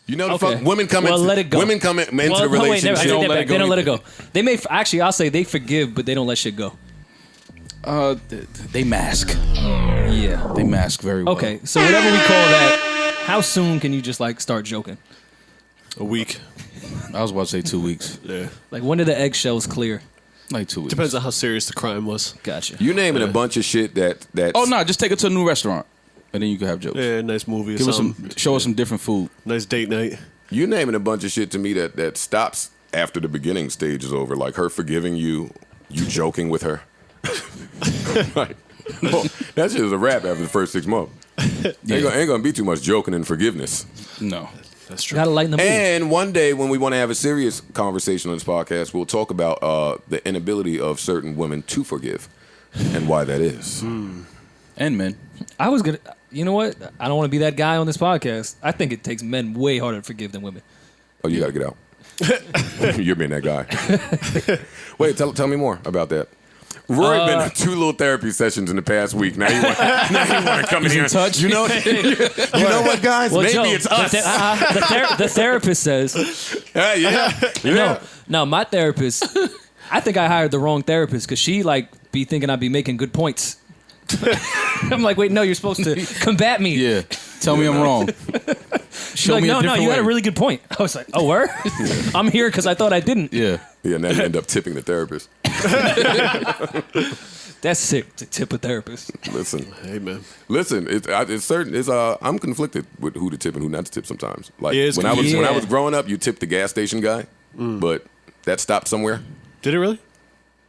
You know the fuck women come into let it go. Women come into the relationship. They don't let it go. They may actually I'll say they forgive, but they don't let shit go. They mask. Yeah, they mask very well. Okay, so whatever we call that, how soon can you just like start joking? A week. I was about to say 2 weeks. Yeah. Like when do the eggshells clear? Like 2 weeks. Depends on how serious the crime was. Gotcha. You naming a bunch of shit that. Oh no, just take it to a new restaurant, and then you can have jokes. Yeah, nice movie. Or Give us something. show us some different food. Nice date night. You naming a bunch of shit to me that stops after the beginning stage is over. Like her forgiving you joking with her. Like, well, that shit is a wrap after the first 6 months. Ain't gonna be too much joking and forgiveness. No. That's true. Gotta lighten the mood. And one day when we want to have a serious conversation on this podcast, we'll talk about the inability of certain women to forgive and why that is. And men. I was gonna. You know what? I don't want to be that guy on this podcast. I think it takes men way harder to forgive than women. Oh, you gotta get out. You're being that guy. Wait, tell me more about that. Rory been to 2 little therapy sessions in the past week. Now you want to come in here. In touch? You know what, guys? Well, Maybe Joe, it's us. The therapist says. Yeah. No, my therapist. I think I hired the wrong therapist because she like be thinking I'd be making good points. I'm like, wait, no, you're supposed to combat me. Yeah. Tell me I'm wrong. She's like, no, you had a really good point. I was like, oh, where? I'm here because I thought I didn't. Yeah. Yeah, now you end up tipping the therapist. That's sick to tip a therapist. Listen, hey man. Listen, it's certain. I'm conflicted with who to tip and who not to tip sometimes. Like Yeah, when I was growing up, you tipped the gas station guy, but that stopped somewhere. Did it really?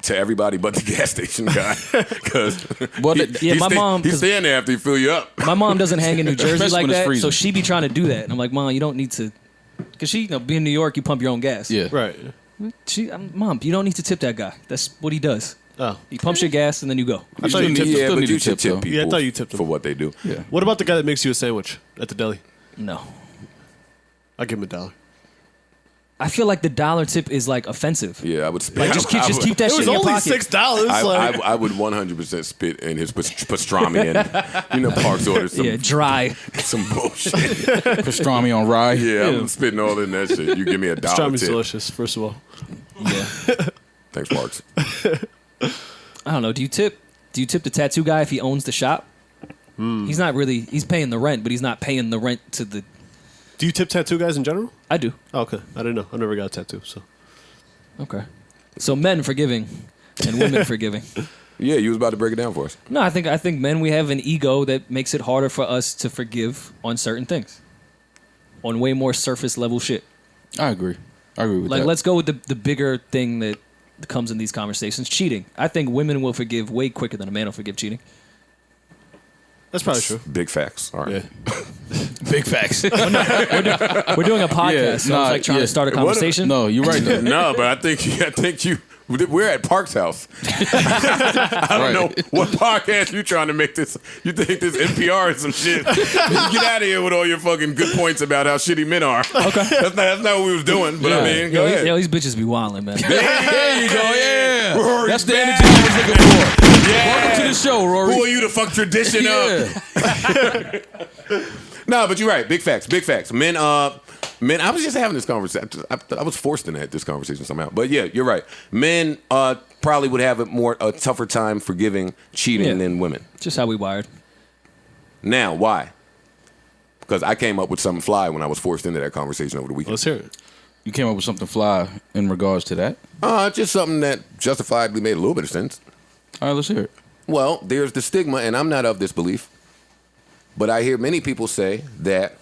To everybody but the gas station guy, because my mom. He's staying there after he fill you up. My mom doesn't hang in New Jersey Especially like when it's that, freezing. so she be trying to do that, and I'm like, Mom, you don't need to, because she, be in New York, you pump your own gas. Yeah. Right. Mom, you don't need to tip that guy. That's what he does. Oh. He pumps your gas and then you go. I thought you tipped Yeah, but need you to should tip, tip though. people. Yeah, I thought you tipped them for what they do. Yeah. What about the guy that makes you a sandwich at the deli? No. I'll give him $1. I feel like the dollar tip is like offensive. Yeah, I would spit. Like just keep that It shit was in your only pocket. $6. I would 100% spit in his pastrami and Parks ordered some dry some bullshit. Pastrami on rye. Yeah, I'm spitting all in that shit. You give me $1 Pastrami's tip. delicious, first of all. Yeah. Thanks, Parks. I don't know. Do you tip the tattoo guy if he owns the shop? He's not really. He's paying the rent, but he's not paying the rent to the. Do you tip tattoo guys in general? I do. Oh, okay. I didn't know. I never got a tattoo, so. Okay. So men forgiving and women forgiving. Yeah, you was about to break it down for us. No, I think men, we have an ego that makes it harder for us to forgive on certain things. On way more surface level shit. I agree with Like, that. let's go with the bigger thing that comes in these conversations. Cheating. I think women will forgive way quicker than a man will forgive cheating. That's probably true. Big facts. All right. Yeah. Big facts. We're doing a podcast, so I was like trying to start a conversation. No, you're right though. No, but I think you. We're at Park's house. I don't know what podcast you trying to make this. You think this NPR is some shit? Get out of here with all your fucking good points about how shitty men are. Okay, that's not what we was doing. But I mean, go ahead. These bitches be wildin', man. There you go. Yeah, Rory's that's the back. energy I was looking for. Yeah. Welcome to the show, Rory. Who are you to fuck tradition up? No, but you're right. Big facts. Big facts. Men. I was just having this conversation. I was forced into this conversation somehow. But yeah, you're right. Men probably would have a tougher time forgiving cheating than women. Just how we wired. Now, why? Because I came up with something fly when I was forced into that conversation over the weekend. Let's hear it. You came up with something fly in regards to that? Just something that justifiably made a little bit of sense. All right, let's hear it. Well, there's the stigma, and I'm not of this belief, but I hear many people say that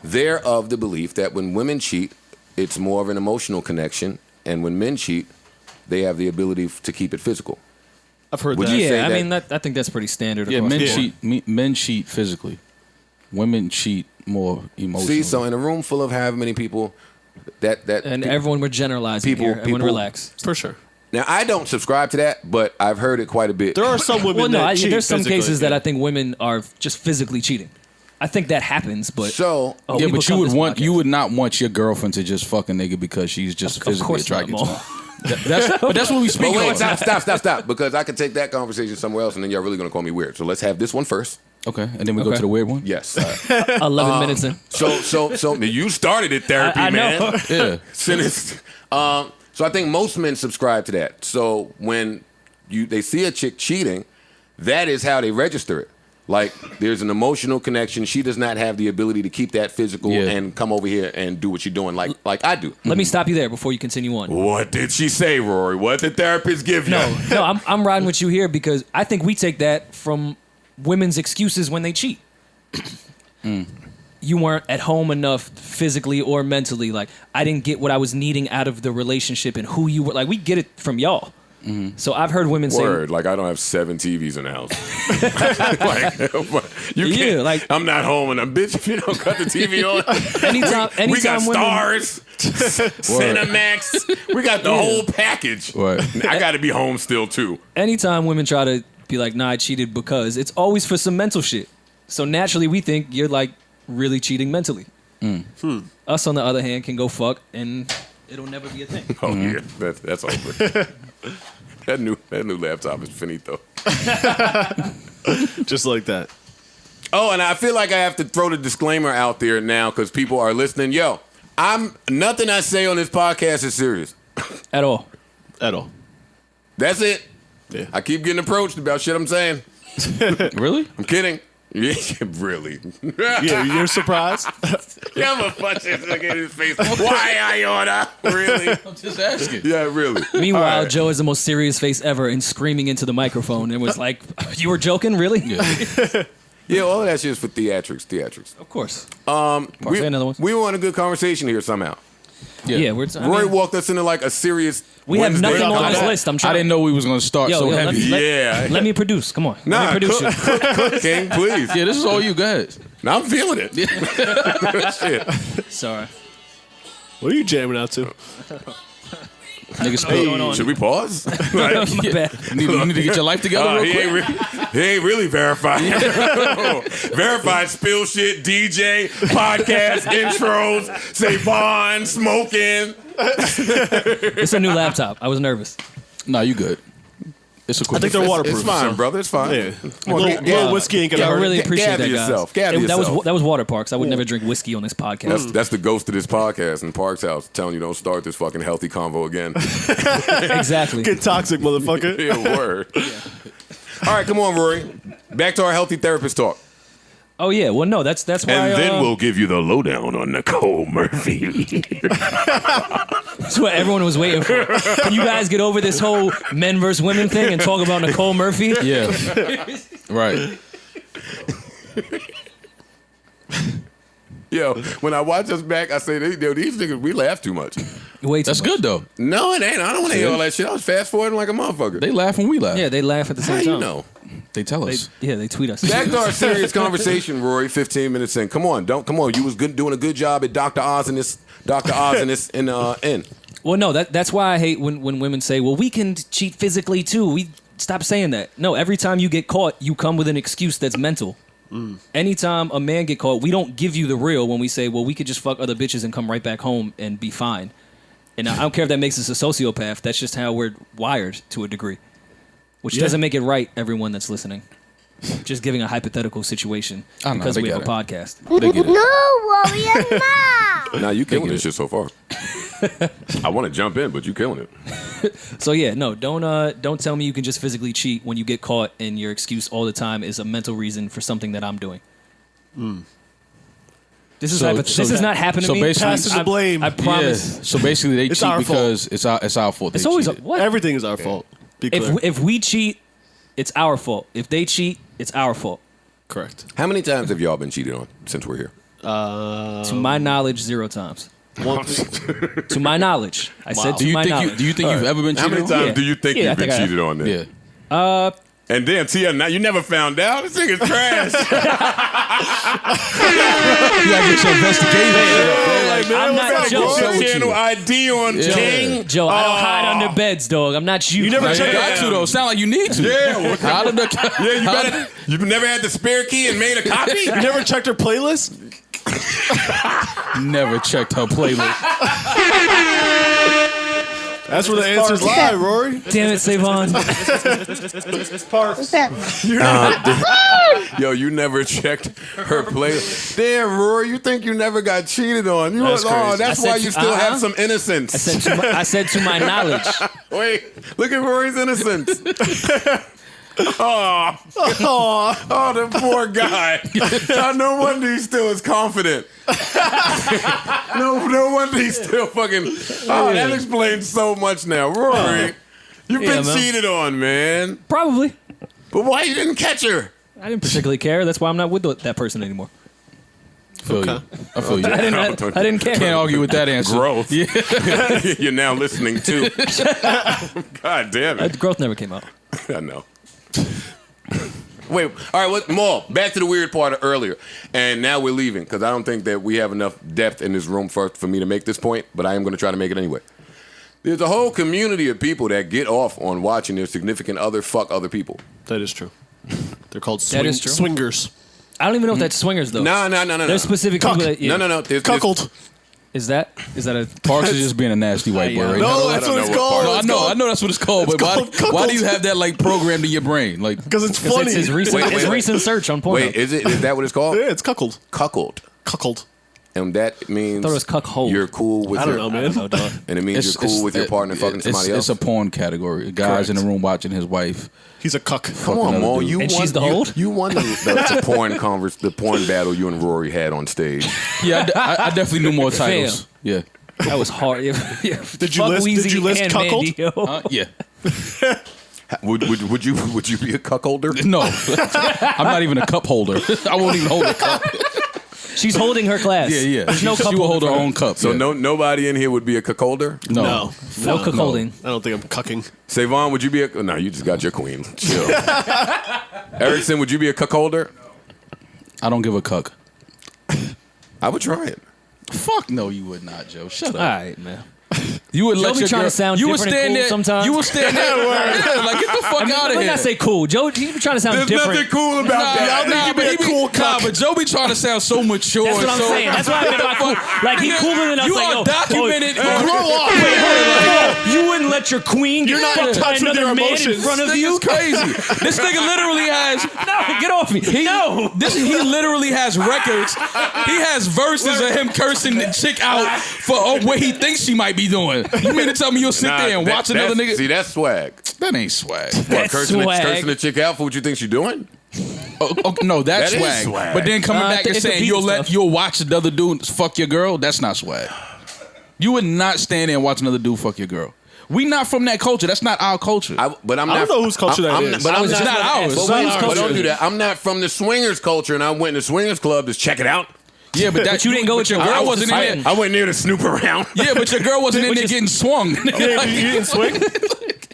they're of the belief that when women cheat, it's more of an emotional connection, and when men cheat, they have the ability to keep it physical. I've heard Would that. you say Yeah, I that- mean, I think that's pretty standard. Yeah, across men the board. cheat. Men cheat physically. Women cheat more emotionally. See, so in a room full of however many people, that And everyone, we're generalizing here. Everyone relax. For sure. Now, I don't subscribe to that, but I've heard it quite a bit. There are some women Well, no, that cheat there's some physically, cases that I think women are just physically cheating. I think that happens, but So, yeah, we but become this podcast. you would not want your girlfriend to just fuck a nigga because she's just Of physically course not, attracted Mo. to him. But that's what we speak but wait, on. stop, because I could take that conversation somewhere else, and then y'all really gonna call me weird. So let's have this one first, Okay, and then we go Okay. to the weird one. Yes. 11 minutes in. So you started it, therapy, I man. know. Yeah. So I think most men subscribe to that. So when they see a chick cheating, that is how they register it. Like, there's an emotional connection. She does not have the ability to keep that physical and come over here and do what you're doing like I do. Let me stop you there before you continue on. What did she say, Rory? What did the therapist give you? No, I'm riding with you here because I think we take that from women's excuses when they cheat. You weren't at home enough physically or mentally. Like, I didn't get what I was needing out of the relationship and who you were. Like, we get it from y'all. So I've heard women say, Word, like I don't have 7 TVs in the house. Like, you can't, Yeah, like- I'm not home and I'm bitch if you don't cut the TV on. anytime We got women, Stars, Cinemax. We got the whole package. Right. I got to be home still too. anytime women try to be like, nah, I cheated because, it's always for some mental shit. So naturally we think you're like really cheating mentally. Us on the other hand can go fuck and it'll never be a thing. Oh yeah, that's over. That new laptop is finito. Just like that. Oh, and I feel like I have to throw the disclaimer out there now because people are listening. Yo, nothing I say on this podcast is serious. At all. At all. That's it. Yeah. I keep getting approached about shit I'm saying. Really? I'm kidding. Yeah, really. Yeah, you're surprised? Yeah, I'm gonna punch this nigga in his face. Why I oughta? Really? I'm just asking. Yeah, really. Meanwhile, All right. Joe has the most serious face ever and screaming into the microphone and was like, you were joking? Really? Yeah. Yeah, all of that shit is for theatrics. Of course. We, say another one. we want a good conversation here somehow. Yeah, we're. Rory walked us into like a serious. we have Wednesday nothing on this conversation. list. I'm I trying. didn't know we was gonna start so let heavy. me- Yeah. Let me produce. Come on. Nah, Let me produce you. cook, King, please. Yeah, this is all you guys. Now I'm feeling it. Shit. Sorry. What are you jamming out to? Niggas going on? Should we pause? My bad. You need to get your life together real quick. He ain't really verified. Verified spill shit, DJ, podcast, intros, say Vaughn, smoking. It's a new laptop. I was nervous. Nah, you good. It's a quick. I think they're waterproof. It's fine, so- brother. It's fine. Yeah. Come on, A little whiskey ain't gonna Yeah, I hurt. really appreciate gather that, guys. yourself. Gather That yourself. was water parks. I would never drink whiskey on this podcast. That's the ghost of this podcast in Park's house telling you don't start this fucking healthy convo again. Exactly. Get toxic, motherfucker. Yeah, word. All right, come on, Rory. Back to our healthy therapist talk. Oh yeah. Well, no. That's why. And then we'll give you the lowdown on Nicole Murphy. That's what everyone was waiting for. Can you guys get over this whole men versus women thing and talk about Nicole Murphy? Yeah. Right. Yo, when I watch us back, I say, yo, these niggas, we laugh too much. Way too That's much. good though. No, it ain't. I don't want to hear all that shit. I was fast forwarding like a motherfucker. They laugh when we laugh. Yeah, they laugh at the How same you time. know? They tell They, us. yeah, they tweet us. Back to our serious conversation, Rory. 15 minutes in. Come on, You was doing a good job at Dr. Oz in this. In. Well, no, that's why I hate when women say, well, we can cheat physically too. We stop saying that. No, every time you get caught, you come with an excuse that's mental. Anytime a man get caught, we don't give you the real when we say, well, we could just fuck other bitches and come right back home and be fine. And I don't care if that makes us a sociopath. That's just how we're wired to a degree. Which doesn't make it right, everyone that's listening. Just giving a hypothetical situation I know, because they we have get a it. podcast. They get it. No, Warrior, no. Now you killing get this it. shit so far. I want to jump in, but you killing it. So yeah, no, don't tell me you can just physically cheat when you get caught and your excuse all the time is a mental reason for something that I'm doing. This is this is not happening so to me. basically- Passing the blame. I promise. Yeah. So basically, they It's cheat our because it's our fault. It's they always cheated. what? Everything is our fault. Be clear. If we cheat, it's our fault. If they cheat, it's our fault. Correct. How many times have y'all been cheated on since we're here? To my knowledge, 0 times. To my knowledge, I said to Do you my think knowledge. do you think you've ever been How cheated many on? times do you think Yeah, I you've been think I have. cheated on then? Yeah. And then Tia, now you never found out. This nigga's trash. You gotta get your investigation. I'm not Joe. wrong with Channel you? ID on King. Joe, I don't hide under beds, dog. I'm not you. You never You check got to though. Sound like you need to. Yeah, How did the? Yeah, you better. You've never had the spare key and made a copy. You never checked her playlist? Never checked her playlist. That's where the answers lie, Rory. Damn it, Savon. What's that? Yo, you never checked her play. Damn, Rory, you think you never got cheated on? That's crazy. That's why you still have some innocence. I said to my knowledge. Wait, look at Rory's innocence. Oh, the poor guy. No wonder he still is confident. no wonder he's still fucking. Oh, that explains so much now, Rory. You've been man. cheated on, man. Probably. But why you didn't catch her? I didn't particularly care. That's why I'm not with that person anymore. I feel you. I didn't care. Can't argue with that answer. Growth. Yeah. You're now listening to. God damn it. Growth never came out. I know. Wait, all right, Maul, back to the weird part of earlier. And now we're leaving because I don't think that we have enough depth in this room for me to make this point, but I am going to try to make it anyway. There's a whole community of people that get off on watching their significant other fuck other people. That is true. They're called That is true. swingers. I don't even know if that's swingers though. No. There's specific people that. Yeah. No. Cuckold. Is that a Parks is just being a nasty white boy right now. No, that's what it's called. No, I know that's what it's called, but why do you have that like programmed in your brain? Like, Because it's funny. It's his recent, Wait. recent search on Pornhub. Wait, is that what it's called? Yeah, it's cuckold. Cuckold. Cuckold. And that means I thought it was cuckold. you're cool with I don't your, know, man. and it means you're cool with your partner fucking somebody else. It's a porn category. Guys in the room watching his wife. He's a cuck. Come on, another Mo. dude. You And won, she's the hold? You won the porn battle you and Rory had on stage. Yeah, I definitly knew more titles. Yeah. That was hard. Did you list cuckold? Yeah. Would you be a cuckolder? No. I'm not even a cup holder. I won't even hold a cup. She's holding her glass. Yeah. There's no cup She will hold her holder. own cup. So yeah. nobody in here would be a cuckolder? No. No. No cuckolding. I don't think I'm cucking. Savon, would you be a... No, you just got your queen. Chill. Erickson, would you be a cuckolder? I don't give a cuck. I would try it. Fuck no, you would not, Joe. Shut All up. right, man. You would let be your trying girl, to sound you would different and stand cool there sometimes. You would stand there. Yeah, like get the fuck out of Let here. not say cool. Joe, he be trying to sound There's different. nothing cool about that. but Joe be trying to sound so mature. That's what I'm so, saying. That's why I meant by cool. Like he cooler than us. You like, are yo, documented. grow up. You wouldn't let your queen get not in touch with another your man in emotions. front of This you. is crazy. This nigga literally has No, get off me. he literally has records. He has verses of him cursing the chick out for what he thinks she might be doing. You mean to tell me you'll sit there and watch another nigga? See, that's swag. That ain't swag. That's Cursing swag. the chick out for what you think she's doing? No, that's That is swag. swag. But then coming back and it's the saying beat stuff. you'll watch another dude fuck your girl, that's not swag. You would not stand there and watch another dude fuck your girl. We not from that culture. That's not our culture. But I'm I not. don't know whose culture that is. But I'm It's not ours. But It's wait, not but ours. don't do that. I'm not from the swingers culture, and I went to swingers club to check it out. Yeah, but you didn't go with your girl. girl. Wasn't in there. I went near to snoop around. Yeah, but your girl wasn't in there getting swung. You didn't swing?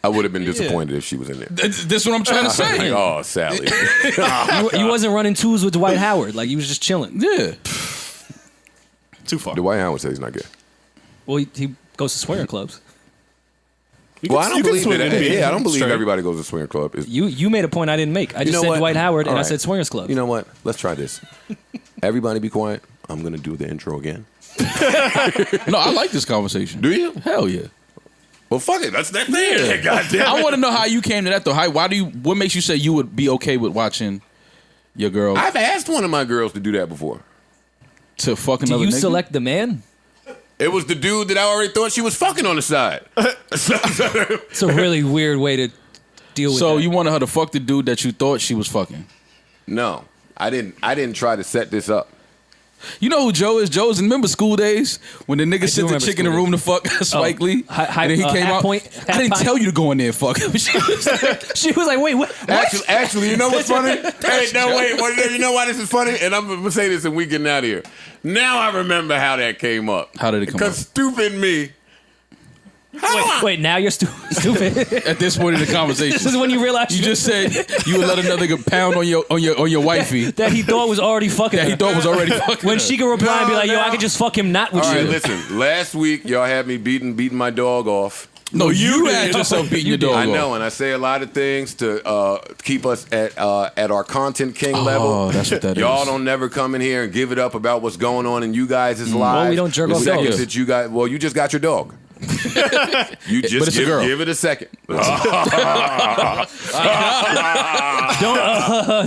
I would have been disappointed if she was in there. This is what I'm trying to say. Oh, Sally. You wasn't running twos with Dwight Howard. Like you was just chilling. Yeah. Too far. Dwight Howard says he's not gay. Well, he goes to swinger clubs. Well, I don't believe swing that. and be Yeah, I don't believe straight. everybody goes to swinger club. You made a point I didn't make. I just know said what? Dwight Howard and All I right. said swingers clubs. You know what? Let's try this. Everybody be quiet. I'm going to do the intro again. No, I like this conversation. Do you? Hell yeah. Well, fuck it. That's that thing. Goddamn. I want to know how you came to that though. What makes you say you would be okay with watching your girl I've asked one of my girls to do that before. to fuck Do another you nigga? select the man? It was the dude that I already thought she was fucking on the side. It's a really weird way to deal with So that. you wanted her to fuck the dude that you thought she was fucking. No, I didn't try to set this up. You know who Joe is? Joe's remember school days when the nigga sent the remember chick in the school room to fuck Spike Lee, Hi- and then he came half out. point- I half didn't pint. tell you to go in there and fuck him. She was like, wait, what? Actually, you know what's funny? Hey, no, wait. You know why this is funny? And I'm gonna say this, and we getting out of here. Now I remember how that came up. How did it come up? Because stupid me. Wait, now you're stupid. At this point in the conversation, This is when you realize you just said you would let another nigga pound on your wifey that he thought was already fucking that he her. thought was already fucking. When her. she could reply and be like, yo, No. I could just fuck him not with All you. right, listen. Last week, y'all had me beating my dog off. No, you had yourself beating your dog I off. know, and I say a lot of things to keep us at our content king level. Oh, that's what that Y'all is. don't never come in here and give it up about what's going on in you guys' lives. we don't jerk The off seconds dogs. that you got. Well, you just got your dog. You But just it's a girl. give it a second. Don't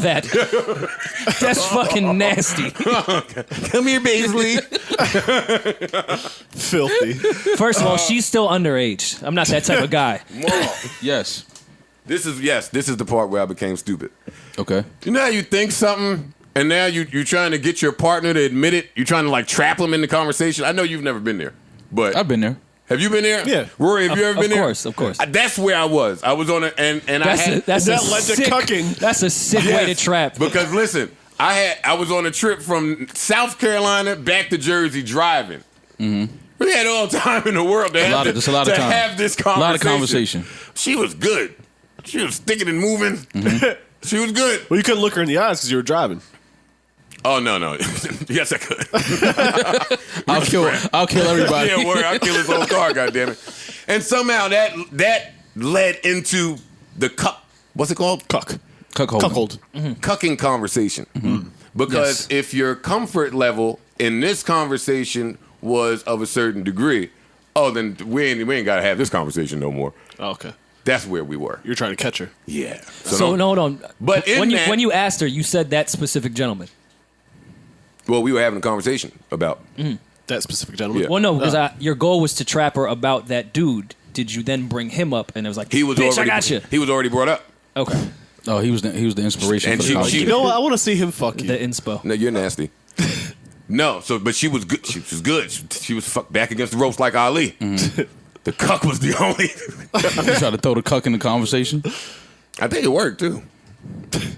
that. That's fucking nasty. Come here, Baisley. Filthy. First of all, she's still underage. I'm not that type of guy. Yes. This is the part where I became stupid. Okay. You know how you think something and now you're trying to get your partner to admit it? You're trying to like trap them in the conversation? I know you've never been there, but I've been there. have you been there? Yeah. Rory, have you ever been there? Of course. That's where I was. I was on it and That's That a led to sick, cucking. That's a sick way to trap. Because listen, I was on a trip from South Carolina back to Jersey driving. Mm-hmm. We had all the time in the world to have this conversation. A lot of conversation. She was good. She was sticking and moving. Mm-hmm. She was good. Well, you couldn't look her in the eyes because you were driving. Oh no. Yes, I could. I'll kill everybody. Yeah, word. I'll kill his whole car. Goddammit. And somehow that led into the what's it called? Cuckold. Cucking conversation. Mm-hmm. Because if your comfort level in this conversation was of a certain degree, then we ain't got to have this conversation no more. Oh, okay. That's where we were. You're trying to catch her. Yeah. So no, hold on. But when you asked her, you said that specific gentleman. Well, we were having a conversation about. That specific gentleman. Yeah. Well, no, because your goal was to trap her about that dude. Did you then bring him up and it was like, bitch, I got you. He was already brought up. Okay. Oh, he was the inspiration And for the college. You know what? I want to see him fuck you. The inspo. No, you're nasty. No, but she was good. She was good. She was back against the ropes like Ali. The cuck was the only. You try to throw the cuck in the conversation. I think it worked too.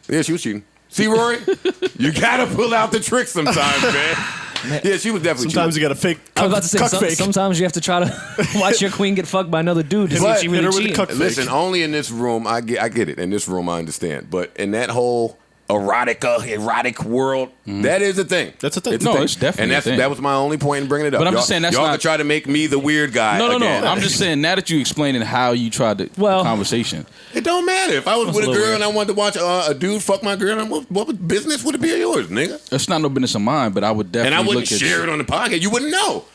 Yeah, she was cheating. See, Rory, you gotta pull out the tricks sometimes, man. Yeah, she was definitely. Sometimes cheating. you got to fake. I was about to say, fake. sometimes you have to try to watch your queen get fucked by another dude to see if she hit her really with a cheating. cuck fake. Listen, only in this room I get it. In this room I understand, but in that whole erotic world, that is a thing. That's a thing. It's No, thing. it's definitely and a thing. that was my only point in bringing it up. But I'm Y'all- just saying that's y'all not- could try to make me the weird guy. No. again. I'm just saying now that you explaining how you tried the conversation. It don't matter if I was with a little girl weird. and I wanted to watch a dude fuck my girl. What business would it be of yours, nigga? It's not no business of mine, but I would definitely And I wouldn't look at share it on the podcast. You wouldn't know.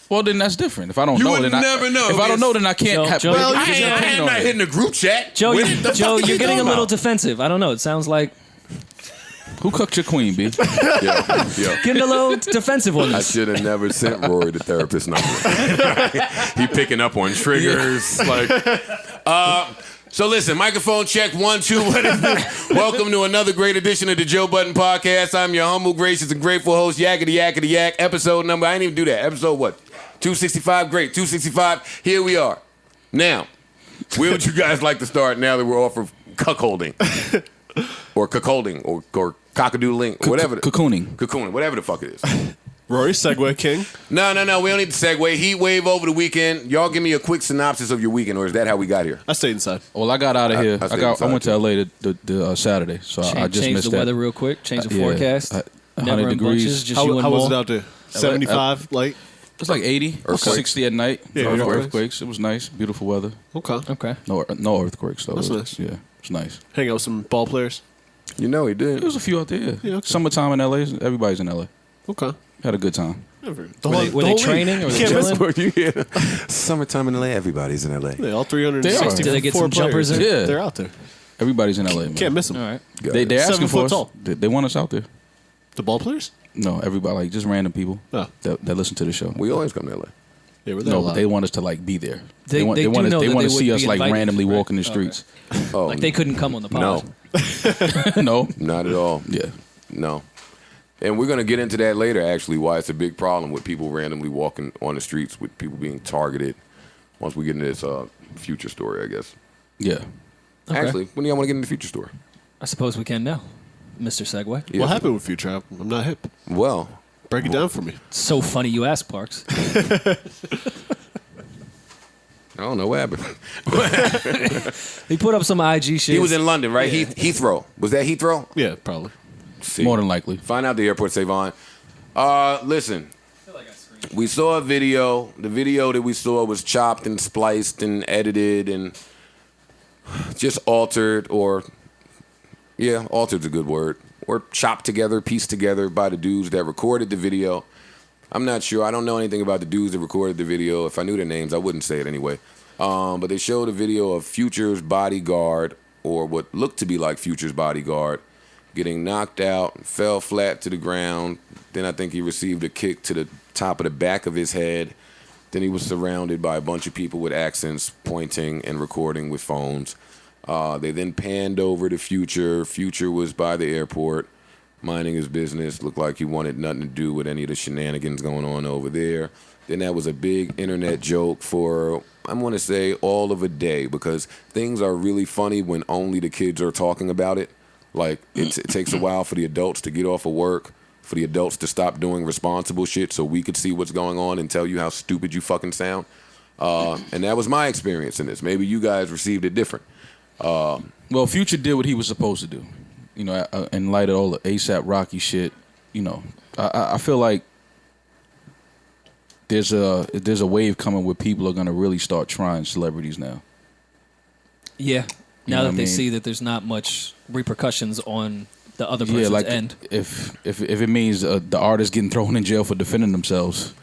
Well, then that's different. If I don't You know, would then never know. If I don't know, then I can't. Joe, have, Joe, I am not hitting a group chat. Joe, with it. The Joe, fuck you're you getting a talking little about? defensive. I don't know. It sounds like Who cooked your queen, B? Yeah. getting a little defensive on I this. should have never sent Rory the therapist number. He picking up on triggers. So listen, microphone check 1, 2. What is this? Welcome to another great edition of the Joe Budden Podcast. I'm your humble, gracious, and grateful host, Yakety Yakety Yak. Episode number, I didn't even do that. Episode what? 265. Great, 265. Here we are. Now, where would you guys like to start now that we're off of cuckolding? Or cuckolding, or cockadoodling, or whatever. Cocooning, whatever the fuck it is. Rory, Segway King. No. We don't need to segue. Heat wave over the weekend. Y'all give me a quick synopsis of your weekend, or is that how we got here? I stayed inside. Well, I got out of here. I I went to LA the Saturday, so I just Change missed the that. weather real quick. Change the forecast. 100 Never in degrees. bunches, just How you and was Mo. it out there? 75 light? It's like 80, Earthquake. 60 at night. Yeah, No earthquakes. earthquakes. It was nice, beautiful weather. Okay. Okay. No earthquakes though. That's It was- nice. Yeah, it's nice. Hang out with some ball players. You know he did. There was a few out there. Yeah. Yeah, okay. Summertime in LA. Everybody's in LA. Okay. Had a good time. Were they training or You can't miss chilling? Summertime in LA, everybody's in LA. Yeah, all 364 They are. Did they get some jumpers in? Yeah. They're out there. Everybody's in LA, man. Can't miss them. All right. They're 7 asking for foot us. tall. They want us out there. The ball players? No, everybody, like just random people Oh. that listen to the show. We always come to LA. They were there a No, but lot. they want us to like be there. They want do us, know they that want they to see would us be like invited, randomly right? walking the streets. Oh, Like they couldn't come on the pod. no, No, not at all. yeah. No. And we're going to get into that later, actually, why it's a big problem with people randomly walking on the streets, with people being targeted, once we get into this future story, I guess. Yeah. Okay. Actually, when do y'all want to get into the future story? I suppose we can now, Mr. Segway. Yeah. What happened with Future? I'm not hip. Well, Break it down for me. So funny you ask, Parks. I don't know what happened. He put up some IG shit. He was in London, right? Heathrow. Was that Heathrow? Yeah, probably. See. More than likely. Find out the airport, Savon. Listen, we saw a video. The video that we saw was chopped and spliced and edited and just altered, or altered's a good word, or chopped together, pieced together by the dudes that recorded the video. I'm not sure. I don't know anything about the dudes that recorded the video. If I knew their names, I wouldn't say it anyway. But they showed a video of Future's bodyguard, or what looked to be like Future's bodyguard, getting knocked out, fell flat to the ground. Then I think he received a kick to the top of the back of his head. Then he was surrounded by a bunch of people with accents pointing and recording with phones. They then panned over to Future. Future was by the airport, minding his business. Looked like he wanted nothing to do with any of the shenanigans going on over there. Then that was a big internet joke for, I'm going to say, all of a day, because things are really funny when only the kids are talking about it. Like, it takes a while for the adults to get off of work, for the adults to stop doing responsible shit so we could see what's going on and tell you how stupid you fucking sound. And that was my experience in this. Maybe you guys received it different. Well, Future did what he was supposed to do. You know, in light of all the ASAP Rocky shit, you know, I feel like there's a wave coming where people are going to really start trying celebrities now. Yeah. You Now know that what I they mean? see that there's not much repercussions on the other person's like end. if it means the artist getting thrown in jail for defending themselves,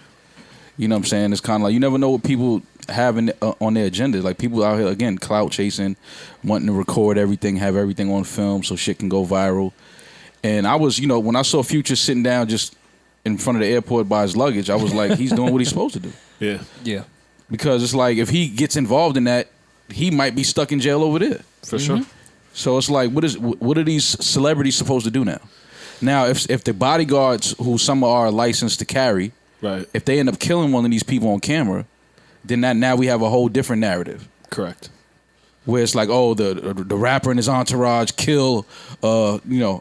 you know what I'm saying? It's kind of like you never know what people have on their agenda. Like people out here again, clout chasing, wanting to record everything, have everything on film so shit can go viral. And I was, you know, when I saw Future sitting down just in front of the airport by his luggage, I was like, he's doing what he's supposed to do. Yeah. Yeah. Because it's like if he gets involved in that, he might be stuck in jail over there. For sure. So it's like, what are these celebrities supposed to do now? Now, if the bodyguards, who some are licensed to carry, Right. if they end up killing one of these people on camera, then now we have a whole different narrative. Correct. Where it's like, oh, the rapper and his entourage kill, a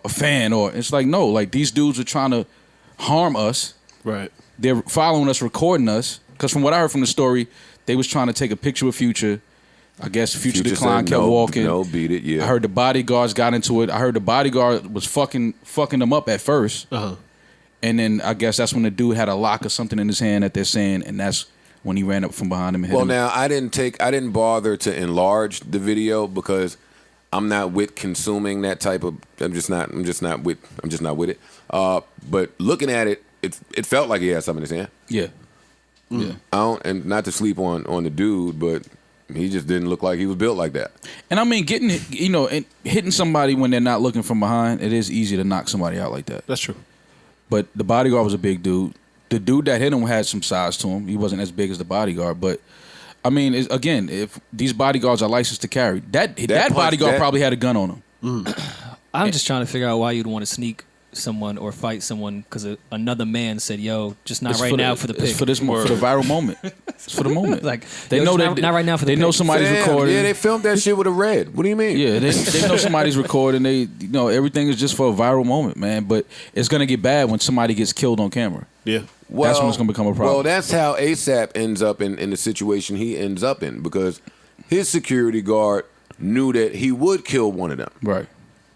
fan, or it's like, no, like these dudes are trying to harm us. Right. They're following us, recording us. Because from what I heard from the story, they was trying to take a picture with Future. I guess Future declined, kept walking. No, beat it, yeah. I heard the bodyguards got into it. I heard the bodyguard was fucking them up at first. Uh-huh. And then I guess that's when the dude had a lock or something in his hand that they're saying, and that's when he ran up from behind him and hit him. Now I didn't bother to enlarge the video because I'm not with consuming that type of. I'm just not with it. But looking at it, it felt like he had something in his hand. Yeah. Yeah. I don't, and not to sleep on the dude, but he just didn't look like he was built like that. And I mean, and hitting somebody when they're not looking from behind, it is easy to knock somebody out like that. That's true. But the bodyguard was a big dude. The dude that hit him had some size to him. He wasn't as big as the bodyguard. But, I mean, again, if these bodyguards are licensed to carry, that bodyguard probably had a gun on him. I'm just trying to figure out why you'd want to sneak someone or fight someone because another man said, "Yo, just not right now for the pic." It's for the viral moment. It's for the moment. Like they yo, know not right now for the they know pic. somebody's recording. Yeah, they filmed that shit with a red. What do you mean? Yeah, they know somebody's recording. They everything is just for a viral moment, man. But it's gonna get bad when somebody gets killed on camera. Yeah. That's when it's gonna become a problem. Well, that's how ASAP ends up in the situation he ends up in, because his security guard knew that he would kill one of them. Right.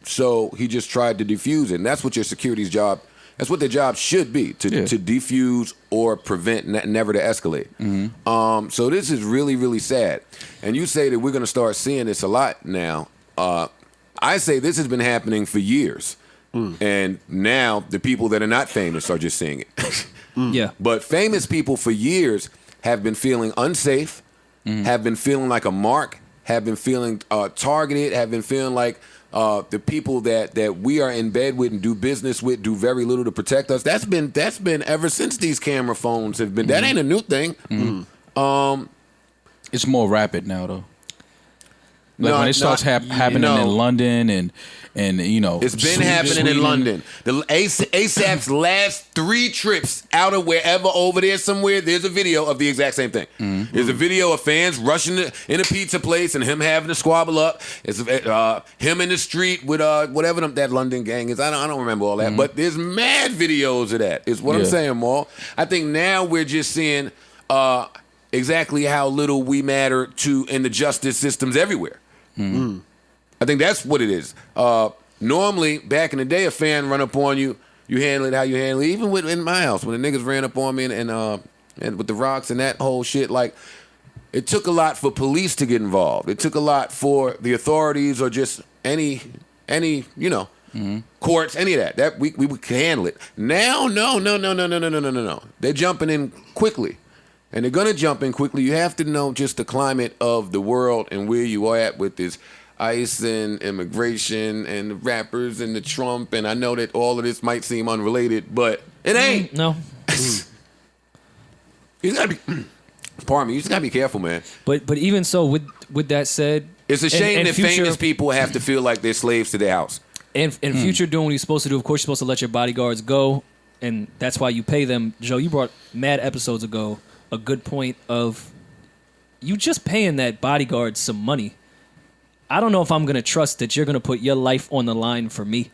So he just tried to defuse it. And that's what your security's job, that's what their job should be, to defuse or prevent, never to escalate. Mm-hmm. So this is really, really sad. And you say that we're going to start seeing this a lot now. I say this has been happening for years. And now the people that are not famous are just seeing it. Yeah. But famous people for years have been feeling unsafe, have been feeling like a mark, have been feeling targeted, have been feeling like the people that we are in bed with and do business with do very little to protect us. That's been ever since these camera phones have been. That ain't a new thing. It's more rapid now, though. Like when it starts happening in London and it's been happening in London. The ASAP's last 3 trips out of wherever over there somewhere, there's a video of the exact same thing. There's a video of fans rushing in a pizza place and him having to squabble up. It's him in the street with whatever that London gang is. I don't remember all that, but there's mad videos of that. Is what I'm saying, Maul. I think now we're just seeing exactly how little we matter in the justice systems everywhere. I think that's what it is. Normally, back in the day, a fan run up on you, you handle it how you handle it. Even in my house, when the niggas ran up on me and with the rocks and that whole shit, like, it took a lot for police to get involved. It took a lot for the authorities or just any courts, any of that. That we could handle it. Now, no. They're jumping in quickly. And they're going to jump in quickly. You have to know just the climate of the world and where you are at with this ICE and immigration and the rappers and the Trump. And I know that all of this might seem unrelated, but it ain't. No. You got to be, pardon me, you just got to be careful, man. But even so, with that said, It's a shame and that Future, famous people have to feel like they're slaves to their house. And Future doing what he's supposed to do. Of course, you're supposed to let your bodyguards go, and that's why you pay them. Joe, you brought mad episodes ago a good point of you just paying that bodyguard some money. I don't know if I'm going to trust that you're going to put your life on the line for me.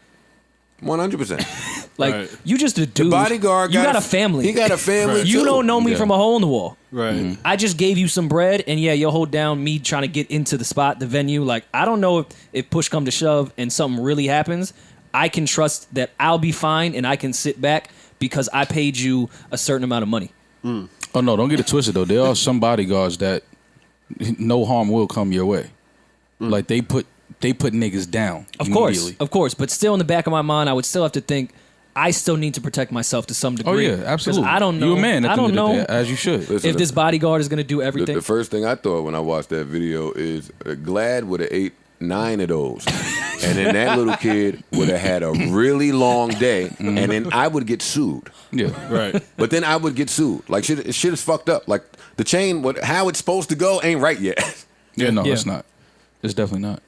100%. Like, Right. you just a dude. The bodyguard you got got a family. He got a family. Right. You too. don't know me Yeah. from a hole in the wall. Right. I just gave you some bread, and yeah, you'll hold down me trying to get into the spot, the venue. Like, I don't know if push come to shove and something really happens, I can trust that I'll be fine and I can sit back because I paid you a certain amount of money. Oh no, don't get it twisted though. There are some bodyguards that no harm will come your way. Like they put niggas down. Of course, immediately. of course. But still in the back of my mind, I would still have to think, I still need to protect myself to some Oh degree. yeah, absolutely. 'Cause I don't know. You a man at I the don't end of the know day, as you should. Listen, if this bodyguard is going to do everything. The first thing I thought when I watched that video is Glad would have ate 9 of those. And then that little kid would have had a really long day. And then I would get sued. Yeah. Right. But then I would get sued. Like, shit is fucked up. Like, the chain, how it's supposed to go ain't right yet. Yeah, no, Yeah. it's not. It's definitely not.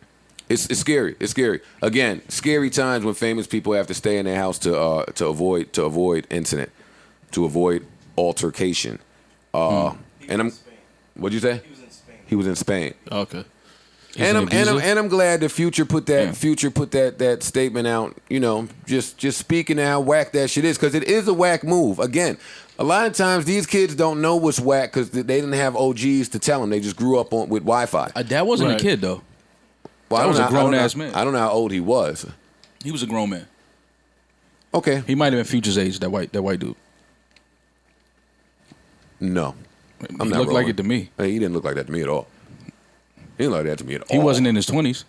It's scary. It's scary. Again, scary times when famous people have to stay in their house to avoid incident, to avoid altercation. And what'd you say? He was in Spain. Okay. And in Ibiza? I'm glad the Future put that Yeah. Future put that statement out. You know, just speaking of how whack that shit is, because it is a whack move. Again, a lot of times these kids don't know what's whack because they didn't have OGs to tell them. They just grew up with Wi-Fi. Dad wasn't Right. a kid though. Well, that was a I don't know- grown-ass man. I don't know how old he was. He was a grown man. Okay, He might have been Future's age. That white dude. no, He I'm not looked like rolling. it to me. Hey, he didn't look like that to me at all. He didn't look like that to me at all. He wasn't in his 20s.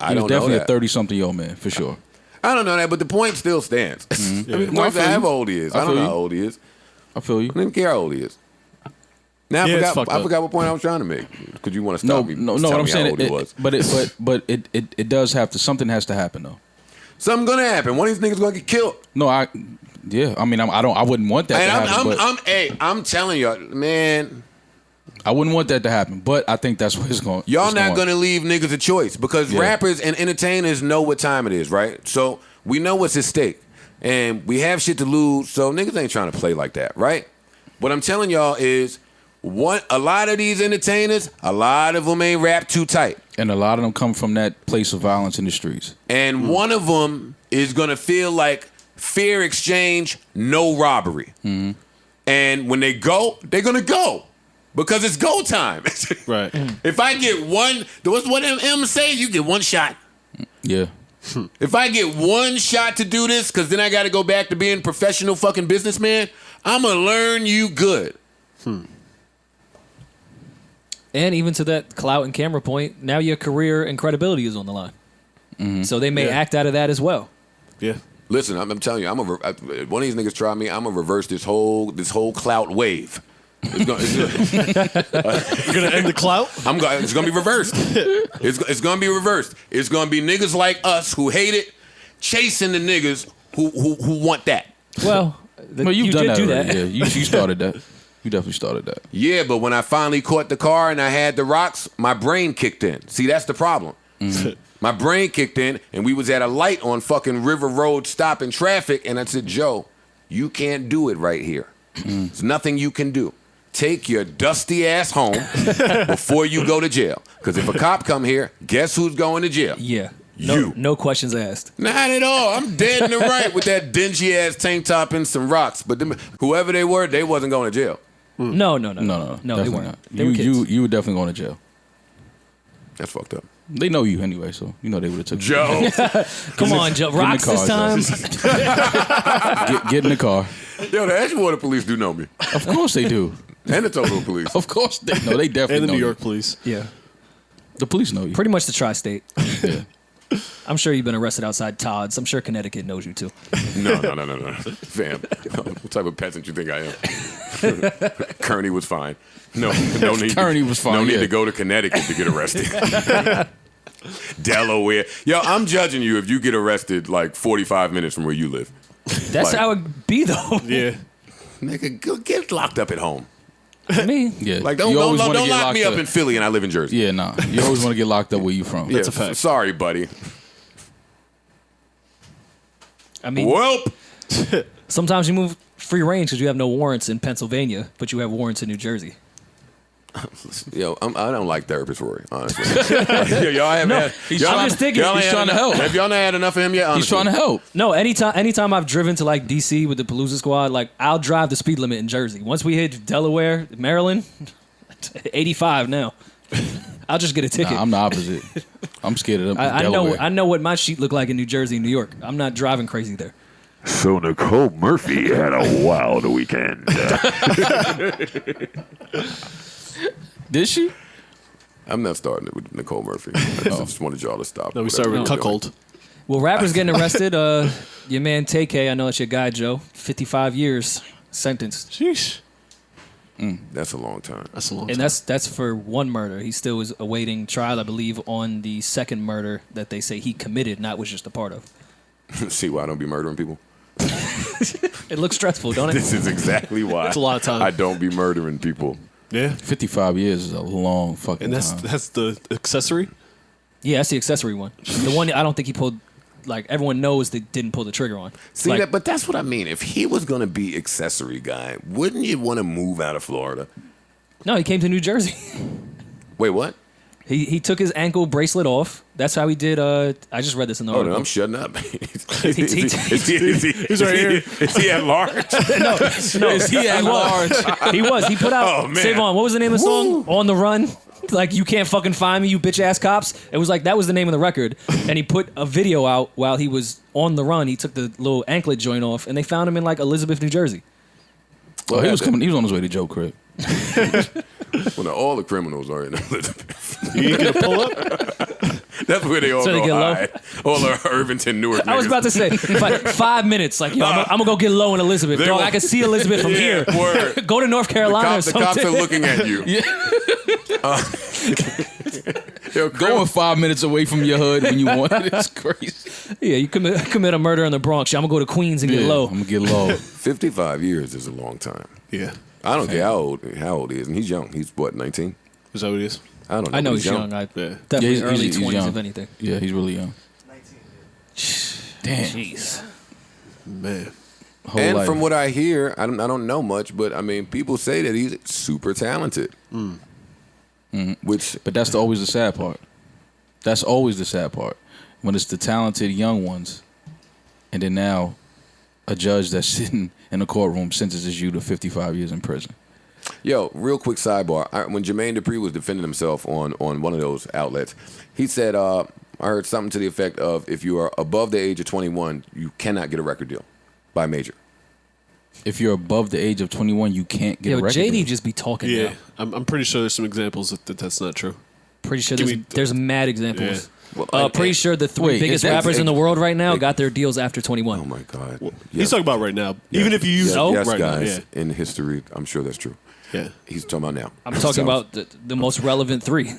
I He was don't know definitely that. a 30-something-year-old man for sure. I don't know that, but the point still stands. I mean, the No, I point feel I have you. how old he is. I I don't feel know you. how old he is. I feel you. I don't even care how old he is. Now Yeah, it's I fucked up. forgot what point I was trying to make. Because you want to No, stop me. no. tell What I'm me how saying, old he was. but it does have to. Something has to happen though. Something gonna happen. One of these niggas gonna get killed. No, I mean, I wouldn't want that to happen. But I'm telling y'all, man. I wouldn't want that to happen. But I think that's what it's going. Y'all it's not going. gonna leave niggas a choice because Yeah. rappers and entertainers know what time it is, right? So we know what's at stake, and we have shit to lose. So niggas ain't trying to play like that, right? What I'm telling y'all is, a lot of these entertainers, a lot of them ain't rap too tight, And a lot of them come from that place of violence in the streets. and one of them is gonna feel like fair exchange, no robbery, and when they go, they're gonna go. Because it's go time. Right. If I get one, what's what M say? You get one shot. Yeah. If I get one shot to do this, because then I got to go back to being professional fucking businessman, I'm going to learn you good. And even to that clout and camera point, now your career and credibility is on the line. So they may Yeah. act out of that as well. Yeah. Listen, I'm telling you, one of these niggas try me, I'm going to reverse this whole clout wave. You're gonna end the clout? It's gonna be reversed. It's gonna be reversed. It's gonna be niggas like us who hate it, chasing the niggas who want that. Well, Well, you've you done did that do already. that. Yeah, you started that. You definitely started that. Yeah, but when I finally caught the car and I had the rocks, my brain kicked in. See, that's the problem. My brain kicked in, and we was at a light on fucking River Road stopping traffic, and I said, Joe, you can't do it right here. There's nothing you can do. Take your dusty ass home before you go to jail. Because if a cop come here, guess who's going to jail? Yeah. You. No questions asked. Not at all. I'm dead in the right with that dingy ass tank top and some rocks. But whoever they were, they wasn't going to jail. No, No, they definitely weren't. not. They were kids. You were definitely going to jail. That's fucked up. They know you anyway, so you know they would have took you. Joe. Come on, Joe. in the Rocks this car, time. Get in the car. Yo, the Edgewater police do know me. Of course they do. And the Togo police. Of course they know. They definitely And the know New you. York police. Yeah. The police know you. Pretty much the tri-state. Yeah. I'm sure you've been arrested outside Todd's. I'm sure Connecticut knows you too. No. Fam. What type of peasant you think I am? Kearney was fine. No need. Kearney was fine, No need yeah. to go to Connecticut to get arrested. Delaware. Yo, I'm judging you if you get arrested like 45 minutes from where you live. That's Like- how it be though. Yeah. Nigga, go get locked up at home. I mean, Yeah, Like, You always wanna don't get lock locked me up in Philly and I live in Jersey. Yeah, nah. You always want to get locked up where you from. Yeah, a fact. Sorry, buddy. I mean, Welp. sometimes you move free range because you have no warrants in Pennsylvania, but you have warrants in New Jersey. Yo, I don't like therapists, Rory, honestly. Yo, y'all haven't had, he's y'all- trying- just thinking- y'all ain't he's had trying to enough- help. Have y'all not had enough of him yet? He's Honestly? trying to help. No, anytime I've driven to like DC with the Palooza squad, like I'll drive the speed limit in Jersey. Once we hit Delaware, Maryland, 85 now. I'll just get a ticket. Nah, I'm the opposite. I'm scared of them. I know what my sheet looked like in New Jersey and New York. I'm not driving crazy there. So Nicole Murphy had a wild weekend. Did she? I'm not starting it with Nicole Murphy. I just wanted y'all to stop. No, we whatever started with you're doing. cuckold. Well, rappers getting arrested. Your man TK, I know it's your guy, Joe. 55 years sentenced, Sheesh. That's a long time. That's a long and time. that's for one murder. He still is awaiting trial, I believe, on the second murder that they say he committed, not was just a part of. See why I don't be murdering people? It looks stressful, don't it? This is exactly why. It's a lot of time. I don't be murdering people. Yeah. 55 years is a long fucking And time. that's the accessory? Yeah, that's the accessory one. The one I don't think he pulled. Like everyone knows they didn't pull the trigger on. See Like, that, but that's what I mean. If he was gonna be accessory guy, wouldn't you want to move out of Florida? no, he came to New Jersey. Wait, what? He took his ankle bracelet off. That's how he did. I just read this in the Oh, article. no, I'm shutting up. He's right here. Is he at large? No, Is he at large? he was. He put out. Oh, man. Savon, what was the name of the song? On the Run. Like, you can't fucking find me, you bitch ass cops. It was like that was the name of the record. And he put a video out while he was on the run. He took the little anklet joint off, and they found him in like Elizabeth, New Jersey. Well, he was coming. He was on his way to Joe crib. Well, now, all the criminals are in Elizabeth. You gonna pull up? That's where they all So they go get low? hide. All the Irvington, Newark. I was niggas. about to say, like 5 minutes. Like, yo, I'm gonna go get low in Elizabeth. They Dog, were- I can see Elizabeth from Yeah, here. word. Go to North Carolina or The something. cops are looking at you. Yo, Going 5 minutes away from your hood when you want it is crazy. Yeah, you commit a murder in the Bronx. I'm gonna go to Queens and get Yeah, low. I'm gonna get low. 55 years is a long time. Yeah. I don't care how old he is, and he's young. He's what, 19? Is that what it is? I don't know. I know but he's young. I Yeah. definitely he's- early he's 20s, young. if anything. Yeah, he's really young. Damn. Jeez. Man. Whole And life. from what I hear, I don't know much, but I mean, people say that he's super talented. Which But that's always the sad part. That's always the sad part. When it's the talented young ones, and then now a judge that's sitting in a courtroom sentences you to 55 years in prison. Yo, real quick sidebar. When Jermaine Dupri was defending himself on one of those outlets, he said, I heard something to the effect of, if you are above the age of 21, you cannot get a record deal by a major. If you're above the age of 21, you can't get Yo, a record JD deal. just be talking Yeah. now. I'm pretty sure there's some examples that that's not true. Pretty sure Give there's, me- there's mad examples. Well, Pretty sure the three Wait, biggest is that- rappers in the world right now got their deals after 21. Oh my God. He's talking about right now. Even if you use yes, it yes, right guys, now. in history, I'm sure that's true. Yeah. He's talking about now. I'm talking about the most relevant three.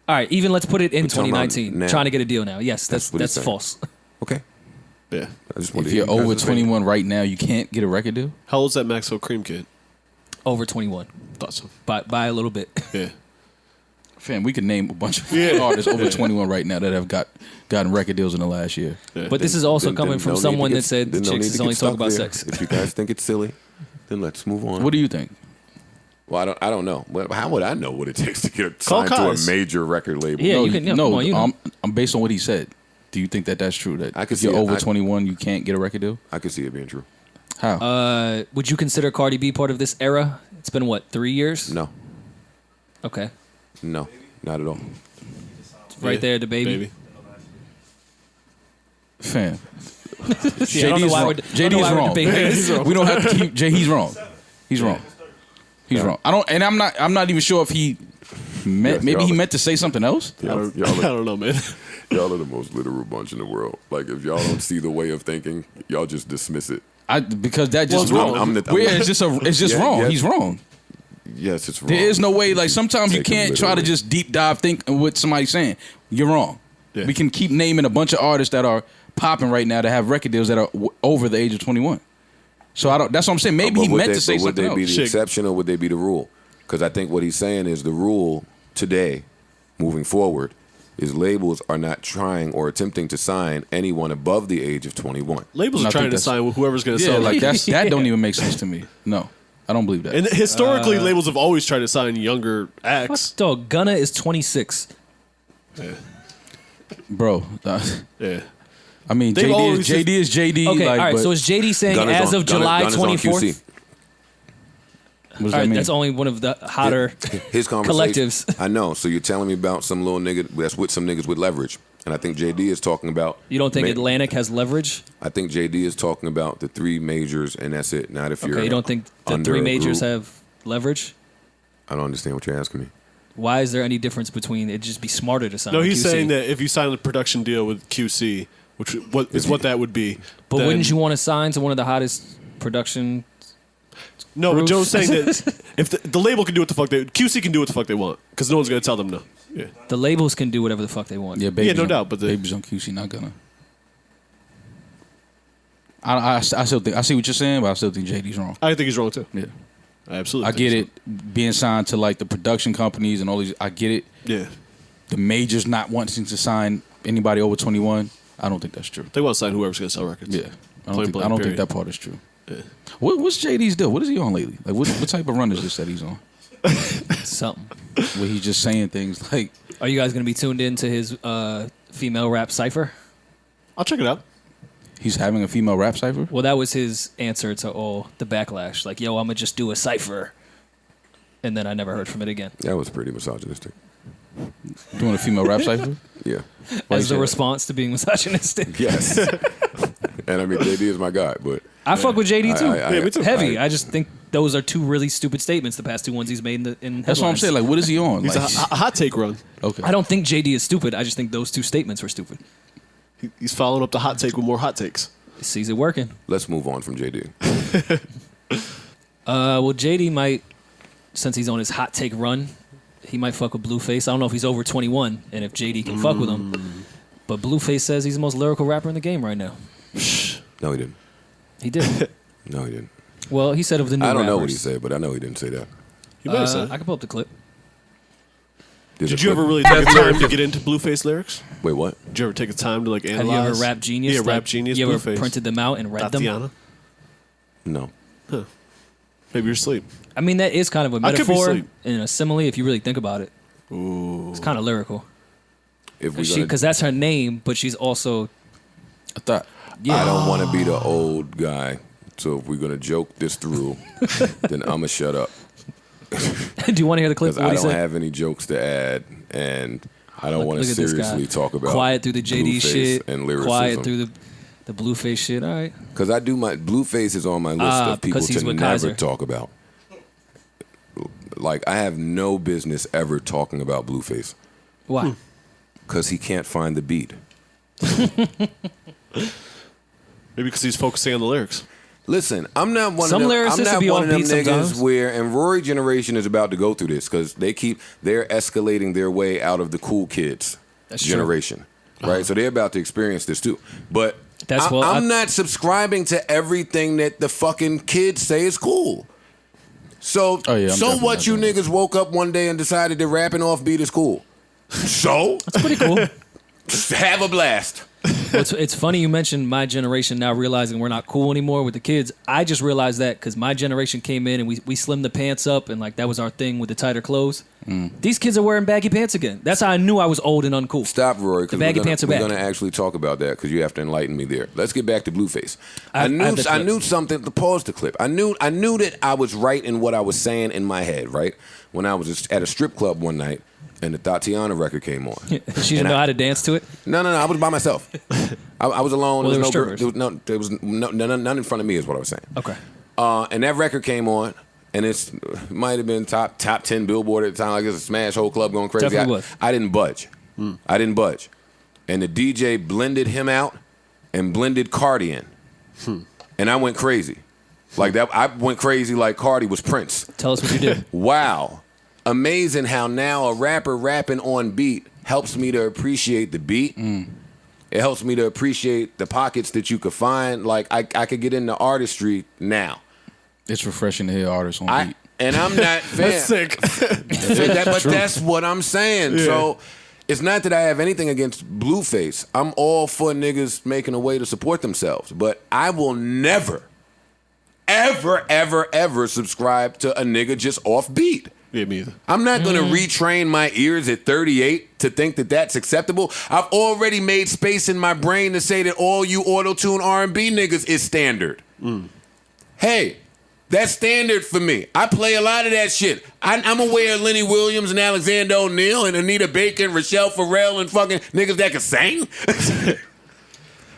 All right, even let's put it in We're talking about 2019. now. Trying to get a deal now. Yes, That's what he's that's saying. false. Okay. Yeah. I just wanted If to you're hear you over guys' opinion. 21 right now, you can't get a record deal? How old's that Maxwell Cream kid? Over 21 Thought so. by a little bit. Yeah. Fam, we could name a bunch of artists over 21 right now that have gotten record deals in the last year. Yeah. But this is also Then- coming then from no need someone to that get- said then no chicks need is to only get talk stuck about there. sex. If you guys think it's silly, then let's move on. What do you think? Well, I don't know. Well, how would I know what it takes to get Call signed to a Kaz. major record label? Yeah, you can. Yeah, no, come on, you know. I'm based on what he said. Do you think that that's true? That I could if you're see it. over I- 21, you can't get a record deal? I could see it being true. How? Would you consider Cardi B part of this era? It's been what, 3 years? No, Okay, no, not at all. right there, the baby. Fam. Yeah, I don't know why we're- I don't know JD why is we're wrong. debating this. We don't have to keep. He's wrong. He's wrong. He's wrong. I'm not even sure if he Maybe y'all he are- meant to say something else. I Y'all don't know, man. y'all are the most literal bunch in the world. Like, if y'all don't see the way of thinking, y'all just dismiss it. Because that just Well, wrong. I'm It's just Yeah, wrong. yes. He's wrong. Yes, it's wrong. There is no way. Like sometimes you Take him can't try to literally. just deep dive think what somebody's saying. You're wrong. Yeah. We can keep naming a bunch of artists that are popping right now that have record deals that are over the age of 21. So I don't. That's what I'm saying. Maybe But he would meant they- to say but something Would they be else. the exception or would they be the rule? Because I think what he's saying is the rule today, moving forward, is labels are not trying or attempting to sign anyone above the age of 21. Labels I are trying think to that's- sign with whoever's going to Yeah, sell. like records. that don't even make sense to me. No, I don't believe that. And historically, labels have always tried to sign younger acts. Dog, Gunna is 26. Bro, Yeah. I mean, They've always JD is JD. Okay, like, all right. but So is JD saying Gunna's as on- of July Gunna's on 24th? QC. what does All that right, mean? that's only one of the hotter. His conversation. collectives. I know. So you're telling me about some little nigga that's with some niggas with leverage. And I think JD is talking about. You don't think ma- Atlantic has leverage? I think JD is talking about the three majors, and that's it. Not if you're. Okay, you don't think the under three a majors group. have leverage? I don't understand what you're asking me. Why is there any difference between it'd just be smarter to sign? No, with he's QC? saying that if you sign a production deal with QC, which what that would be. But then- wouldn't you want to sign to one of the hottest production? No, but proof? Joe's saying that if the label can do what the fuck QC can do what the fuck they want because no one's going to tell them no. Yeah. The labels can do whatever the fuck they want. Yeah, baby's no on, doubt, but the- baby's on QC not gonna. I still think I see what you're saying, but I still think JD's wrong. I think he's wrong too. Yeah, I absolutely. I think get so. it. Being signed to like the production companies and all these, I get it. Yeah. The majors not wanting to sign anybody over 21. I don't think that's true. They want to sign whoever's going to sell records. Yeah, I Point don't blank, think period. that part is true. What's JD's deal? What is he on lately? Like what type of run is this that he's on? Something. Where he's just saying things like, Are you guys going to be tuned into his female rap cipher? I'll check it out. he's having a female rap cipher? Well, that was his answer to all the backlash. Like, yo, I'm going to just do a cipher. And then I never heard from it again. That was pretty misogynistic. Doing a female rap cipher? Yeah. Why As you a say response to being misogynistic. Yes. And I mean, JD is my guy, but I fuck with JD too. I- me too. Heavy. I just think those are two really stupid statements, the past two ones he's made in That's what I'm headlines. saying. Like, what is he on? He's Like, a hot take run. okay. I don't think JD is stupid. I just think those two statements were stupid. He's following up the hot take with more hot takes. He sees it working. let's move on from JD. Well, JD might, since he's on his hot take run, he might fuck with BlueFace. I don't know if he's over 21 and if JD can fuck with him. But BlueFace says he's the most lyrical rapper in the game right now. No, he didn't. He did. No, he didn't. Well, he said of the new I don't rappers. know what he said, but I know he didn't say that. He might have said. I can pull up the clip. There's Did a you ever clip- really take the time to get into BlueFace lyrics? Wait, what? Did you ever take the time to like Have analyze? you ever Rap Genius? Yeah, like, Rap Genius. You ever BlueFace. printed them out and read them? Tatiana. No. Maybe you're asleep. I mean, that is kind of a I could be metaphor asleep. and a simile if you really think about it. Ooh. It's kind of lyrical. If we gonna, Because that's her name, but she's also I thought. I don't want to be the old guy. So if we're gonna joke this through, then I'ma shut up Do you want to hear the clip? because Of what I he don't said? have any jokes to add, and I don't want to Look at this guy. seriously talk about Quiet through the JD Blueface shit. and lyricism. Quiet through the BlueFace shit. All right. Because I do my BlueFace is on my list of people 'cause he's to with never Kaiser. talk about. Like I have no business ever talking about BlueFace Why? because he can't find the beat. Maybe because he's focusing on the lyrics. Listen, I'm not one Some of them. I'm lyricists not will be one on of them beat niggas sometimes. where, and Rory generation is about to go through this because they're escalating their way out of the cool kids That's true. generation, right? So they're about to experience this too. But That's what I'm not subscribing to everything that the fucking kids say is cool. So, Oh, yeah, I'm so definitely what? not You doing niggas woke up one day and decided that rapping off beat is cool. So Pretty cool. have a blast. Well, it's funny you mentioned my generation now realizing we're not cool anymore with the kids. I just realized that because my generation came in and we slimmed the pants up and like that was our thing with the tighter clothes. These kids are wearing baggy pants again. That's how I knew I was old and uncool. Stop, Rory, because baggy pants are we're back. gonna actually talk about that because you have to enlighten me there. Let's get back to BlueFace. I I knew have the I clip. knew something. Pause the clip. I knew that I was right in what I was saying in my head. Right when I was at a strip club one night and the Tatiana record came on. She didn't know how to dance to it. No. I was by myself. I was alone. Well, there was there no were girl. There was none in front of me. Is what I was saying. Okay. And that record came on, and it might have been top 10 Billboard at the time. Like it's a smash, whole club going crazy. Definitely was. I didn't budge. I didn't budge, and the DJ blended him out and blended Cardi in, and I went crazy. Like that, I went crazy like Cardi was Prince. Tell us what you did. Wow. Amazing how now a rapper rapping on beat helps me to appreciate the beat. It helps me to appreciate the pockets that you could find. Like I could get into artistry now. It's refreshing to hear artists on beat. And I'm not fan. That's sick. But that's what I'm saying. Yeah. So it's not that I have anything against BlueFace. I'm all for niggas making a way to support themselves. But I will never, ever, ever, ever subscribe to a nigga just off beat. Yeah, me either. I'm not going to retrain my ears at 38 to think that that's acceptable. I've already made space in my brain to say that all you auto-tune R&B niggas is standard. Hey, that's standard for me. I play a lot of that shit. I'm aware of Lenny Williams and Alexander O'Neal and Anita Baker and Rochelle Farrell and fucking niggas that can sing.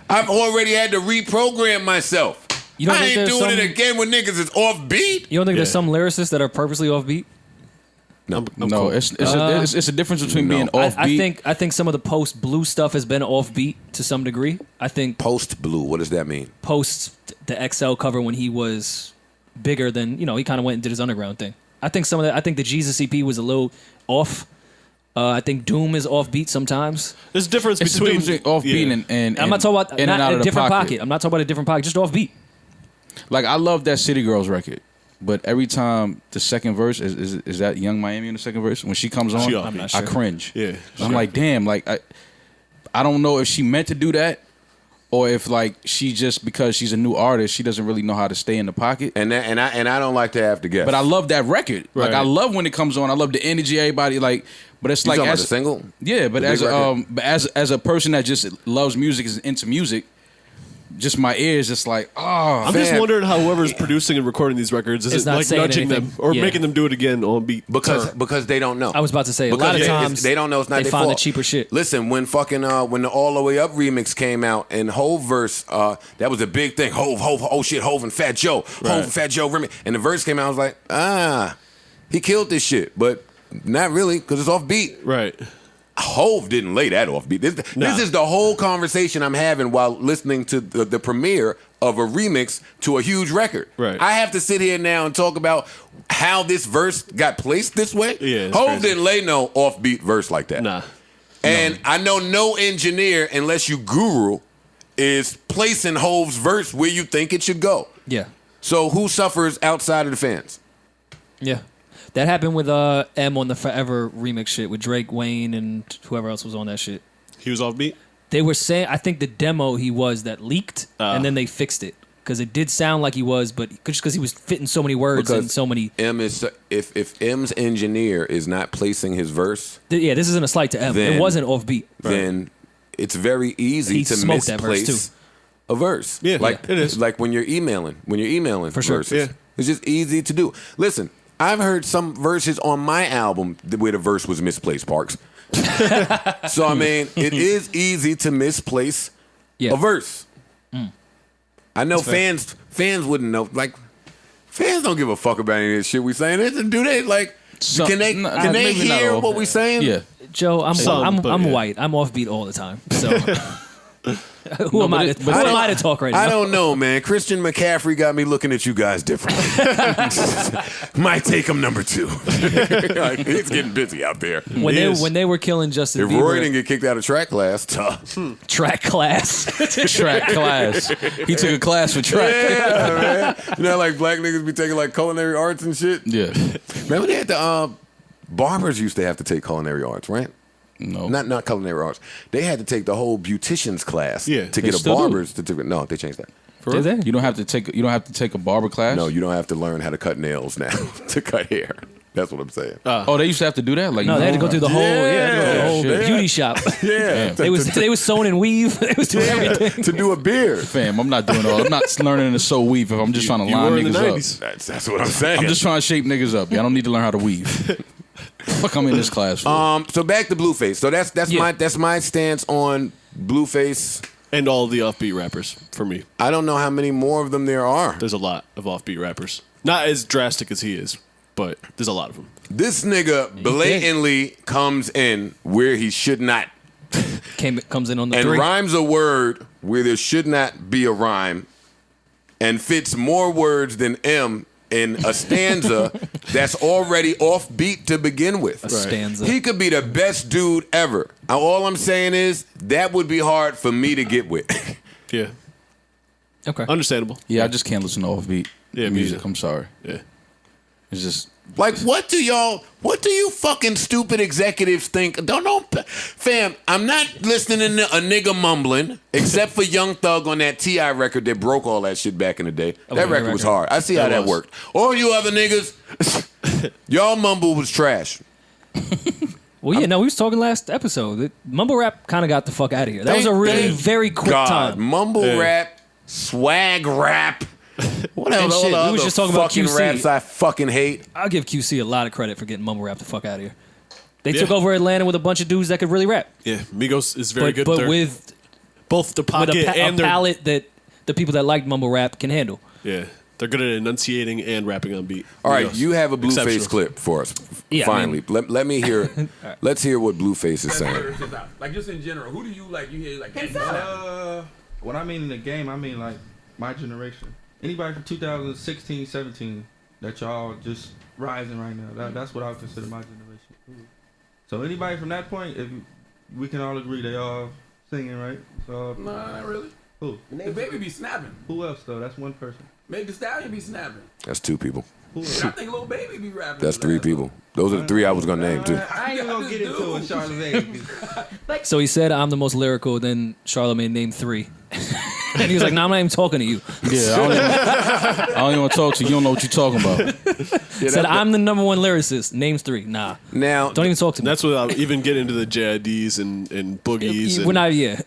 I've already had to reprogram myself. You don't I think ain't there's doing it some- again when niggas is off beat. You don't think there's some lyricists that are purposely off beat? No. I'm No, cool. it's a difference between being off beat. I think some of the post blue stuff has been off beat to some degree. I think Post blue, what does that mean? post the XL cover when he was bigger than he kind of went and did his underground thing. I think some of that. I think the Jesus EP was a little off. I think Doom is off beat sometimes. There's a difference It's between off beat and I'm not talking about in and not out a of the different pocket. pocket. I'm not talking about a different pocket. Just off beat. Like I love that City Girls record, but every time the second verse is that Young Miami in the second verse when she comes on, She off beat. I'm not I sure. cringe. Yeah, I'm like, damn, like I don't know if she meant to do that or if like she just because she's a new artist she doesn't really know how to stay in the pocket. And I don't like to have to guess. But I love that record. Like Right. I love when it comes on. I love the energy, everybody like. But it's You like talking about as the single? yeah, but The big record? but as a person that just loves music is into music, just my ears just like I'm just Fam. wondering how whoever's producing and recording these records is It's it not like saying nudging anything. them or Yeah. making them do it again on beat because they don't know. I was about to say a Because lot of times they don't know it's not they their find fault. the cheaper shit. Listen, when fucking when the All the Way Up remix came out and Hove verse, that was a big thing. Hove, oh shit, Hove and Fat Joe, Hove and Fat Joe remix, and the verse came out. I was like, he killed this shit, but not really because it's off beat. right. Hove didn't lay that off beat. This is the whole conversation I'm having while listening to the premiere of a remix to a huge record. Right. I have to sit here now and talk about how this verse got placed this way. Yeah, it's Hove crazy. didn't lay no offbeat verse like that. Nah. And I know no engineer, unless you guru, is placing Hove's verse where you think it should go. Yeah, So who suffers outside of the fans? yeah. That happened with M on the Forever remix shit with Drake, Wayne, and whoever else was on that shit. He was off beat. They were saying, I think the demo he was that leaked, and then they fixed it because it did sound like he was, but just because he was fitting so many words and so many. M is if M's engineer is not placing his verse, Yeah, this isn't a slight to M. Then- It wasn't off beat. then it's very easy He to smoked that verse, misplace too. a verse. Yeah, like it is. like when you're emailing For sure. verses. Yeah. It's just easy to do. Listen, I've heard some verses on my album where the verse was misplaced, Parks. So I mean, it is easy to misplace Yeah. a verse. I know fans wouldn't know. Like fans don't give a fuck about any of this shit we saying. Do they like? Some- can they no, maybe not hear all. what we saying? Yeah. Joe, I'm Some, but yeah. white. I'm off beat all the time. So who am I to talk right now? I don't know, man. Christian McCaffrey got me looking at you guys differently. Might take him number 2. Like, he's getting busy out there. When they were killing Justin If Bieber, Rory didn't get kicked out of track class, tough. track class. Track class. He took a class for track. Yeah, man. You know, how, like black niggas be taking like culinary arts and shit. Yeah. Remember they had the barbers used to have to take culinary arts, right? No. Not culinary arts. They had to take the whole beautician's class Yeah, to they get a still do. barber's certificate. No, they changed that. Did they? You don't have to take a barber class? No, you don't have to learn how to cut nails now to cut hair. That's what I'm saying. Oh, they used to have to do that? Like No, they had to go through the whole shit. beauty shop. Yeah. They was sewing and weave. They was doing everything. To do a beard. Fam, I'm not doing all. I'm not learning to sew weave if I'm just trying to You line were in the niggas up. 90s. That's what I'm saying. I'm just trying to shape niggas up. Yeah, I don't need to learn how to weave. Fuck, I'm in this class for. So back to BlueFace. So that's Yeah. my stance on BlueFace. And all the offbeat rappers for me. I don't know how many more of them there are. There's a lot of offbeat rappers. Not as drastic as he is, but there's a lot of them. This nigga blatantly comes in where he should not. Comes in on the and 3. rhymes a word where there should not be a rhyme and fits more words than M in a stanza that's already offbeat to begin with. A stanza. He could be the best dude ever. All I'm saying is that would be hard for me to get with. Yeah. Okay. Understandable. Yeah, I just can't listen to offbeat music. either. I'm sorry. Yeah. It's just Like, what do you fucking stupid executives think? Fam, I'm not listening to a nigga mumbling, except for Young Thug on that T.I. record that broke all that shit back in the day. That record was hard. I see how that worked. All you other niggas, y'all mumble was trash. Well, yeah, no, we was talking last episode. Mumble rap kind of got the fuck out of here. That was a really very quick time. Mumble rap, swag rap. What else? Shit, we was just talking about QC. Raps I fucking hate. I'll give QC a lot of credit for getting mumble rap the fuck out of here. They took over Atlanta with a bunch of dudes that could really rap. Yeah, Migos is very good. But with both the pocket and a their palette that the people that like mumble rap can handle. Yeah, they're good at enunciating and rapping on beat. All right, Migos. you have a BlueFace Exceptional. clip for us. Yeah, Finally, let me hear. Let's hear what BlueFace is saying. Like just in general, who do you like? You hear like When I mean in the game, I mean like my generation. Anybody from 2016, 17 that y'all just rising right now. That's what I would consider my generation. So anybody from that point, if we can all agree they all singing, right? So Nah, not really. who? The baby be snapping. Who else though? That's one person. Maybe the stallion be snapping. That's 2 people. Who else? I think little baby be rapping. That's 3 people. Those are the 3 I was gonna name too. I ain't even gonna get into it, Charlamagne. So he said, I'm the most lyrical, then Charlamagne named 3. And he was like, nah, I'm not even talking to you. yeah. I don't even want to talk to you. You don't know what you're talking about. Said, I'm the number 1 lyricist. Names 3. Nah. Now, Don't even talk to me. That's without even getting into the JIDs and boogies. We're not, yeah.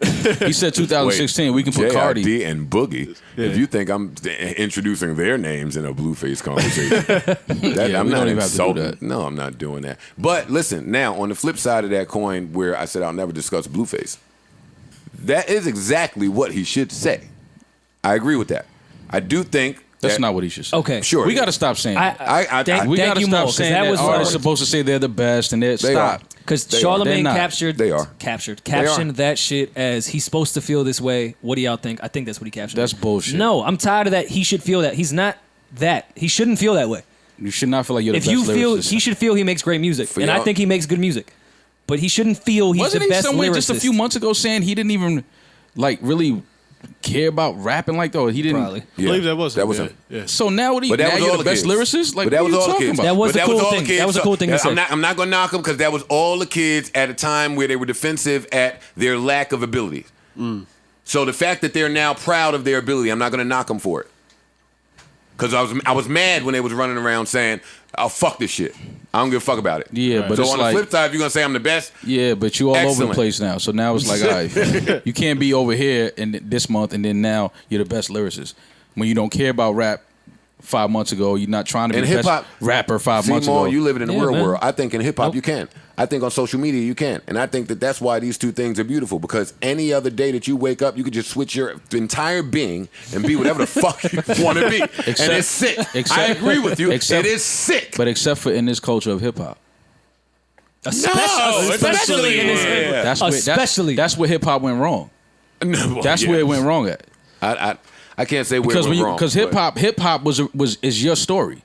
He said 2016. We can put Cardi. JID and Boogie. If you think I'm introducing their names in a BlueFace conversation, Yeah, I'm we not don't even have to do insulting. that. No, I'm not doing that. But listen, now on the flip side of that coin, where I said I'll never discuss BlueFace, that is exactly what he should say. I agree with that. I do think That's not what he should say. Okay. Sure. We got to stop saying that. Thank We got to you, stop Mo, 'cause saying that that was artists hard. supposed to say they're the best and they're They stop. Because They are. They're Charlamagne not. captioned that shit as he's supposed to feel this way. What do y'all think? I think that's what he captioned. That's bullshit. No, I'm tired of that. He should feel that. He's not that. He shouldn't feel that way. You should not feel like you're the If best you feel, lyricist. he should feel he makes great music, For and I y'all- think he makes good music. But he shouldn't feel he's Wasn't the he best somewhere lyricist. just a few months ago saying he didn't even like really care about rapping like that? Or he didn't. Probably. I believe that was him. him. Yeah. So now what? But that Now was you're all the the best kids. lyricist. Like But that what was are you all the talking kids. about? That was But a cool all the thing. kids. That was a cool thing to say. I'm not gonna knock them because that was all the kids at a time where they were defensive at their lack of ability. So the fact that they're now proud of their ability, I'm not gonna knock them for it. Because I was mad when they was running around saying, "Oh fuck this shit. I don't give a fuck about it." Yeah, but so it's on like- the flip side, if you're gonna say I'm the best, Yeah, but you all over the Excellent. place now. So now it's like, all right, you can't be over here in this month and then now you're the best lyricist. When you don't care about rap 5 months ago, you're not trying to be in the hip hop best rapper 5 months Seymour, ago. you live in the Yeah, real man. world. I think in hip hop Nope. you can. I think on social media you can, and I think that that's why these two things are beautiful. Because any other day that you wake up, you could just switch your entire being and be whatever the fuck you want to be, and it's sick. I agree with you. It is sick. But except for in this culture of hip hop. Especially in this. Yeah. That's where hip hop went wrong. No, That's yeah. where it went wrong at. I can't say where it went wrong. Because hip hop is your story.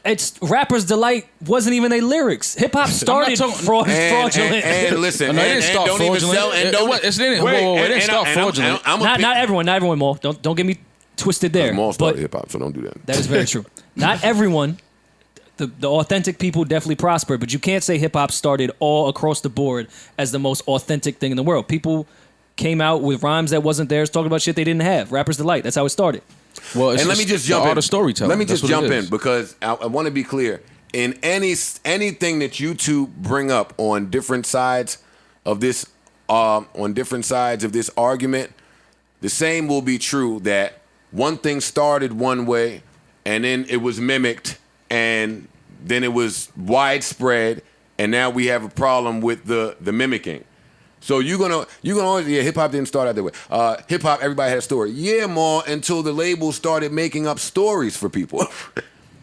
It's Rapper's Delight wasn't even their lyrics. Hip hop started talking- fraudulent. And listen, No, it and didn't start don't even fraudulent. sell. And It don't. didn't- wait, whoa, it didn't and start I'm- fraudulent. I'm a not everyone, Mo. Don't get me twisted there. Maul started But hip hop, so don't do that. that is very true. Not everyone. The authentic people definitely prospered, but you can't say hip hop started all across the board as the most authentic thing in the world. People came out with rhymes that wasn't theirs, talking about shit they didn't have. Rapper's Delight. That's how it started. Well, it's And let me just jump the in. art of storytelling. Let me That's just what it jump is. in because I want to be clear. In anything that you two bring up on different sides of this argument, the same will be true that one thing started one way and then it was mimicked and then it was widespread and now we have a problem with the mimicking. So you're gonna always hip hop didn't start out that way. Hip hop, everybody had a story. Yeah, more until the labels started making up stories for people.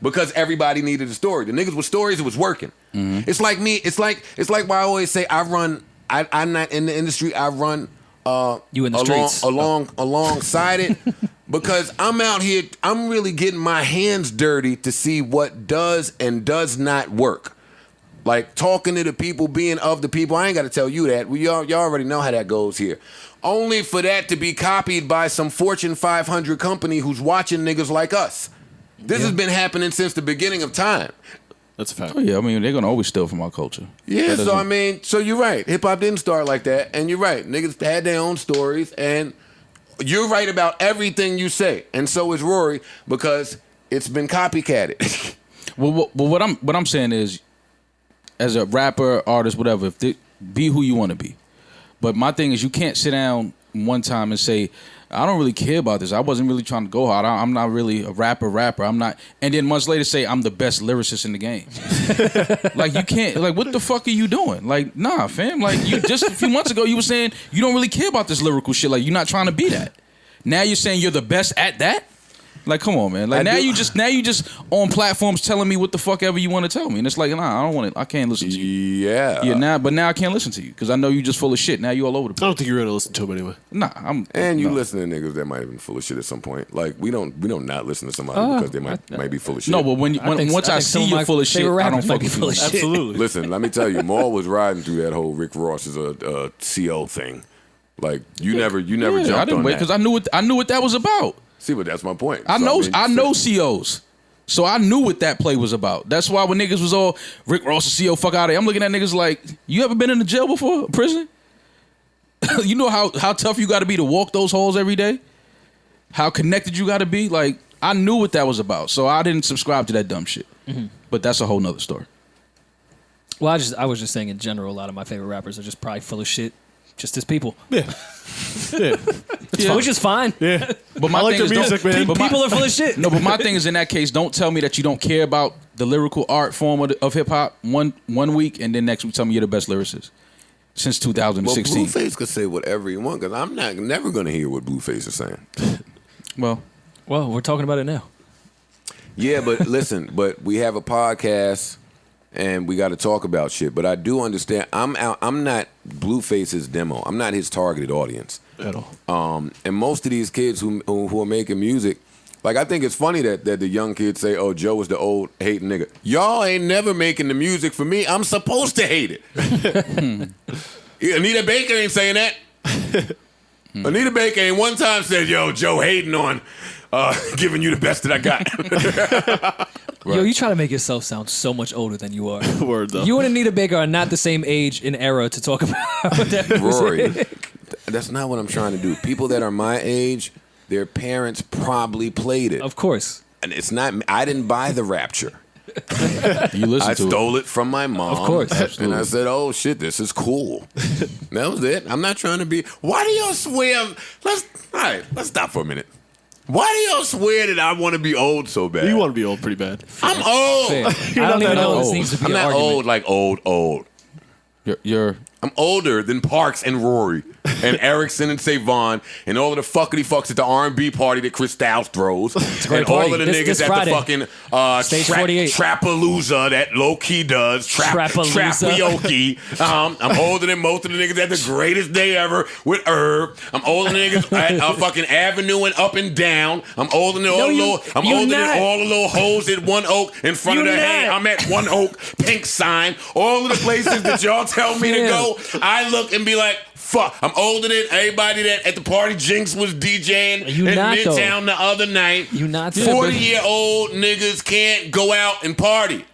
because everybody needed a story. The niggas with stories, it was working. It's like me. It's like why I always say I'm not in the industry. I run you in the streets alongside it because I'm out here. I'm really getting my hands dirty to see what does and does not work. Like talking to the people, being of the people. I ain't got to tell you that. Y'all already know how that goes here. Only for that to be copied by some Fortune 500 company who's watching niggas like us. This has been happening since the beginning of time. That's a fact. Oh, yeah, I mean, they're going to always steal from our culture. Yeah, so I mean, so you're right. Hip-hop didn't start like that, and you're right. Niggas had their own stories, and you're right about everything you say, and so is Rory, because it's been copycatted. Well, what I'm saying is, as a rapper, artist, whatever, be who you want to be. But my thing is, you can't sit down one time and say, I don't really care about this. I wasn't really trying to go hard. I'm not really a rapper. I'm not. And then months later say, I'm the best lyricist in the game. Like, you can't. Like, what the fuck are you doing? Like, nah, fam. Like, you just a few months ago, you were saying you don't really care about this lyrical shit. Like, you're not trying to be that. Now you're saying you're the best at that? Like, come on, man. Like, now you just on platforms telling me what the fuck ever you want to tell me. And it's like, nah, I don't want it. I can't listen to you. Yeah. But now I can't listen to you because I know you just full of shit. Now you all over the place. I don't think you're gonna listen to him anyway. Nah, And you no. listen to niggas that might have been full of shit at some point. Like, we don't not listen to somebody because they might be full of shit. No, but once I see you're full of shit, I don't fucking full of shit. Absolutely. Listen, let me tell you, Maul was riding through that whole Rick Ross is a CO thing. Like, you never jumped I didn't on wait that. because I knew what that was about. See, but that's my point. I know COs. So I knew what that play was about. That's why when niggas was all Rick Ross is CO, fuck out of here. I'm looking at niggas like, you ever been in the jail before? Prison? You know how tough you got to be to walk those halls every day? How connected you got to be? Like, I knew what that was about. So I didn't subscribe to that dumb shit. Mm-hmm. But that's a whole nother story. Well, I was just saying in general, a lot of my favorite rappers are just probably full of shit. Just as people. Yeah. Which is fine. Yeah. But my I like thing their is, music, man. People are full of shit. No, but my thing is in that case, don't tell me that you don't care about the lyrical art form of hip hop one week, and then next week tell me you're the best lyricist since 2016. Well, BlueFace could say whatever he wants because I'm never going to hear what BlueFace is saying. Well, we're talking about it now. Yeah, but listen, but we have a podcast and we got to talk about shit. But I do understand. I'm not BlueFace's demo. I'm not his targeted audience at all. And most of these kids who are making music, like, I think it's funny that the young kids say, "Oh, Joe is the old hating nigga." Y'all ain't never making the music for me. I'm supposed to hate it. Anita Baker ain't saying that. Anita Baker ain't one time said, "Yo, Joe hating on giving you the best that I got." Right. Yo, you try to make yourself sound so much older than you are. Word, though. You and Anita Baker are not the same age and era to talk about that Rory, that's not what I'm trying to do. People that are my age, their parents probably played it. Of course. And it's not, I didn't buy the Rapture. You listen I to stole it from my mom. Of course. And I said, "Oh shit, this is cool." That was it. I'm not trying to be. Why do y'all swear? Let's stop for a minute. Why do y'all swear that I want to be old so bad? You want to be old pretty bad. I'm old. I don't even know this needs to be I'm an not argument. old like old. You're I'm older than Parks and Rory and Erickson and Savon and all of the fuckity fucks at the R&B party that Chris Styles throws great and all party. of the This niggas at Friday. the fucking Stage 48. Trapalooza that Low Key does. Trapalooza. Trapioki. I'm older than most of the niggas at the greatest day ever with Herb. I'm older than niggas at fucking Avenue and Up and Down. I'm older than all the little hoes at One Oak in front of the hay. I'm at One Oak, Pink Sign. All of the places that y'all tell me to go, I look and be like, fuck. I'm older than everybody that at the party Jinx was DJing in Midtown the other night. 40-year-old niggas can't go out and party.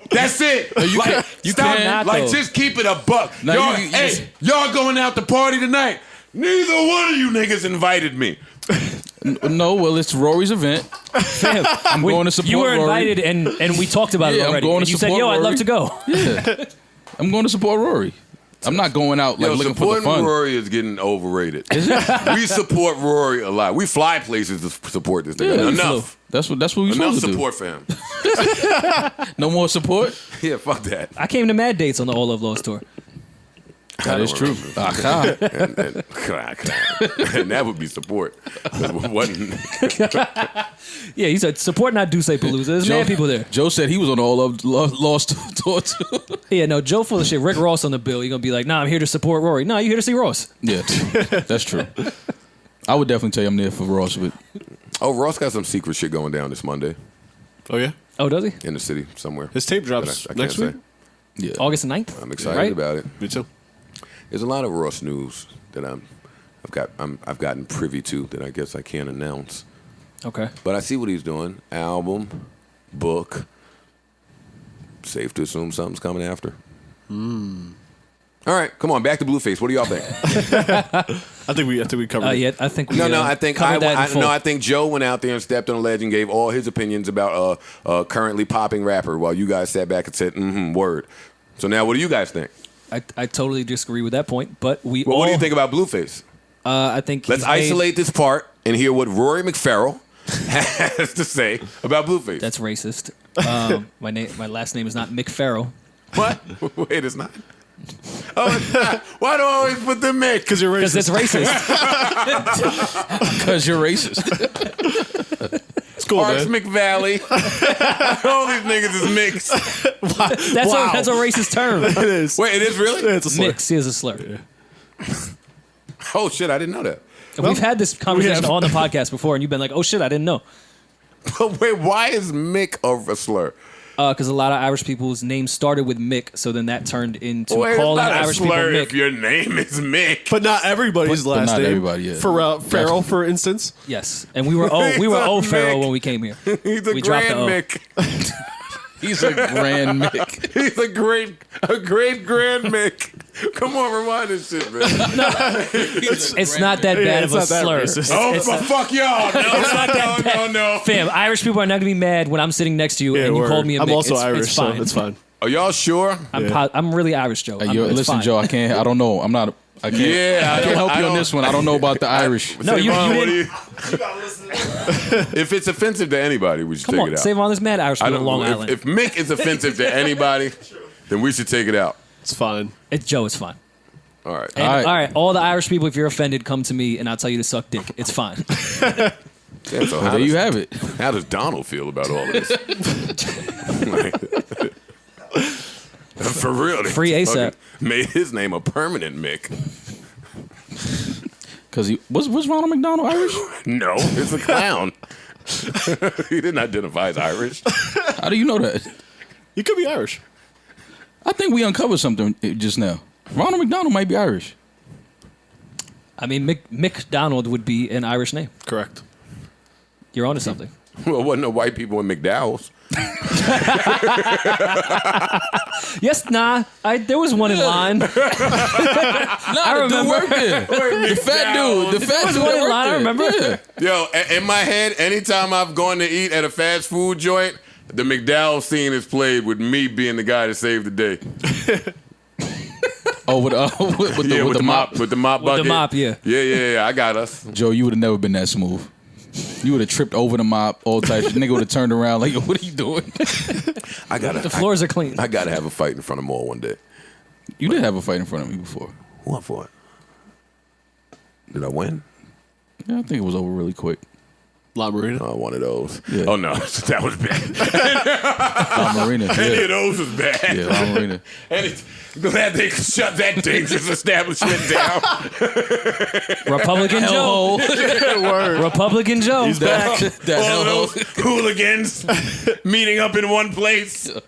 That's it. Just keep it a buck. No, Y'all going out to party tonight? Neither one of you niggas invited me. No, well, it's Rory's event. Fam, I'm going to support You were Rory. invited and we talked about it I'm already. going And to you said, support "Yo, I'd love Rory." to go." Yeah. I'm going to support Rory. I'm not going out like looking for the supporting fun. Rory is getting overrated. We support Rory a lot. We fly places to support this nigga. Yeah, Enough. That's what we Enough supposed to do. support for him. No more support. Yeah, fuck that. I came to Mad Dates on the All Love Lost tour. That is true. And that would be support. It wasn't. Yeah, he said support, not do say Palooza. There's mad people there. Joe said he was on the All Of Lost tour too. Yeah, no, Joe full of shit. Rick Ross on the bill. You're gonna be like, nah, I'm here to support Rory. Nah, you're here to see Ross. Yeah, that's true. I would definitely tell you I'm there for Ross, but Oh, Ross got some secret shit going down this Monday Oh yeah, Oh, does he? in the city somewhere. his tape drops But I next can't week. say. yeah. August 9th? I'm excited Right? about it. Me too. There's a lot of Ross news that I've gotten privy to that I guess I can't announce. Okay. But I see what he's doing. Album, book. Safe to assume something's coming after. All right, come on, back to BlueFace. What do y'all think? I think we covered it. Yeah, I think we I think covered that in full. I think Joe went out there and stepped on a ledge and gave all his opinions about a currently popping rapper, while you guys sat back and said, word. So now, what do you guys think? I totally disagree with that point, but Well, what do you think about BlueFace? I think Let's he's made- isolate this part and hear what Rory McFarrell has to say about BlueFace. That's racist. My last name is not McFarrell. What? Wait, it's not. Oh, it's not. Why do I always put the Mick? Because you're Because racist. it's racist. Because you're racist. It's cool, Parks man. McValley. All these niggas is mixed. That's a racist term. It is. Wait, it is really? Yeah, it's a slur. Mix is a slur. Oh shit, I didn't know that. We've had this conversation on the podcast before, and you've been like, "Oh shit, I didn't know." But wait, why is Mick a slur? Because a lot of Irish people's names started with Mick, so then that turned into Wait, calling it's not Irish a people slur Mick. if your name is Mick. But not everybody's But last not name. everybody, yeah. Farrell, for instance. Yes, and we were He's a Farrell Mick. when we came here. He's a We dropped grand the O. Mick. He's a grand Mick. He's a great grand Mick. Come on, rewind this shit, man. It's not that bad of it's a not that slur. racist. Oh, fuck y'all. No. Fam, Irish people are not gonna be mad when I'm sitting next to you Yeah, and you word. called me a Mick. I'm also it's, Irish, it's fine. so it's fine. Are y'all sure? I'm really Irish, Joe. Hey, It's listen, fine. Joe, I don't know. I can't Yeah, I can't help you I on this one. I don't know about the Irish. No, you Savon, what didn't. do If it's offensive to anybody, we should Come take on, it out. Savon is mad Irish I people don't in Long if, Island. if Mick is offensive to anybody, then we should take it out. It's fine. It's Joe, it's fine. All right. And, All right. all right, all the Irish people, if you're offended, come to me and I'll tell you to suck dick. It's fine. Yeah, so There you have it. How does Donald feel about all of this? For real. they Free fucking ASAP. Made his name a permanent Mick. Because was Ronald McDonald Irish? No, it's a clown. He didn't identify as Irish. How do you know that? You could be Irish. I think we uncovered something just now. Ronald McDonald might be Irish. I mean, Mick Donald would be an Irish name. Correct. You're onto something. Well, wasn't no white people in McDowell's. Yes, nah. There was one in line. I remember. The fat dude. The fat was dude one that in worked line, I there. remember. Yeah. Yo, in my head, anytime I've gone to eat at a fast food joint, the McDowell scene is played with me being the guy that saved the day. Oh, with the mop. With the mop With the bucket. mop, yeah. Yeah, I got us. Joe, you would have never been that smooth. You would have tripped over the mop, all types. The nigga would have turned around like, yo, what are you doing? The floors are clean. I gotta have a fight in front of Maul one day. You did have a fight in front of me before. What for it? Did I win? Yeah, I think it was over really quick. La Marina. Oh, one of those. Yeah. Oh no, that was bad. La Marina. Any Yeah, of those was bad. yeah, La Marina. Glad they shut that dangerous establishment down. Republican Joe. Republican Joe. He's back. That All hellhole. of those hooligans meeting up in one place. What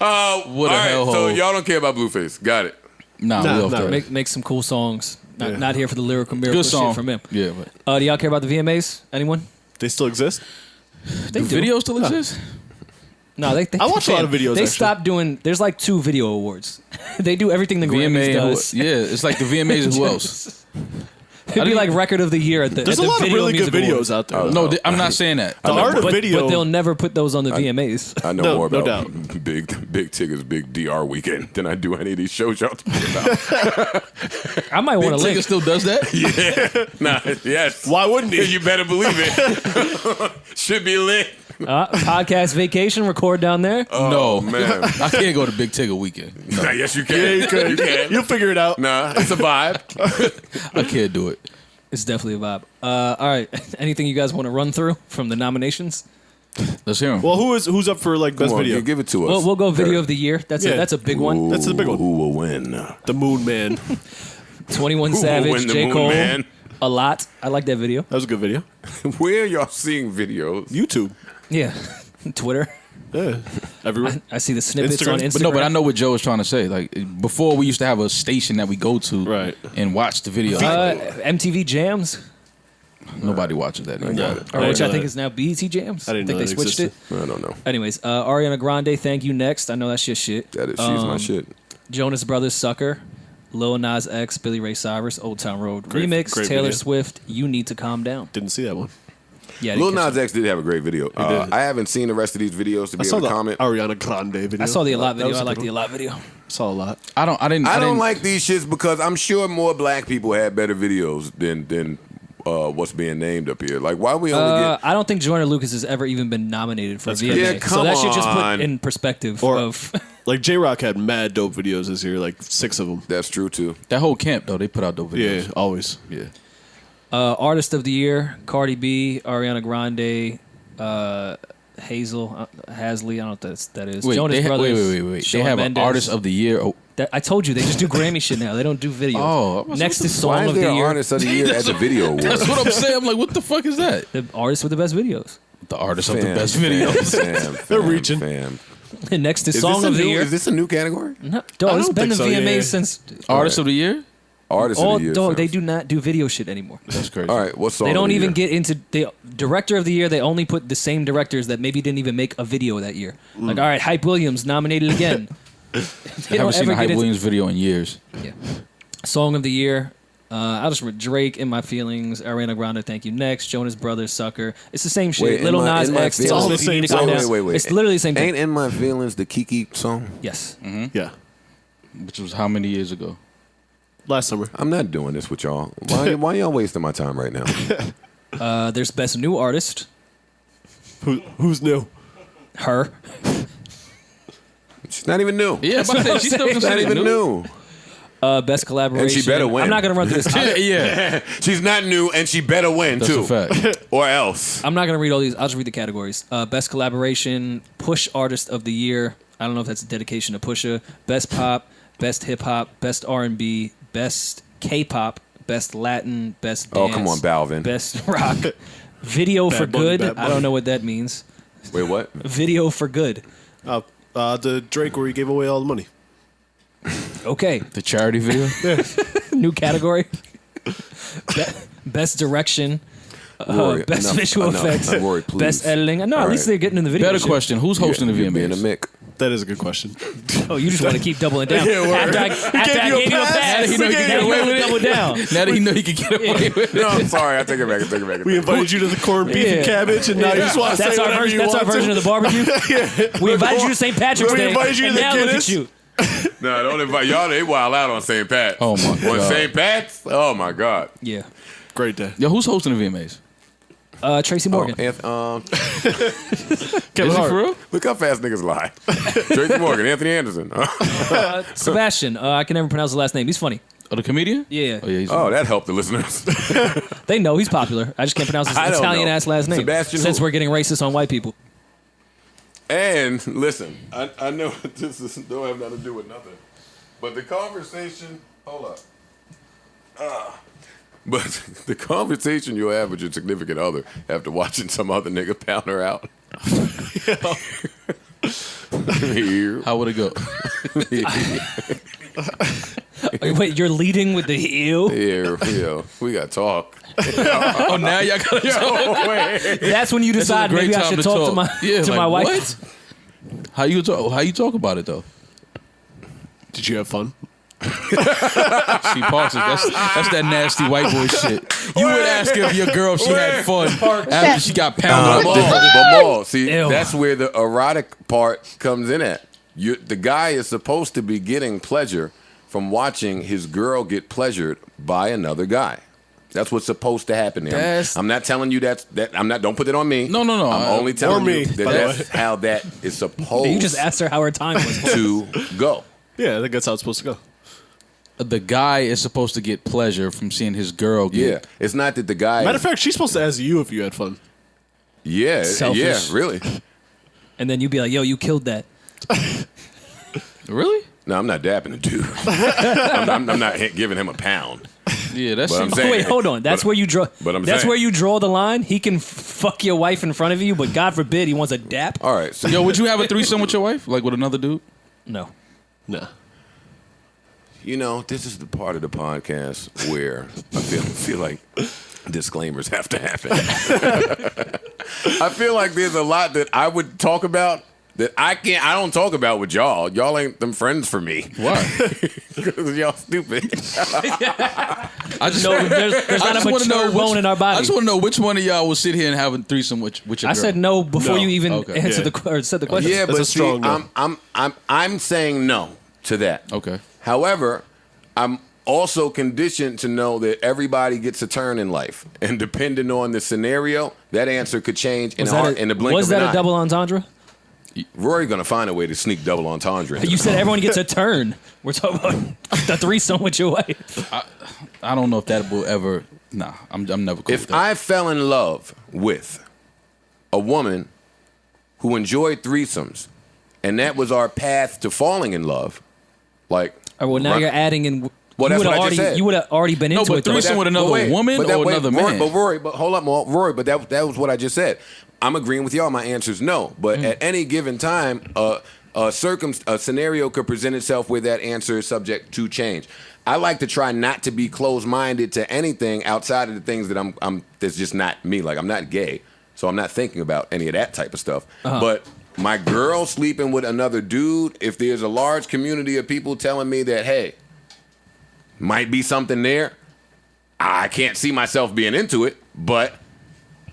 All a right, so hellhole. y'all don't care about BlueFace. Got it. Nah, Nah, we off nah. that. Make some cool songs. Not here for the lyrical miracle Good song shit from him. Yeah, but Do y'all care about the VMAs? Anyone? They still exist? They the do. video still exists? No, they I watch a lot of videos, They actually. stopped doing. There's like 2 video awards. They do everything the Grammys VMA, does. yeah, it's like the VMAs and who else? It'd be like record of the year at the. There's at a the lot of Video really good Music videos Awards. out there. No, I'm not saying that. The art of But video. they'll never put those on the VMAs. I know No, more no about doubt. Big Tigger's Big DR weekend than I do any of these shows y'all talking about. I might want to Tigger link. still does that? Nah, yes. Why wouldn't he? You better believe it. Should be lit. Podcast vacation, record down there. Oh, No. man. I can't go to Big Tigger weekend. no. Yes, you can. Yeah, you could. You can. You'll figure it out. Nah, it's a vibe. I can't do it. It's definitely a vibe. All right. Anything you guys want to run through from the nominations? Let's hear him. Well, who's up for like best Come on, video? give it to us. We'll go video of the year. That's Yeah. that's a big one. That's the big one. Who will win? The Moon Man. 21 Who will Savage, win the J. Moon Cole, Man? a lot. I like that video. That was a good video. Where y'all seeing videos? YouTube. Yeah, Twitter. Yeah. Everywhere. I see the snippets Instagram. on Instagram. But no, but I know what Joe is trying to say. Like before, we used to have a station that we go to Right. and watch the video. MTV Jams, Nobody watches that anymore. which know I think that. is now BET Jams. I didn't think know they that switched existed. it. I don't know. Anyways, Ariana Grande, Thank You Next. I know that's your shit. That is, she's my shit. Jonas Brothers, Sucker. Lil Nas X, Billy Ray Cyrus, Old Town Road remix. great Taylor video. Swift, You Need to Calm Down. Didn't see that one. Yeah, I Lil didn't catch Nas X did have a great video. did. I haven't seen the rest of these videos to I be saw able the to comment. Ariana Grande video. that. I saw the A Lot That video. was I a like good the A one. Lot video. Saw a lot. I don't I don't like these shits because I'm sure more black people had better videos than what's being named up here. Like, why we only get? I don't think Joyner Lucas has ever even been nominated for a VMA. Yeah, so come that should just put on. in perspective Or- of. Like J-Rock had mad dope videos this year, like 6 of them. That's true too. that whole camp though. They put out dope videos. Yeah, always. Yeah. Artist of the Year: Cardi B, Ariana Grande, Hazel Hasley. I don't know what that is. Wait, Jonas Brothers. wait. Shawn They have Mendes. an artist of the year. Oh, I told you they just do Grammy shit now. They don't do videos. Oh, I was next like, is Why Song is of the there Year. artist of the year at the video awards? that's what I'm saying. I'm like, what the fuck is that? The artist with the best videos. The artist of the best videos. They're reaching. Fam. And next is Is Song this of a the new? Year. Is this a new category? No, dog, it's don't been the think so, VMA yeah. since. Artist of the year. Artist All of the year. dog, fam. they do not do video shit anymore. That's crazy. All right, what's song? They of don't the even year? get into the director of the year. They only put the same directors that maybe didn't even make a video that year. Like, all right, Hype Williams nominated again. They I haven't seen a Hype into Williams video in years. yeah. Song of the year. I'll just read Drake, In My Feelings, Ariana Grande, Thank You Next, Jonas Brothers, Sucker. It's the same shit. Wait, Little In My- Nas In My X, Taylor Feelings? Swift, You Need to Wait, Calm wait, Down. wait. It's literally the same thing. Ain't In My Feelings the Kiki song? Yes. Yeah. Which was how many years ago? Last summer. I'm not doing this with y'all. Why y'all wasting my time right now? There's Best New Artist, Who's new? her. She's not even new. Yeah, but she's still She's not even new. Best Collaboration. And she better win. I'm not going to run through this. yeah. She's not new, and she better win That's too, a fact. or else. I'm not going to read all these. I'll just read the categories. Best Collaboration, Push Artist of the Year. I don't know if that's a dedication to Pusha. Best Pop, Best Hip Hop, Best R&B, Best K-Pop, Best Latin, Best Dance. Oh, come on, Balvin. Best Rock. Video for Bunny, Good. Bad Bunny. I don't know what that means. Wait, what? Video for Good. The Drake where he gave away all the money. Okay. The charity video. New category. Best Direction. Rory, Best enough, Visual enough. Effects. Rory, please. Best Editing. No, All at least right. they're getting in the video. Better shit. question: who's hosting the You're being a VMAs? Mick. That is a good question. Oh, you just want to keep doubling down. Yeah, word. After I gave you a pass, He know he can get away with it. double down. Now that he know he can get away with it. No, I'm sorry. I take it back. We invited you to the corned beef Yeah. and cabbage, and now you just want to say That's our whatever version. you That's our want version to. of the barbecue. We invited you to St. Patrick's We Day, invited you to and the now look at Guinness. you. No, don't invite y'all. They wild out on St. Pat's. Oh, my On God. St. Pat's? Oh my God. Yeah. Great day. Yo, who's hosting the VMAs? Tracy Morgan. Is Kevin he Hart. for real? Look how fast niggas lie. Tracy Morgan, Anthony Anderson. Sebastian. I can never pronounce the last name. He's funny. Oh, the comedian? Yeah. Oh, yeah. He's Oh, that helped the listeners. They know he's popular. I just can't pronounce his I don't Italian know. ass last name. Sebastian Since who? we're getting racist on white people. And listen, I know this don't have nothing to do with nothing, but the conversation. Hold up. But the conversation you'll have with your significant other after watching some other nigga pound her out. Here. How would it go? Wait, you're leading with the heel? Here, we got to talk. Oh, now y'all got to talk. Wait. That's when you This is a decide great maybe I time should to talk to my Yeah, to like, my wife. What? How you talk about it though? Did you have fun? She parks it. That's that nasty white boy shit. You would ask if your girl if she had fun after she got pounded up. But Maul, see, Ew. that's where the erotic part comes in at. The guy is supposed to be getting pleasure from watching his girl get pleasured by another guy. That's what's supposed to happen there. I'm not telling you that. I'm not. Don't put it on me. No. I'm only telling me, you that by the that's how that is supposed You just asked her how her time was. to go. Yeah, I think that's how it's supposed to go. The guy is supposed to get pleasure from seeing his girl get. Yeah, it's not that the guy. Matter of fact, she's supposed to ask you if you had fun. Yeah, Selfish. yeah, really. And then you'd be like, yo, you killed that. Really? No, I'm not dapping the dude. I'm not giving him a pound. Yeah, that's. But I'm Oh, saying, wait, hold on. That's where you draw. But I'm that's saying- where you draw the line. He can fuck your wife in front of you, but God forbid he wants a dap. All right, so Yo, would you have a threesome with your wife, like with another dude? No. Nah. you know, this is the part of the podcast where I feel like disclaimers have to happen. I feel like there's a lot that I would talk about that I don't talk about with y'all. Y'all ain't them friends for me. Why? Because y'all stupid. I just No, there's not a wanna mature bone in our body. I just want to know which one of y'all will sit here and have a threesome with your girl. I said no before No. you even Okay. answered Yeah. or said the question. Yeah, That's but a strong no. I'm saying no to that. Okay. However, I'm also conditioned to know that everybody gets a turn in life, and depending on the scenario, that answer could change in the blink was of an that eye. a double entendre? Rory gonna find a way to sneak double entendre. into You the said everyone gets a turn. We're talking about the threesome with your wife. I don't know if that will ever. Nah, I'm never cool with If that. I fell in love with a woman who enjoyed threesomes, and that was our path to falling in love, like, Well, now run- you're adding in. Well, you that's would what have I just already. said. You would have already been No, into but it though. threesome with another woman or another man? But Rory, but hold up, Rory, but that was what I just said. I'm agreeing with y'all. My answer is no. But at any given time, a scenario could present itself where that answer is subject to change. I like to try not to be closed-minded to anything outside of the things that I'm that's just not me. Like, I'm not gay, so I'm not thinking about any of that type of stuff. But my girl sleeping with another dude, if there's a large community of people telling me that, hey, might be something there, I can't see myself being into it, but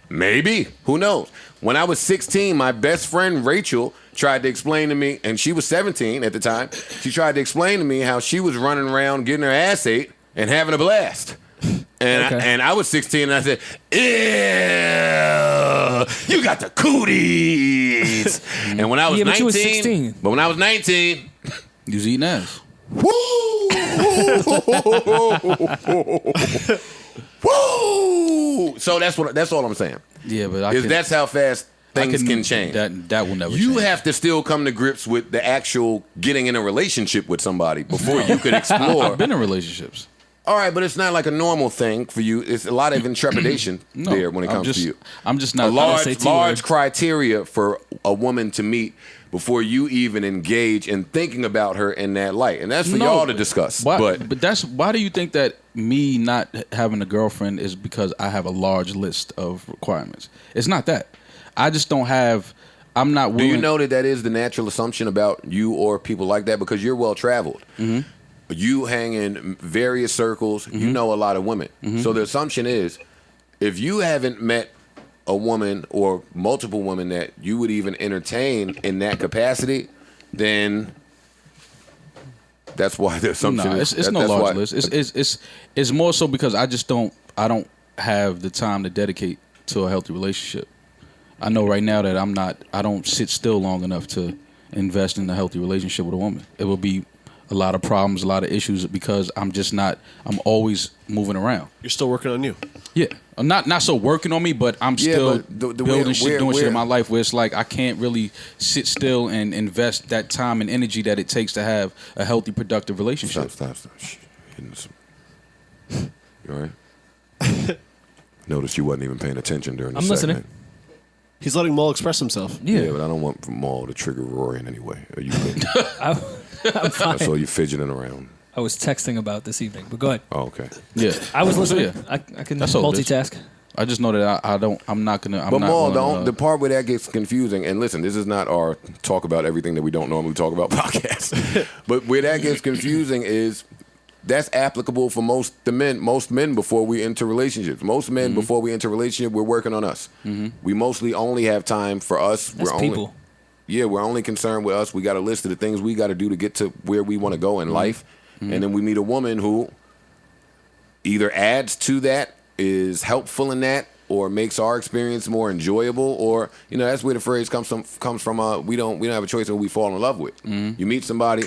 maybe. Who knows? When I was 16, my best friend Rachel tried to explain to me, and she was 17 at the time, she tried to explain to me how she was running around getting her ass ate and having a blast. And I was 16, and I said, ew, you got the cooties. And when I was 19, but you was 16. But when I was 19, You was eating ass. woo! Woo! So that's all I'm saying. Yeah, but That's how fast things can change. That will never. You change. have to still come to grips with the actual getting in a relationship with somebody before you can explore. I've been in relationships. All right, but it's not like a normal thing for you. It's a lot of intrepidation No, there when it comes to you. I'm just A not. large criteria for a woman to meet before you even engage in thinking about her in that light, and that's for y'all to discuss. But that's why do you think that me not having a girlfriend is because I have a large list of requirements? It's not that. I just don't have. I'm not do willing. you know that is the natural assumption about you or people like that because you're well traveled. Mm-hmm. You hang in various circles. You know a lot of women. So the assumption is, if you haven't met a woman or multiple women that you would even entertain in that capacity, then that's why the assumption No, is. it's no that's large why- list. It's more so because I don't have the time to dedicate to a healthy relationship. I know right now that I don't sit still long enough to invest in a healthy relationship with a woman. It will be a lot of problems, a lot of issues because I'm always moving around. You're still working on you. Yeah. I'm not so working on me, but I'm still but the building way- shit, doing shit where- in my life where it's like I can't really sit still and invest that time and energy that it takes to have a healthy, productive relationship. Stop. Shh. Hitting some- You all right? Notice you wasn't even paying attention during the I'm listening. segment. He's letting Maul express himself. Yeah, but I don't want Maul to trigger Rory in any way. Are you good? I'm fine. I saw you fidgeting around. I was texting about this evening, but go ahead. Oh, okay. Yeah. I was listening. Yeah. I can That's all it is. multitask. I just know that I'm not gonna. But Maul, gonna, the part where that gets confusing, and listen, this is not our talk about everything that we don't normally talk about podcast. But where that gets confusing is that's applicable for most men before we enter relationships. Most men before we enter a relationship, we're working on us. We mostly only have time for us. That's people. We're only concerned with us. We got a list of the things we got to do to get to where we want to go in life. And then we meet a woman who either adds to that, is helpful in that, or makes our experience more enjoyable, or that's where the phrase comes from. We don't have a choice of who we fall in love with. You meet somebody,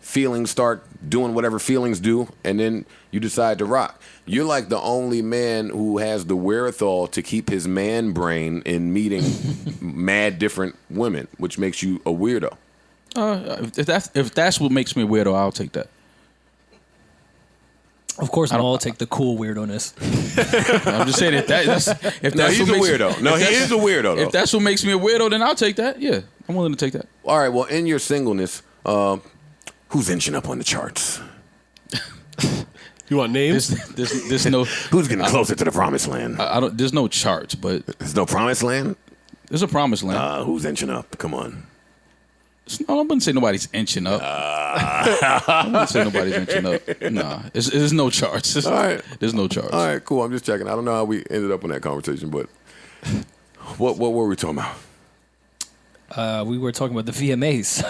feelings start doing whatever feelings do, and then you decide to rock. You're like the only man who has the wherewithal to keep his man brain in meeting mad different women, which makes you a weirdo. If that's what makes me a weirdo, I'll take that. Of course, I'll take the cool weirdoness. I'm just saying if that's No, he's a weirdo. No, he is a weirdo, though. If that's what makes me a weirdo, then I'll take that. Yeah, I'm willing to take that. All right, well, in your singleness, who's inching up on the charts? You want names? There's no. Who's getting closer to the promised land? I don't. There's no charts, but There's no promised land? there's a promised land. Who's inching up? Come on. I wouldn't say nobody's inching up. I wouldn't say nobody's inching up. Nah, there's no charts. All right. There's no charts. All right, cool. I'm just checking. I don't know how we ended up on that conversation, but what were we talking about? We were talking about the VMAs.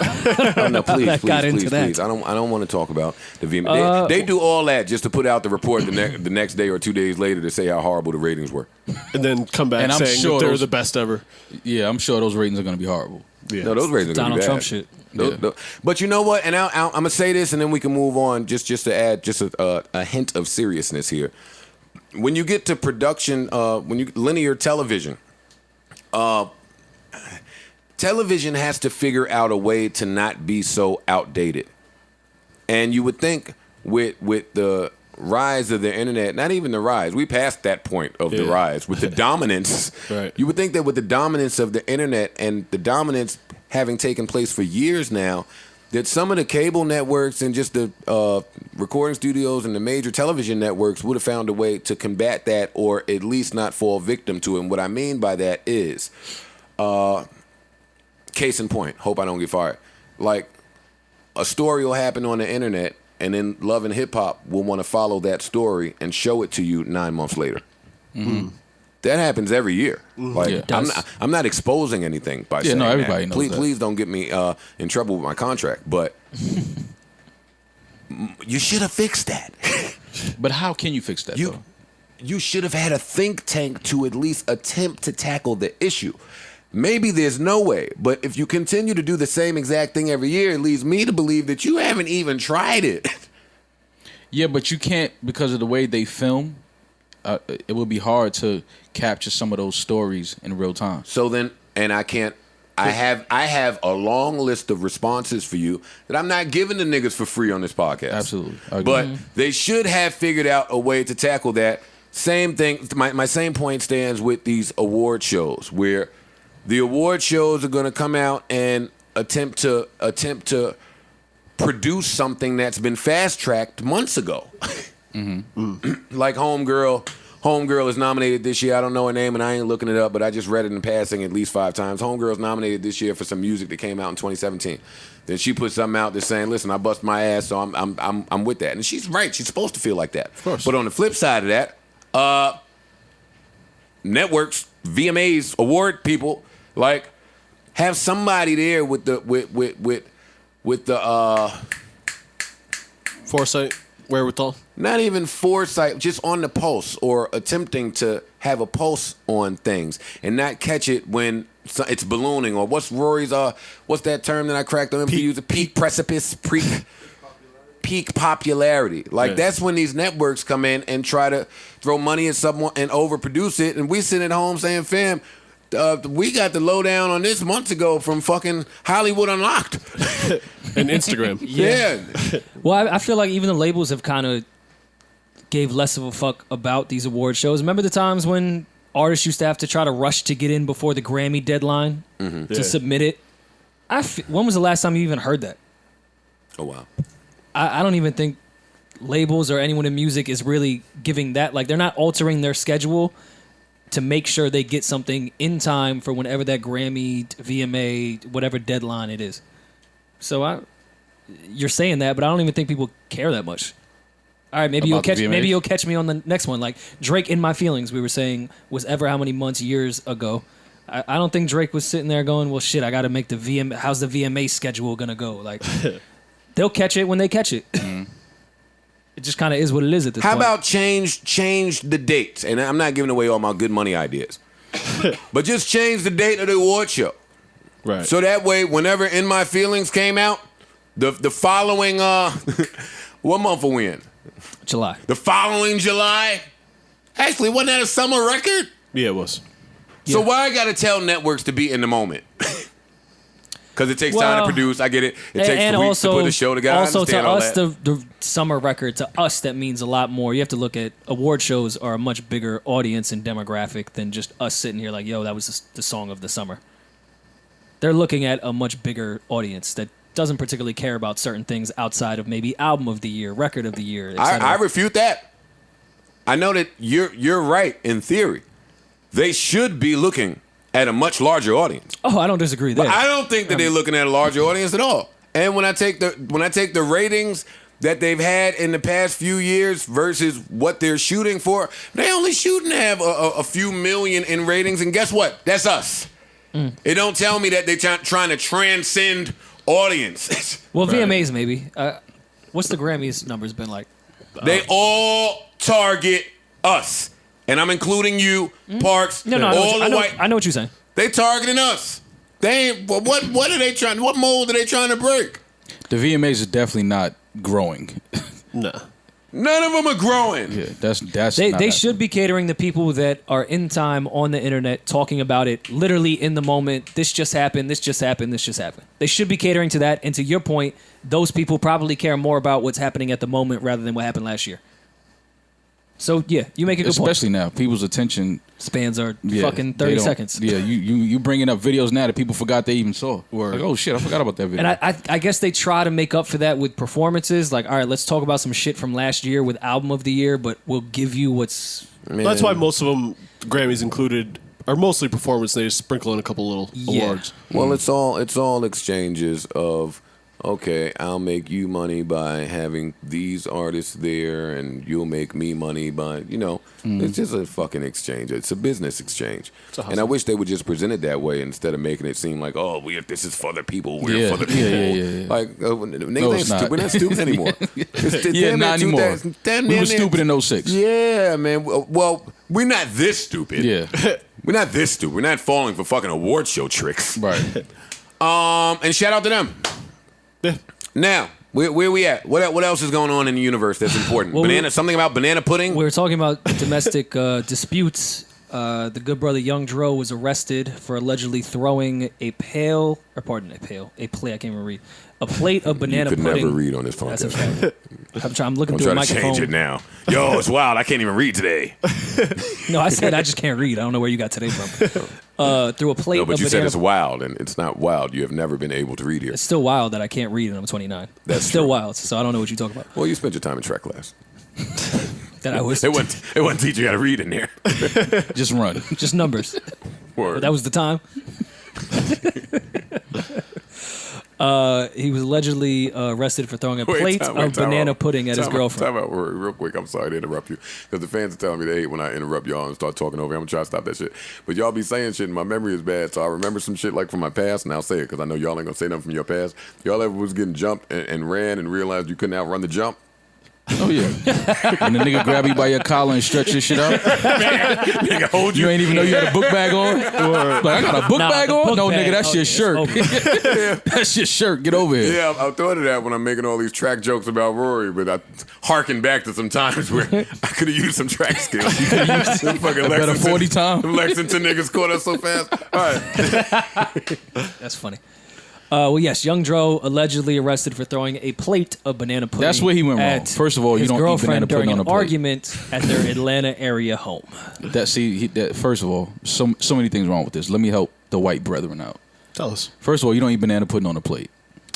Oh, no, please, That please, got please, into that. please. I don't want to talk about the VMA. They do all that just to put out the report the next day or 2 days later to say how horrible the ratings were. And then come back And I'm saying sure that they're those- the best ever. Yeah, I'm sure those ratings are going to be horrible. Yeah. No, those ratings are gonna Donald be bad. Trump shit. But you know what? And I'm gonna say this, and then we can move on. Just to add just a hint of seriousness here. When you get to production, when you linear television, television has to figure out a way to not be so outdated. And you would think with the rise of the internet, not even the rise, we passed that point of the rise. With the dominance, Right. you would think that with the dominance of the internet and the dominance having taken place for years now, that some of the cable networks and just the recording studios and the major television networks would have found a way to combat that, or at least not fall victim to it. And what I mean by that is, case in point, hope I don't get fired. Like, a story will happen on the internet, and then Love and Hip Hop will want to follow that story and show it to you 9 months later. Mm-hmm. That happens every year. Like, Yeah. I'm not exposing anything by saying no, everybody that. knows Please, that. please don't get me in trouble with my contract. But you should have fixed that. But how can you fix that, though? You should have had a think tank to at least attempt to tackle the issue. Maybe there's no way, but if you continue to do the same exact thing every year, it leads me to believe that you haven't even tried it. Yeah, but you can't, because of the way they film, it would be hard to capture some of those stories in real time. So then, and I can't. I have a long list of responses for you that I'm not giving the niggas for free on this podcast. Absolutely. I agree. But they should have figured out a way to tackle that. Same thing. My same point stands with these award shows, where the award shows are going to come out and attempt to produce something that's been fast tracked months ago. Like Homegirl is nominated this year. I don't know her name and I ain't looking it up, but I just read it in passing at least 5 times. Homegirl's nominated this year for some music that came out in 2017. Then she put something out that's saying, "Listen, I bust my ass, so I'm with that." And she's right. She's supposed to feel like that. Of course. But on the flip side of that, networks, VMAs, award people, like, have somebody there with the Foresight, wherewithal. not even foresight, just on the pulse, or attempting to have a pulse on things and not catch it when it's ballooning, or what's Rory's what's that term that I cracked on him to use? A peak precipice, peak popularity. Like, Yeah. that's when these networks come in and try to throw money at someone and overproduce it, and we sit at home saying, "Fam, we got the lowdown on this months ago from fucking Hollywood Unlocked." And Instagram. Yeah. Well, I feel like even the labels have kind of gave less of a fuck about these award shows. Remember the times when artists used to have to try to rush to get in before the Grammy deadline to submit it? When was the last time you even heard that? Oh, wow. I don't even think labels or anyone in music is really giving that. Like, they're not altering their schedule to make sure they get something in time for whenever that Grammy, VMA, whatever deadline it is. So you're saying that, but I don't even think people care that much. All right, maybe About the VMAs? you'll catch me on the next one. Like Drake, "In My Feelings," we were saying was ever how many months, years ago. I don't think Drake was sitting there going, "Well, shit, I got to make the VMA. How's the VMA schedule gonna go?" Like, they'll catch it when they catch it. It just kind of is what it is at this How point. about change the dates? And I'm not giving away all my good money ideas, but just change the date of the award show. Right. So that way, whenever In My Feelings came out, the following what month are we in? July. The following July. Actually, wasn't that a summer record? Yeah, it was. So Yeah. why I gotta tell networks to be in the moment? Because it takes time to Well, produce. I get it. It takes and weeks to also, put the show together. I also to understand all us, that. the summer record, to us, that means a lot more. You have to look at award shows are a much bigger audience and demographic than just us sitting here like, yo, that was the song of the summer. They're looking at a much bigger audience that doesn't particularly care about certain things outside of maybe album of the year, record of the year, etc. I refute that. I know that you're right in theory. They should be looking at a much larger audience. Oh, I don't disagree there. But I don't think that they're looking at a larger audience at all. And when I take the ratings that they've had in the past few years versus what they're shooting for, they only shooting to have a few million in ratings. And guess what? That's us. It don't tell me that they're trying to transcend audience. Well, VMAs maybe. What's the Grammys numbers been like? They all target us. And I'm including you, Parks, No, I know what you're saying. They targeting us. They ain't. What are they trying? What mold are they trying to break? The VMAs are definitely not growing. Nah. None of them are growing. Yeah, that's They not they happening. should be catering to people that are in time on the internet talking about it literally in the moment. This just happened. This just happened. This just happened. They should be catering to that. And to your point, those people probably care more about what's happening at the moment rather than what happened last year. So yeah, you make a good Especially point. now, people's attention Spans are yeah, fucking they 30 don't- seconds. Yeah, you bringing up videos now that people forgot they even saw. Like, oh shit, I forgot about that video. And I guess they try to make up for that with performances. Like, all right, let's talk about some shit from last year with album of the year, but we'll give you what's. That's why most of them, Grammys included, are mostly performance. They just sprinkle in a couple little awards. Well, it's all exchanges of, okay, I'll make you money by having these artists there, and you'll make me money by, it's just a fucking exchange. It's a business exchange. And I wish they would just present it that way instead of making it seem like, oh, this is for the people, we're for the people. Yeah. Like, niggas No, ain't it's not. stupid. We're not stupid anymore. Yeah, not anymore. We were stupid in 06. Yeah, man. Well, we're not this stupid. Yeah. We're not this stupid. We're not falling for fucking award show tricks. Right. And shout out to them. Yeah. Now, where we at? What else is going on in the universe that's important? Well, Something about banana pudding? We were talking about domestic disputes. The good brother Young Dro was arrested for allegedly throwing a plate. I can't even read. A plate of banana you could pudding. never read on this phone. That's a fact. I'm looking I'm through a trying to microphone. change it now. Yo, it's wild. I can't even read today. No, I said I just can't read. I don't know where you got today from. Through a plate No, of but you banana. said it's wild, and it's not wild. You have never been able to read here. It's still wild that I can't read and I'm 29. That's still true. wild. So I don't know what you're talking about. Well, you spent your time in track class. That I was It wasn't teach you how to read in there. Just run. just numbers. Word. That was the time. He was allegedly arrested for throwing a plate of banana pudding at his girlfriend. Time out, Rory, real quick. I'm sorry to interrupt you because the fans are telling me they hate when I interrupt y'all and start talking over you. I'm gonna try to stop that shit. But y'all be saying shit and my memory is bad, so I remember some shit like from my past and I'll say it because I know y'all ain't gonna say nothing from your past. Y'all ever was getting jumped and ran and realized you couldn't outrun the jump? Oh yeah. When the nigga grab you by your collar and stretch your shit out. Nigga, hold You ain't even know you had a book bag on. Like, I got a book Nah, bag the on. book No, bag. nigga, that's Oh, your yeah, shirt. it's That's your shirt. Get over here. Yeah, I thought of that when I'm making all these track jokes about Rory, but I harken back to some times where I could have used some track skills. You could have used some fucking Better 40 time. Lexington niggas caught us so fast. All right. That's funny. Well, yes, Young Dro allegedly arrested for throwing a plate of banana pudding. That's where he went wrong. at First of all, you his don't eat girlfriend banana pudding during on an a plate. argument at their Atlanta area home. First of all, so many things wrong with this. Let me help the white brethren out. Tell us. First of all, you don't eat banana pudding on a plate.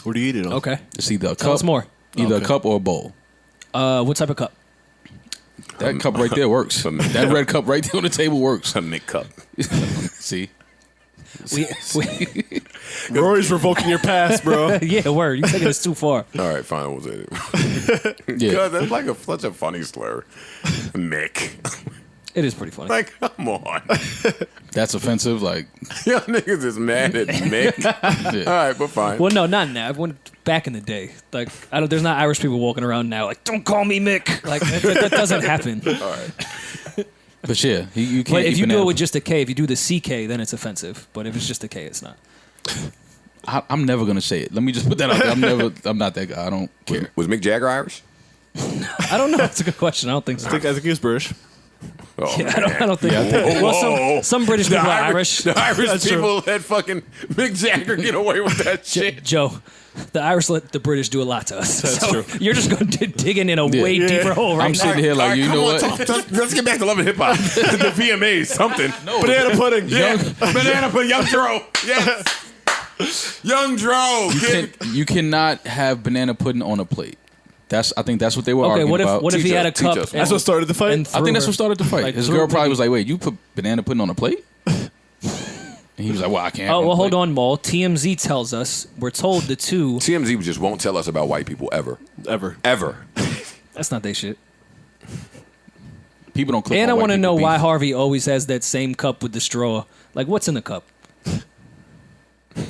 Where do you eat it on? Okay. It's either a Tell cup, us more. either Okay. a cup or a bowl. What type of cup? That cup right there works. That red cup right there on the table works. A Nick Cup. See? We, Rory's revoking your pass, bro. yeah, word. You taking this too far. All right, fine. What was it? Yeah. God, that's like such a funny slur. Nick. It is pretty funny. Like, come on. That's offensive. Like, Y'all niggas is mad at Nick. yeah. All right, but fine. Well, no, not now. When back in the day, like there's not Irish people walking around now like, don't call me Mick. Like that doesn't happen. All right. But yeah, you can't. But if eat you do banana it with just a K, if you do the CK, then it's offensive. But if it's just a K, it's not. I'm never gonna say it. Let me just put that out there. I'm not that guy. I don't care. Was Mick Jagger Irish? I don't know. That's a good question. I don't think so. I think he was British. Oh, Yeah, I don't think. Well, some British people are Irish. The Irish people let fucking Mick Jagger get away with that shit. Joe, the Irish let the British do a lot to us. That's So true. You're just going to digging in a way deeper hole right I'm now. sitting here like, you know what? Let's get back to Love and Hip Hop. The VMAs, something. Banana pudding. Yeah, banana pudding. Young Dro. Yes. Young Dro. You cannot have banana pudding on a plate. I think that's what they were Okay, arguing about. what if he Teach had a us, cup? teach us. That's what started the fight? and I think that's what started the fight. Like, His threw girl probably maybe- was like, "Wait, you put banana pudding on a plate?" And he was like, "Well, I can't." Oh, well, hold on, Maul. TMZ tells us we're told the two. TMZ just won't tell us about white people ever. Ever. That's not their shit. People don't click And I on white want to people know beef. why Harvey always has that same cup with the straw. Like, what's in the cup?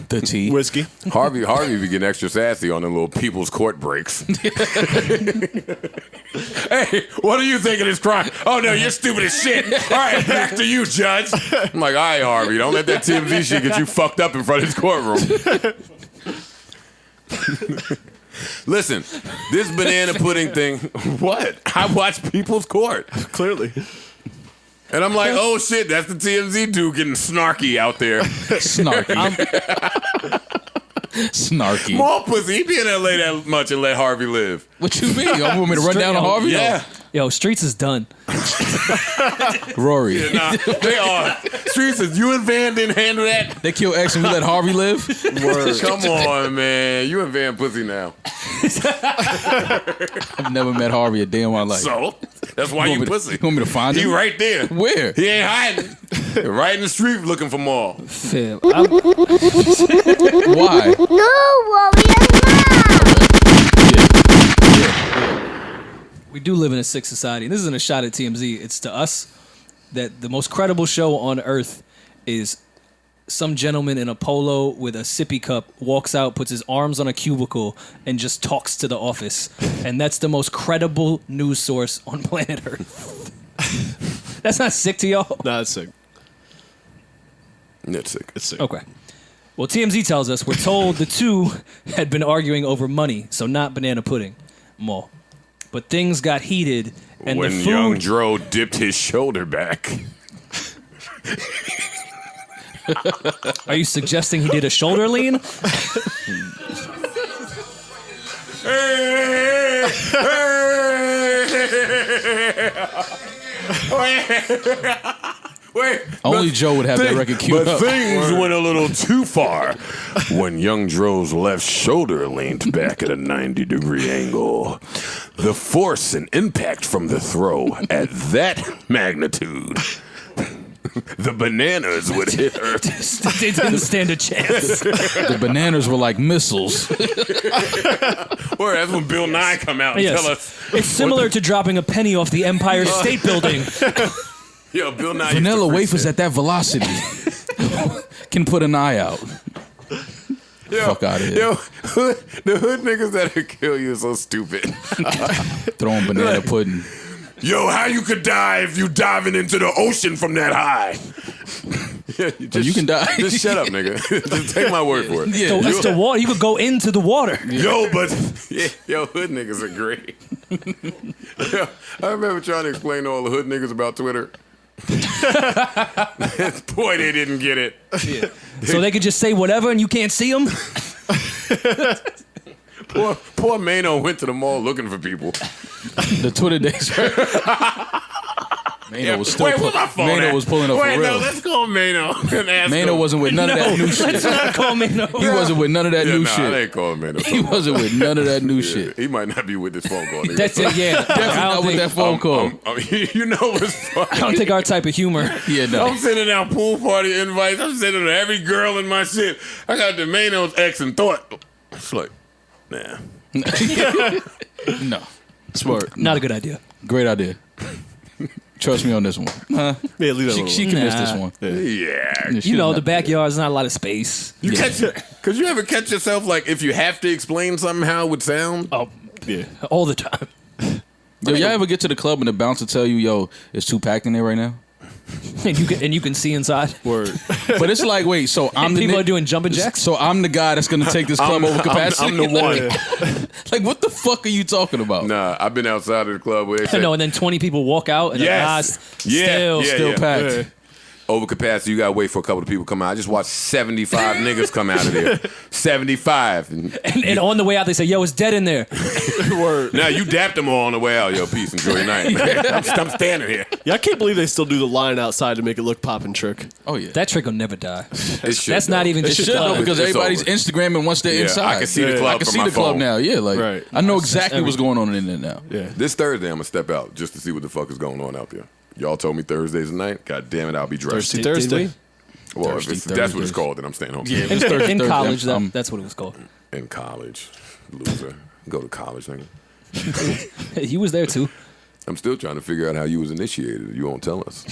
the tea. Whiskey. Harvey be getting extra sassy on the little people's court breaks. Hey, what do you think of this crime? Oh no, you're stupid as shit. All right, back to you, Judge. I'm like, all right, Harvey, don't let that TMZ shit get you fucked up in front of his courtroom. Listen, this banana pudding thing, what? I watch People's Court. Clearly. And I'm like, oh shit, that's the TMZ dude getting snarky out there. Snarky. Snarky. Small pussy, he be in LA that much and let Harvey live. What you mean? You want me to run down on Harvey? Yeah. Yo, Streets is done. Rory. Nah, they are. Streets says, you and Van didn't handle that? They killed X and we let Harvey live? Come on, man. You and Van pussy now. I've never met Harvey a day in my life. So, that's why you pussy. You want me to find He him? right there. Where? He ain't hiding. Right in the street looking for Maul. Fam, Why? we do live in a sick society. This isn't a shot at TMZ. It's to us that the most credible show on earth is some gentleman in a polo with a sippy cup walks out, puts his arms on a cubicle, and just talks to the office. And that's the most credible news source on planet Earth. That's not sick to y'all? Nah, that's sick. That's sick. It's sick. Okay. Well, TMZ tells us we're told the two had been arguing over money, so not banana pudding, more. But things got heated, and When the young food. Dro dipped his shoulder back. Are you suggesting he did a shoulder lean? Wait. Only Joe would have that record queued But up. things went a little too far when young Dro's left shoulder leaned back at a 90-degree angle. The force and impact from the throw at that magnitude, the bananas would hit her. They didn't stand a chance. The bananas were like missiles. Or that's when Bill Nye come out and Yes. tell us. It's similar to dropping a penny off the Empire State Building. Yo, Bill Nye. Vanilla used to wafers freestyle. at that velocity can put an eye out. Yo, Fuck outta here. Yo, the hood niggas that'll kill you is so stupid. Throwing banana pudding. Yo, how you could die if you diving into the ocean from that high? Yeah, You can die. Just shut up, nigga. Just take my word for it. Yeah. So that's the water. You could go into the water. Yo, but yo, hood niggas are great. Yo, I remember trying to explain to all the hood niggas about Twitter. Boy, they didn't get it. So they could just say whatever and you can't see them? Poor Mano went to the mall looking for people. The Twitter days. Mano was still wait, where's my phone Mano at? was pulling up Wait, for no, real. let's call Mano and ask Mano him. wasn't with none of that new shit. Let's not call me no. He wasn't with none of that Yeah, new nah, I shit. ain't calling Mano. He wasn't with none of that new Yeah, shit. he might not be with this phone call. Nigga. That's it, yeah. Definitely I not don't with that think, phone call. You know what's funny? I don't think our type of humor. Yeah, no. I'm sending out pool party invites. I'm sending to every girl in my shit. I got the Mano's ex and thought. It's like, nah. No. Smart. Not a good idea. Great idea. Trust me on this one. Yeah, leave that alone. She can miss this Nah. one. Yeah. You know, the backyard's not a lot of space. You could you ever catch yourself like if you have to explain something how it would sound? Oh, Yeah. all the time. Yo, y'all ever get to the club and the bouncer tell you, yo, it's too packed in there right now? and you can see inside. Word. But it's like, wait, so I'm the People ni- are doing jumping jacks. So I'm the guy that's gonna take this club over capacity. I'm the one. Like, what the fuck are you talking about? Nah, I've been outside of the club where they said, No, and then 20 people walk out, and Yes. Still packed. Yeah. over capacity, you gotta wait for a couple of people to come out. I just watched 75 niggas come out of there. 75. And on the way out, they say, "Yo, it's dead in there." Word. Now you dapped them all on the way out. Yo, peace, enjoy your night. I'm standing here. Yeah, I can't believe they still do the line outside to make it look poppin' trick. Oh yeah, That trick will never die. It should, That's not though. even it just should a club. though, because It's everybody's over. Instagramming once they're Yeah, inside. I can see the club I can from see my the club phone. now. Yeah, like Right. I know exactly what's going on in there now. Yeah. This Thursday, I'm gonna step out just to see what the fuck is going on out there. Y'all told me Thursdays night. God damn it, I'll be dressed. Thirsty Thursday. Well, Thirsty if that's what it's Thursdays. called, then I'm staying home. Yeah, In Thursday, college, I'm- that's what it was called. In college, loser. Go to college, nigga. He was there too. I'm still trying to figure out how you was initiated. You won't tell us.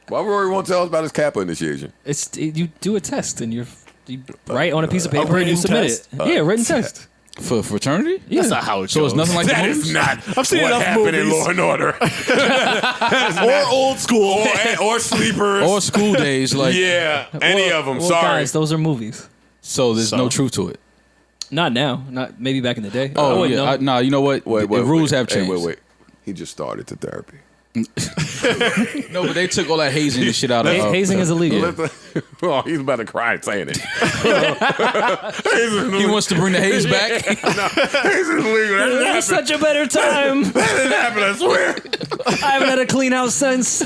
Why Rory won't tell us about his Kappa initiation? You do a test and you write on a piece of paper and you written submit test? it. Yeah, written test. for fraternity. Yeah. That's not how it So goes. it's nothing like That the is movies? not I've seen what enough happened in movies. Law and Order. or old school. or Sleepers. or school days. Like yeah, any of them. Well, Sorry. guys, those are movies. so, there's no truth to it. Not now. Not maybe back in the day. Oh wait, yeah, no. you know what? Wait, the rules have Hey, changed. wait. He just started to therapy. No, but they took all that hazing and shit out of Hazing is illegal. Oh, he's about to cry saying it. He wants to bring the haze back. Hazing is illegal. That didn't It's happen. such a better time. That didn't happen, I swear. I haven't had a clean house since.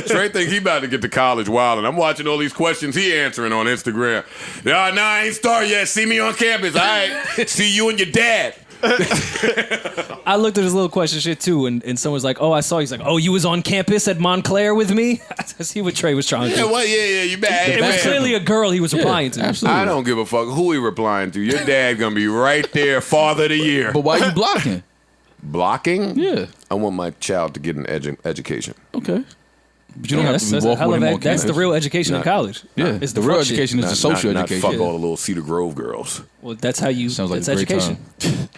Trey think he about to get to college wild, and I'm watching all these questions he answering on Instagram. Nah, I ain't started yet. See me on campus. All right. See you and your dad. I looked at his little question shit too, and someone's like, "Oh, I saw." He's like, "Oh, you was on campus at Montclair with me." I see what Trey was trying to Yeah, do. what? Yeah, you bad. Hey, It was man. clearly a girl he was replying to. Absolutely. I don't give a fuck who he replying to. Your dad gonna be right there, father of the year. But why you blocking? Blocking? Yeah. I want my child to get an education. Okay. But you don't Yeah, have to be that's a walking hell with of him a- on that's the campus. real education in college. Yeah, it's the real fuck shit. education is the social not education. fuck all the little Cedar Grove girls. Well, that's how you. Sounds like that's a great education.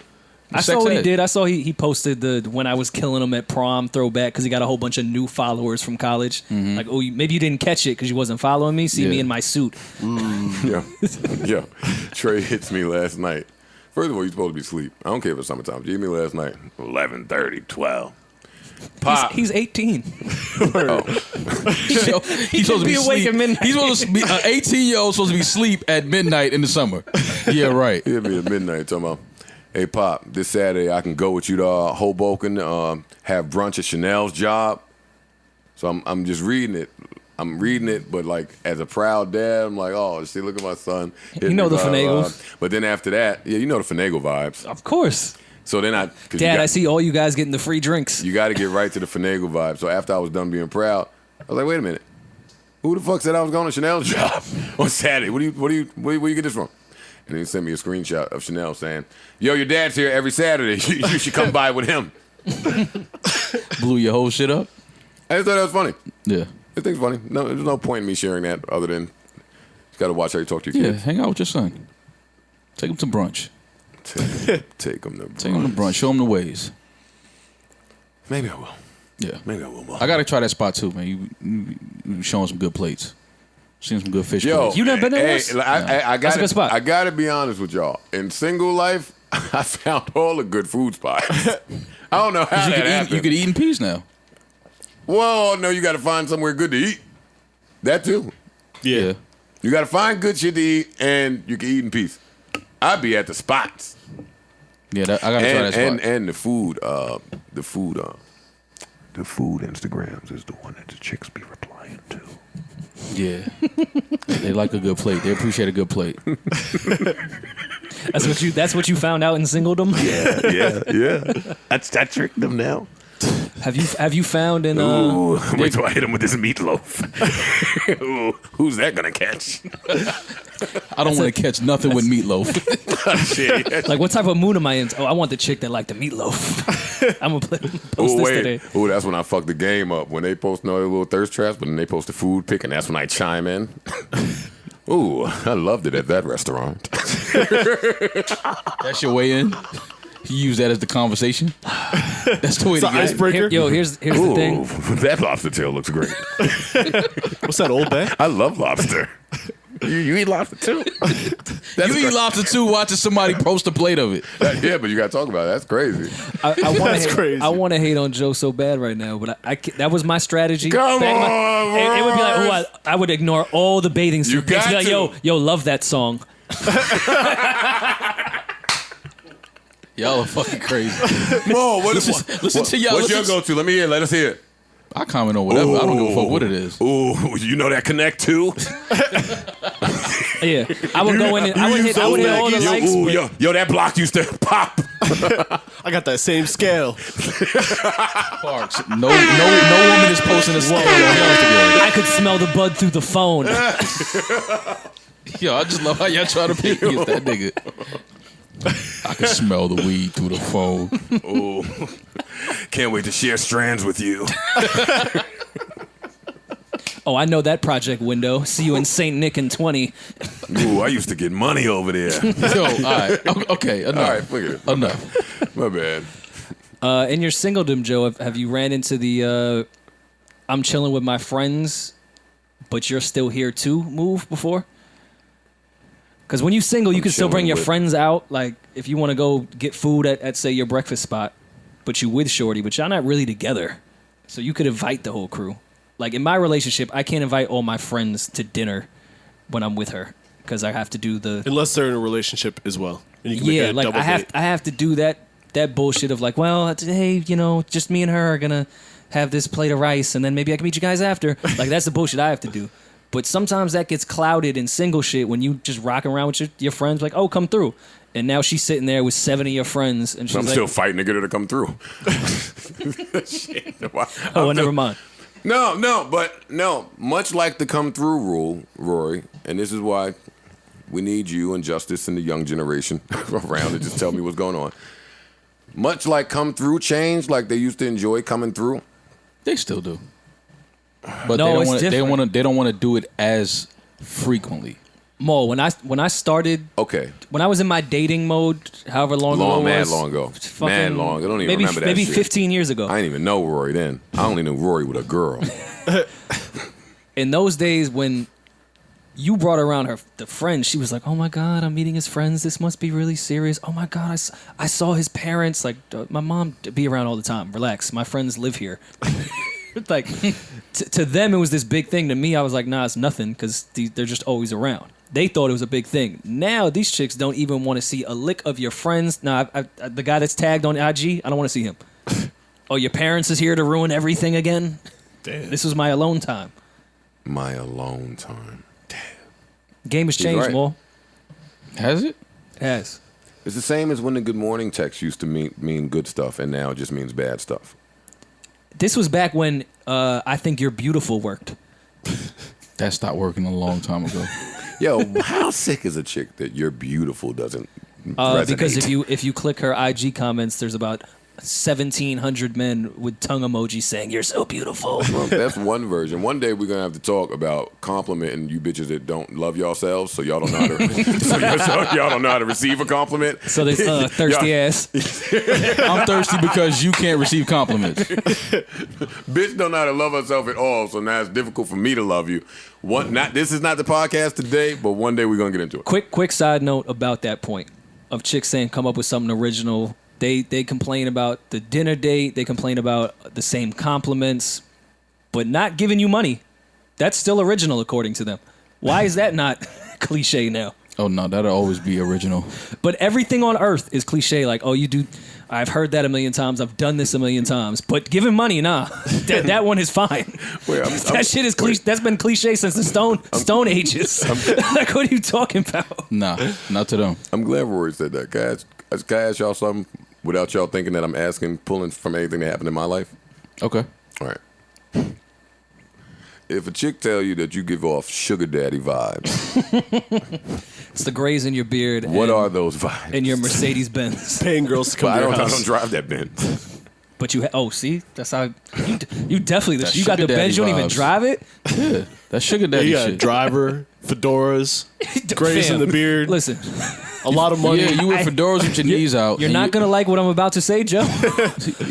I Sex saw what he ed. did. I saw he posted the when I was killing him at prom throwback because he got a whole bunch of new followers from college. Like, oh, maybe you didn't catch it because you wasn't following me. See me Yeah. in my suit. Yeah. Trey hits me last night. First of all, you're supposed to be asleep. I don't care if it's summertime. He hit me last night. 11:30, 12. Pop. He's 18. He's supposed to be be awake asleep. at midnight. He's supposed to be an 18-year-old supposed to be asleep at midnight in the summer. Yeah, right. He hit me at midnight talking about, hey, Pop, this Saturday I can go with you to Hoboken, have brunch at Chanel's job. So I'm just reading it. I'm reading it, but like as a proud dad, I'm like, oh, see, look at my son. You know the finagles. But then after that, yeah, you know the finagle vibes. Of course. So then Dad, I see all you guys getting the free drinks. You got to get right to the finagle vibe. So after I was done being proud, I was like, wait a minute. Who the fuck said I was going to Chanel's job on Saturday? Where you get this from? And he sent me a screenshot of Chanel saying, yo, your dad's here every Saturday. You should come by with him. Blew your whole shit up? I just thought that was funny. Yeah. I think it's funny. No, there's no point in me sharing that other than you got to watch how you talk to your Yeah, kids. hang out with your son. Take him to brunch. Take them to brunch. Take him to brunch. Show him the ways. Maybe I will. Yeah. Maybe I will. I got to try that spot too, man. You showing some good plates. Seen some good fish Yo, plates. You never been there hey, once? I That's a good spot. I got to be honest with y'all. In single life, I found all the good food spots. I don't know how You that could, happened. you could eat in peace now. Well, no, you got to find somewhere good to eat. That too. Yeah. You got to find good shit to eat, and you can eat in peace. I'd be at the spots, Yeah, I got to try that spot. and the food Instagrams is the one that the chicks be replying to. Yeah. They like a good plate. They appreciate a good plate. That's what you found out in singledom. Yeah. I tricked them now. Have you found in Ooh, wait till I hit him with this meatloaf. Ooh, who's that gonna catch? I don't want to catch nothing with meatloaf. Shit. like what type of mood am I in? Oh, I want the chick that like the meatloaf. I'm gonna post this today. Oh, that's when I fucked the game up. When they post no little thirst traps, but then they post the food pic, and that's when I chime in. Ooh, I loved it at that restaurant. That's your way in? You use that as the conversation. That's the way It's to an get it. icebreaker. Here's the thing. Ooh, that lobster tail looks great. What's that, Old Bay? I love lobster. You eat lobster too? You eat lobster too watching somebody post a plate of it. Yeah, but you got to talk about it. That's crazy. That's crazy. I want to hate on Joe so bad right now, but that was my strategy. Come Back in my- on, it would be like, Rory. I would ignore all the bathing suit. You got Be like, to. yo, love that song. Y'all are fucking crazy. Mo, Listen to y'all. What's your Listen- go-to? Let me hear it. Let us hear it. I comment on whatever. I don't give a fuck what it is. Ooh, you know that Connect too? Yeah, I would go in and I would hit all the likes. Ooh, but- yo, that block used to pop. I got that same scale. Parks. No woman is posting a scale on Instagram. I could smell the bud through the phone. Yo, I just love how y'all try to pick against that nigga. I can smell the weed through the phone. Ooh, can't wait to share strands with you. Oh, I know that project window. See you in St. Nick in 20. Ooh, I used to get money over there. Yo, all right. Okay, enough. All right, look at it. Enough. My bad. In your singledom, Joe, have you ran into the I'm chilling with my friends, but you're still here too move before? Because when you single, you can still bring your friends out. Like, if you want to go get food at, say, your breakfast spot, but you with shorty, but y'all not really together. So you could invite the whole crew. Like, in my relationship, I can't invite all my friends to dinner when I'm with her because I have to do the... Unless they're in a relationship as well. And you can make Yeah, it a like, double I date. have to do that bullshit of like, well, hey, just me and her are going to have this plate of rice, and then maybe I can meet you guys after. Like, that's the bullshit I have to do. But sometimes that gets clouded in single shit when you just rocking around with your friends, like, oh, come through. And now she's sitting there with 7 of your friends, and she's I'm like, still fighting to get her to come through. Shit. oh, well, never mind. No, much like the come through rule, Rory, and this is why we need you and Justice and the young generation around to just tell me what's going on. Much like come through changed, like they used to enjoy coming through. They still do. But No, it's they different. don't want to do it as frequently. Mo, when I started, Okay. when I was in my dating mode, however long ago it Mad was, long ago. fucking- Mad long. I don't even maybe, remember that maybe shit. 15 years ago. I didn't even know Rory then. I only knew Rory with a girl. In those days when you brought around the friends, she was like, oh my God, I'm meeting his friends. This must be really serious. Oh my God, I saw his parents. Like, my mom be around all the time. Relax. My friends live here. Like, to them, it was this big thing. To me, I was like, nah, it's nothing because they're just always around. They thought it was a big thing. Now, these chicks don't even want to see a lick of your friends. Nah, the guy that's tagged on IG, I don't want to see him. Oh, your parents is here to ruin everything again? Damn. This was my alone time. My alone time. Game has changed, right. Mo. Has it? It has. It's the same as when the good morning text used to mean good stuff, and now it just means bad stuff. This was back when I Think You're Beautiful worked. That stopped working a long time ago. Yo, how sick is a chick that you're beautiful doesn't resonate? Because if you click her IG comments, there's about 1,700 men with tongue emojis saying you're so beautiful. Well, that's one version. One day we're gonna have to talk about complimenting you bitches that don't love yourselves, so y'all don't know how to, so y'all don't know how to receive a compliment. So there's thirsty Y'all- ass. I'm thirsty because you can't receive compliments. Bitch don't know how to love herself at all, so now it's difficult for me to love you. This is not the podcast today, but one day we're gonna get into it. Quick side note about that point of chicks saying come up with something original. They complain about the dinner date. They complain about the same compliments, but not giving you money. That's still original according to them. Why is that not cliche now? Oh no, that'll always be original. But everything on earth is cliche. Like, oh, you do. I've heard that a million times. I've done this a million times. But giving money, nah. That one is fine. Wait, That shit is cliche. That's been cliche since the Stone Ages. Like, what are you talking about? Nah, not to them. I'm glad Rory said that. Can I ask y'all something without y'all thinking that I'm pulling from anything that happened in my life? Okay. All right. If a chick tell you that you give off sugar daddy vibes, It's the grays in your beard. what are those vibes? in your Mercedes Benz? Paying girls to come But to your I house. don't drive that Benz. But you see, that's how you definitely That you got the sugar Benz. You don't daddy even vibes. drive it. Yeah, that sugar Yeah, daddy you got a shit. driver, fedoras, grays in Fam, the beard. Listen, a lot of money. Yeah, you wear fedoras with your knees out. You're and not gonna like what I'm about to say, Joe.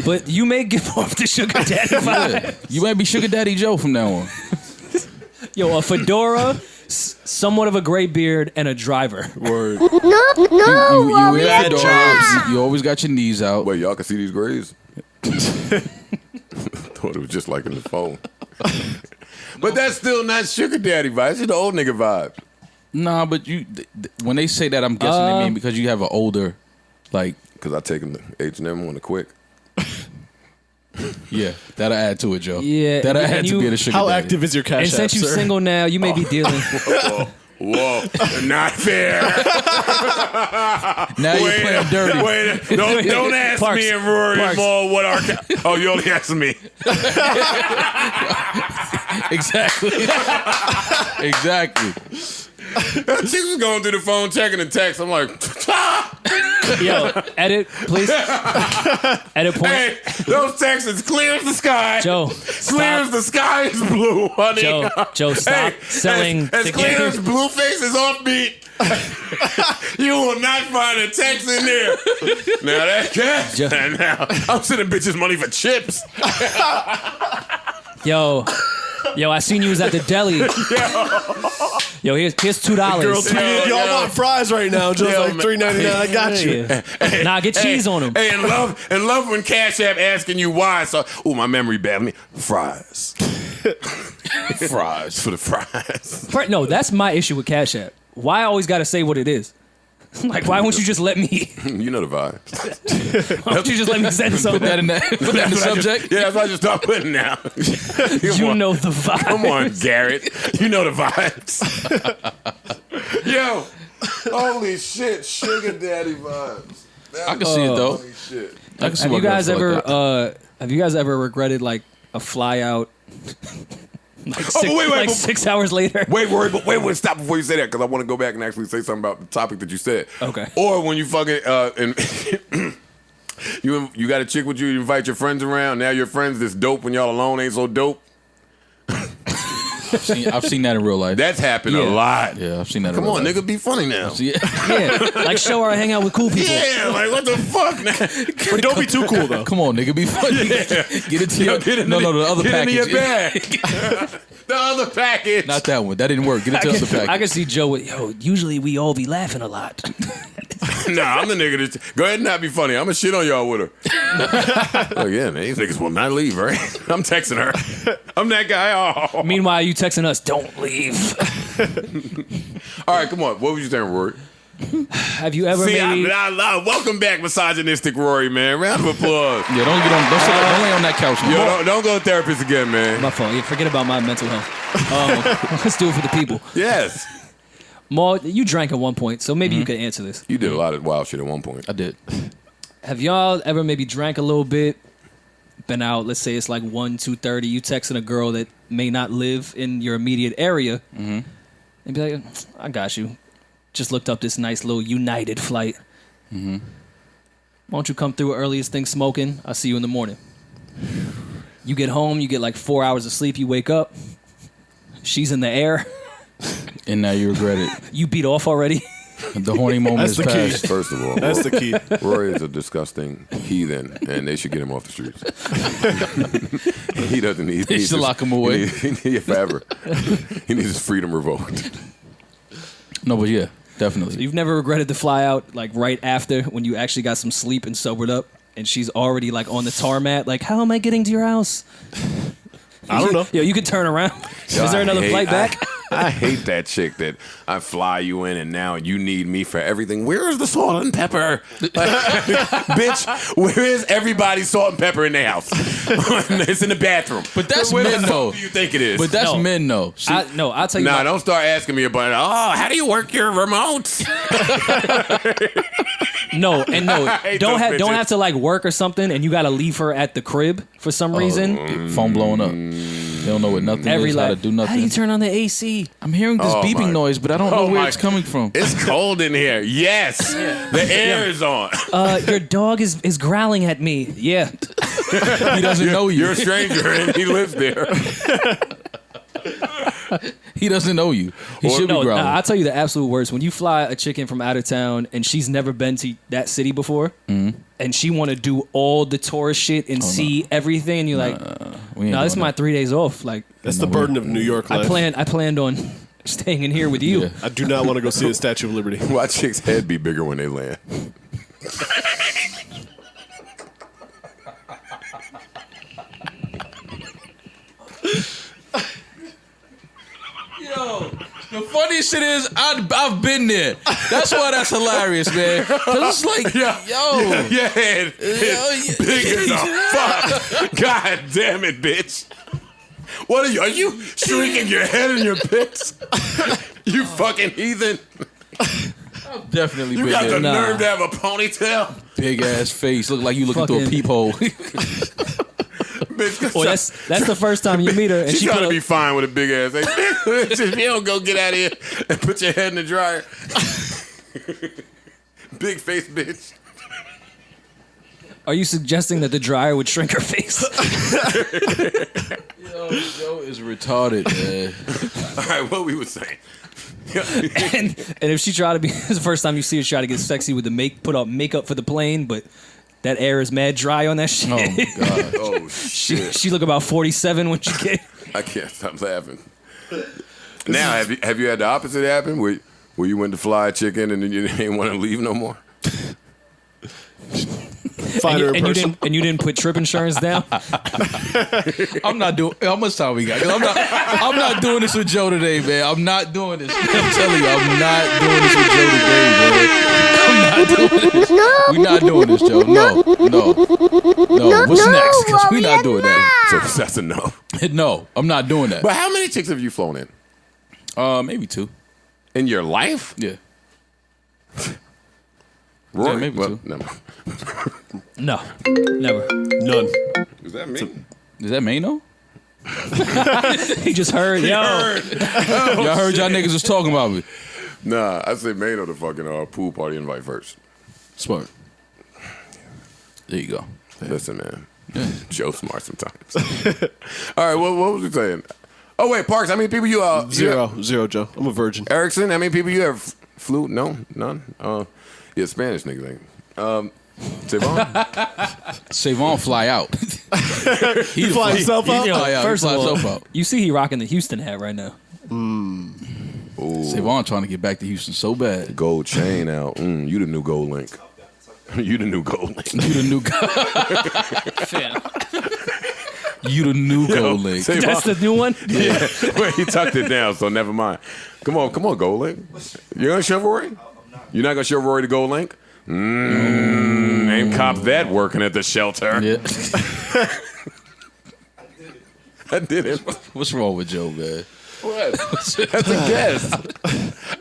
But you may give off the sugar daddy vibe. Yeah, you might be Sugar Daddy Joe from now on. Yo, a fedora, somewhat of a gray beard, and a driver. Word. You wear fedoras. You always got your knees out. Wait, y'all can see these grays? Thought it was just like in the phone. But that's still not sugar daddy vibe. It's just the old nigga vibe. Nah, but when they say that, I'm guessing they mean because you have an older, like. Because I taken the H&M on the quick. Yeah, that'll add to it, Joe. Yeah, that'll and add to being a sugar How daddy. active is your cash And app, since you're sir? single now, you may be dealing. Whoa, not fair. Now you're playing dirty. Wait, don't ask Parks, me and Rory Parks. Ball what our. Oh, you only asking me. Exactly. Exactly. That chick was going through the phone checking the text. I'm like, Yo, edit, please. Edit point. hey, those texts is clear as the sky. Joe, Clear as stop. the sky is blue, honey. Joe, stop selling as the clear game. as BlueFace is offbeat. You will not find a text in there. Now that cash. Now I'm sending bitches money for chips. Yo, I seen you was at the deli. Yo, here's $2. Girl tweeted, y'all yo. want fries right now. Joe's Yo, like man. $3.99. I got you. Yeah. Nah, get cheese on them. Hey, and love when Cash App asking you why. So, my memory bad. Me fries. Fries for the fries. No, that's my issue with Cash App. Why I always got to say what it is? Like, why won't you just let me? You know the vibe. Why don't you just let me send Put something? that in the subject. Yeah, that's why I just start putting now. You know the vibe. Come on, Garrett. You know the vibes. Yo, holy shit, sugar daddy vibes. I can see it though. Holy shit. I can see Have why you guys girls feel ever like that. have you guys ever regretted like a fly out like, wait, 6 hours later? Wait, wait, stop before you say that because I want to go back and actually say something about the topic that you said. Okay. Or when you fucking and you got a chick with you invite your friends around. Now your friends that's dope when y'all alone ain't so dope. I've seen that in real life. That's happened Yeah. a lot. Yeah, I've seen that. Come in real on, life. nigga, be funny now. Yeah. Yeah, like show her I hang out with cool people. Yeah, like what the fuck, man? But don't be too cool, though. Come on, nigga, be funny. Get it to your Get the other get package. into your bag. The other package. Not that one. That didn't work. Get it to the other package. I can see Joe with, yo, usually we all be laughing a lot. Nah, I'm the nigga that. Go ahead and not be funny. I'm gonna shit on y'all with her. Oh yeah, man. These niggas will not leave, right? I'm texting her. I'm that guy. Oh. Meanwhile, you texting us, don't leave. All right, come on. What was you saying, Rory? Have you ever See, maybe... welcome back, misogynistic Rory, man. Round of applause. Yeah, don't lay on that couch. No more. Yo, don't go to therapist again, man. My fault. Yeah, forget about my mental health. Let's do it for the people. Yes. Maul, you drank at one point, so maybe you could answer this. You did a lot of wild shit at one point. I did. Have y'all ever maybe drank a little bit, been out, let's say it's like 1, 2:30, you texting a girl that may not live in your immediate area, and be like, I got you. Just looked up this nice little United flight. Why don't you come through earliest thing smoking? I'll see you in the morning. You get home, you get like 4 hours of sleep, you wake up, she's in the air, And now you regret it. you beat off already. The horny moment That's is the key. past. First of all, That's the key. Rory is a disgusting heathen, and they should get him off the streets. He doesn't need. They should lock him away. He needs forever. He needs his freedom revoked. No, but yeah, definitely. You've never regretted the fly out, like right after when you actually got some sleep and sobered up, and she's already like on the tarmac, like, how am I getting to your house? I don't know. Yo, you can turn around. Yo, Is there another flight back? I hate that chick that I fly you in and now you need me for everything. Where is the salt and pepper? Like, bitch, where is everybody's salt and pepper in their house? It's in the bathroom. But that's Where men, the though. fuck do you think it is? But that's No. men, though. See, I'll tell you. Nah, don't start asking me about, how do you work your remotes? No, and no, hate don't those bitches. have to like work or something, and you got to leave her at the crib for some reason. phone blowing up. They don't know what nothing Every is, how to like, do how do you nothing. turn on the AC? I'm hearing this Oh, beeping my- noise, but I don't know Oh, where my- it's coming from. It's cold in here. Yes. The air is on. Your dog is growling at me. Yeah, He doesn't know you. You're a stranger and he lives there. He doesn't know you. He should be No, growling. I'll tell you the absolute worst. When you fly a chick in from out of town and she's never been to that city before, and she want to do all the tourist shit and see everything, and you're like, We ain't no, this is doing my that. 3 days off. Like, That's the burden of New York life. I planned on staying in here with you. Yeah. I do not want to go see the Statue of Liberty. Why chicks' head be bigger when they land? Yo, the funny shit is I've been there. That's why that's hilarious, man. Cause it's like, yo, Your head is big as a fuck. God damn it, bitch. What are you? Are you shrinking your head in your pits? You fucking heathen. definitely You been got there. the nerve to have a ponytail? Big ass face, look like you looking through a Fucking- peephole. Bitch, Well, that's the first time you meet her, and she's she trying put to a, be fine with a big ass. Like, if you don't go get out of here and put your head in the dryer. Big face bitch. Are you suggesting that the dryer would shrink her face? Joe is retarded, man. All right, what we was saying. and if she tried to be, it's the first time you see her try to get sexy with the put up makeup for the plane, but that air is mad dry on that shit. Oh my god. Oh shit! She look about 47 when she get. I can't stop laughing. Now, have you had the opposite happen where you went to fly a chicken and then you didn't want to leave no more? Find her in person. You didn't put trip insurance down. I'm not doing. How much time we got? 'Cause I'm not doing this with Joe today, man. I'm not doing this. I'm telling you, I'm not doing this with Joe today, man. I'm not doing this. We're not doing this, Joe. No. What's next? Because we're not doing that. So that's enough. No, I'm not doing that. But how many chicks have you flown in? Maybe 2. In your life? Yeah. Rory? Yeah, maybe two. Never. No, never. None. Is that me? Is that Mano? He just heard. Yo, Y'all heard y'all niggas was talking about me. Nah, I say Mano the fucking pool party invite first. Smart. There you go. Listen, man. Joe's smart sometimes. All right, what was we saying? Oh, wait, Parks, how many people you Zero, Joe. I'm a virgin. Erickson, how many people you have flew? No? None? Yeah, Spanish nigga thing. Savon? Savon fly out. He fly himself out? Yo, fly out. first He fly of all, himself out. you see he rocking the Houston hat right now. Savon trying to get back to Houston so bad. Gold chain out. You the new gold link. You the new gold link. You the new You the new gold link. Savon. That's the new one. Yeah. Wait, he tucked it down, so never mind. Come on, gold link. You gonna show Rory? You're not gonna show Rory the gold link? Ain't cop that working at the shelter. Yeah. I did it. What's wrong with Joe, man? What? That's a guess.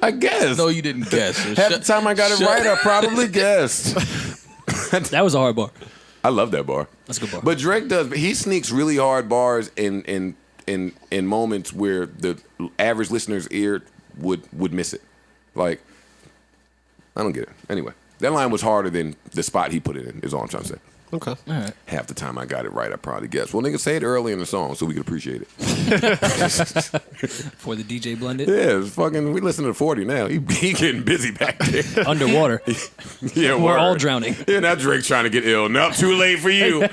I guess. No, you didn't guess. Half the time I got it right, I probably guessed. That was a hard bar. I love that bar. That's a good bar. But Drake does. He sneaks really hard bars in moments where the average listener's ear would miss it. Like, I don't get it. Anyway, that line was harder than the spot he put it in. Is all I'm trying to say. Okay. All right. Half the time I got it right, I probably guessed. Well, nigga, say it early in the song so we could appreciate it. For the DJ blended Yeah, it's fucking. We listen to 40 now. He getting busy back there. underwater. Yeah, We're all drowning. Yeah, now Drake's trying to get ill. Nope, too late for you.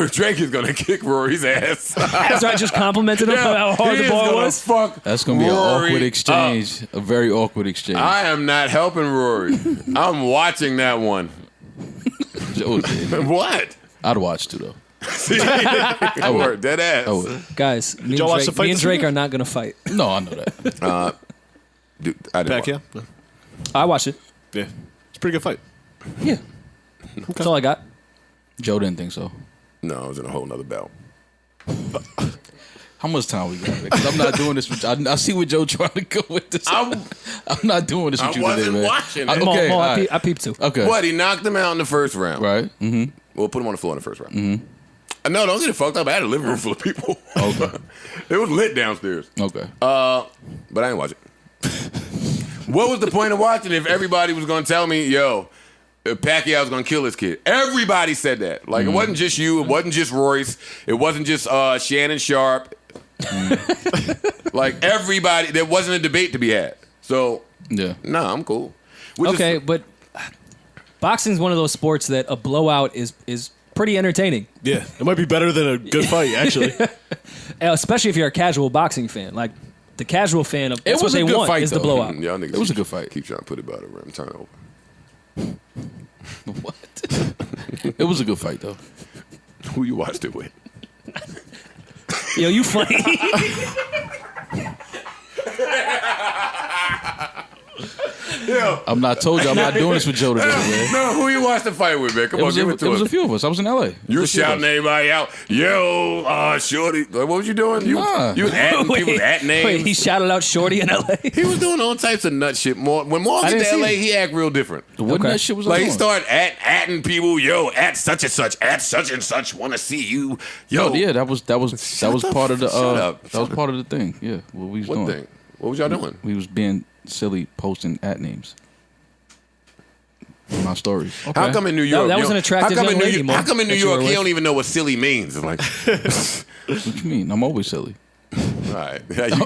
Drake is gonna kick Rory's ass. After I just complimented him about how hard he the is bar gonna was. Fuck That's gonna be an Rory awkward exchange. A very awkward exchange. I am not helping Rory. I'm watching that one. Joe did. What? I'd watch too though. I would. Dead ass. I would. Guys, me y'all watch and the Drake, fight me and this Drake weekend? are not gonna fight. No, I know that. Dude, I didn't Back, yeah? watch. I watch it. Yeah. It's a pretty good fight. Yeah, that's all I got. Joe didn't think so. No, I was in a whole nother belt. How much time we got? Because I'm not doing this with I see what Joe trying to go with this. I'm not doing this with I you wasn't today, man. watching it. Okay, Come on, all right. I peeped too. Okay. What? He knocked him out in the first round. Right. Mm-hmm. We'll put him on the floor in the first round. No, don't get it fucked up. I had a living room full of people. Okay. It was lit downstairs. Okay. But I didn't watch it. What was the point of watching if everybody was going to tell me, yo, Pacquiao's going to kill his kid? Everybody said that. Like, it wasn't just you. It wasn't just Royce. It wasn't just Shannon Sharp. Like everybody, there wasn't a debate to be had. So Yeah. nah, I'm cool. Which Okay, is, but boxing's one of those sports that a blowout is pretty entertaining, Yeah, it might be better than a good fight, actually. especially if you're a casual boxing fan. Like the casual fan of that's was what a they good want fight, is the though. blowout. y'all niggas It was a good fight. Keep trying to put it by the rim. Turn over. What? It was a good fight though. Who you watched it with? Yo, you funny. I'm not told you I'm not doing this with Joe today, man. No, who you watched the fight with, man? Come on, give it to It was us. a few of us. I was in LA. You were It was a few of shouting us. everybody out. Yo, shorty. Like, what was you doing? You, Nah. you was adding people's at names. Wait, he shouted out Shorty in LA. He was doing all types of nut shit. When Maul I get didn't to see LA, it. he act real different. What Okay. that shit was Like on? he started atting people, yo, at such and such, want to see you, yo. Oh yeah, that was Shut part of the shut up. that was part of the thing. Yeah, what we was What doing. thing? What was y'all doing? We was being silly, posting at names in my stories. How come in New York? that you was an know, attractive how come young in New lady, York, Mo, How come in New that you were York he with? don't even know what silly means? I'm like, What you mean? I'm always silly. all right.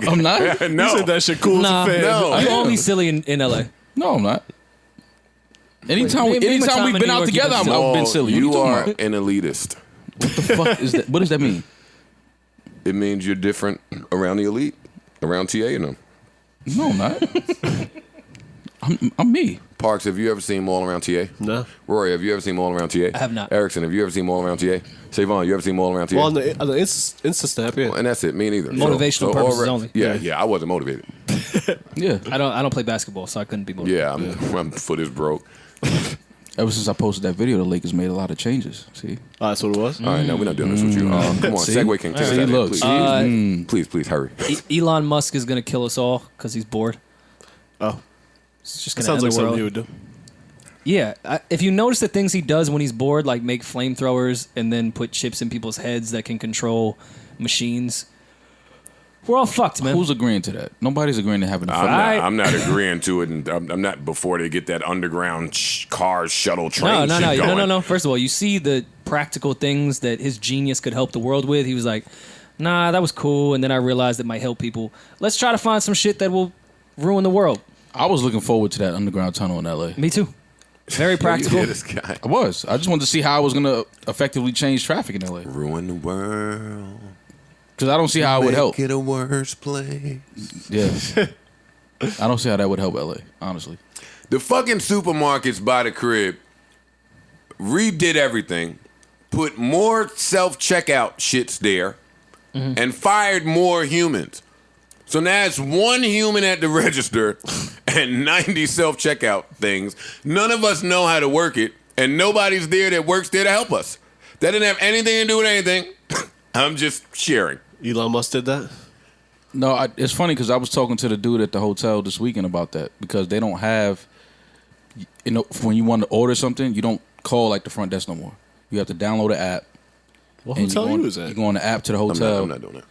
I'm not. no. You said that shit cool Nah, as a fan. No. you only silly in LA. No, I'm not. Anytime, Name a anytime time we've in been New out York you've together, been I've been silly. What You talking are about? an elitist. What the fuck is that? What does that mean? It means you're different around the elite, around TA and them. No, I'm not. I'm me. Parks, have you ever seen Maul around TA? No. Rory, have you ever seen Maul around TA? I have not. Erickson, have you ever seen Maul around TA? Savon, you ever seen Maul around TA? Well, on the Insta Snap, yeah. And that's it. Me neither. Motivational purposes already- only. Yeah, I wasn't motivated. Yeah. I don't play basketball, so I couldn't be motivated. Yeah, my foot is broke. Ever since I posted that video, the Lakers made a lot of changes. See? Oh, that's what it was? All right, no, we're not doing this with you. Come on, See? Segway King. Take us See, out of here, look, please. see? Please, hurry. Elon Musk is gonna kill us all because he's bored. Oh, It's just that gonna sounds end like the world. something you would do. Yeah, if you notice the things he does when he's bored, like make flamethrowers and then put chips in people's heads that can control machines, we're all fucked, man. Who's agreeing to that? Nobody's agreeing to having fun. I'm not agreeing to it, and I'm not before they get that underground car shuttle train. No. shit going. No. First of all, you see the practical things that his genius could help the world with. He was like, nah, that was cool. And then I realized it might help people. Let's try to find some shit that will ruin the world. I was looking forward to that underground tunnel in LA. Me too. Very practical. Yeah, this guy. I was. I just wanted to see how I was going to effectively change traffic in LA. Ruin the world. Because I don't see how it would help. Make it a worse place. Yeah. I don't see how that would help LA, honestly. The fucking supermarkets by the crib redid everything, put more self-checkout shits there, and fired more humans. So now it's one human at the register and 90 self-checkout things. None of us know how to work it, and nobody's there that works there to help us. That didn't have anything to do with anything. I'm just sharing. Elon Musk did that? No, it's funny because I was talking to the dude at the hotel this weekend about that because they don't have, when you want to order something, you don't call like the front desk no more. You have to download the app. What and hotel you you go, was You at? go on the app to the I'm hotel. not doing that.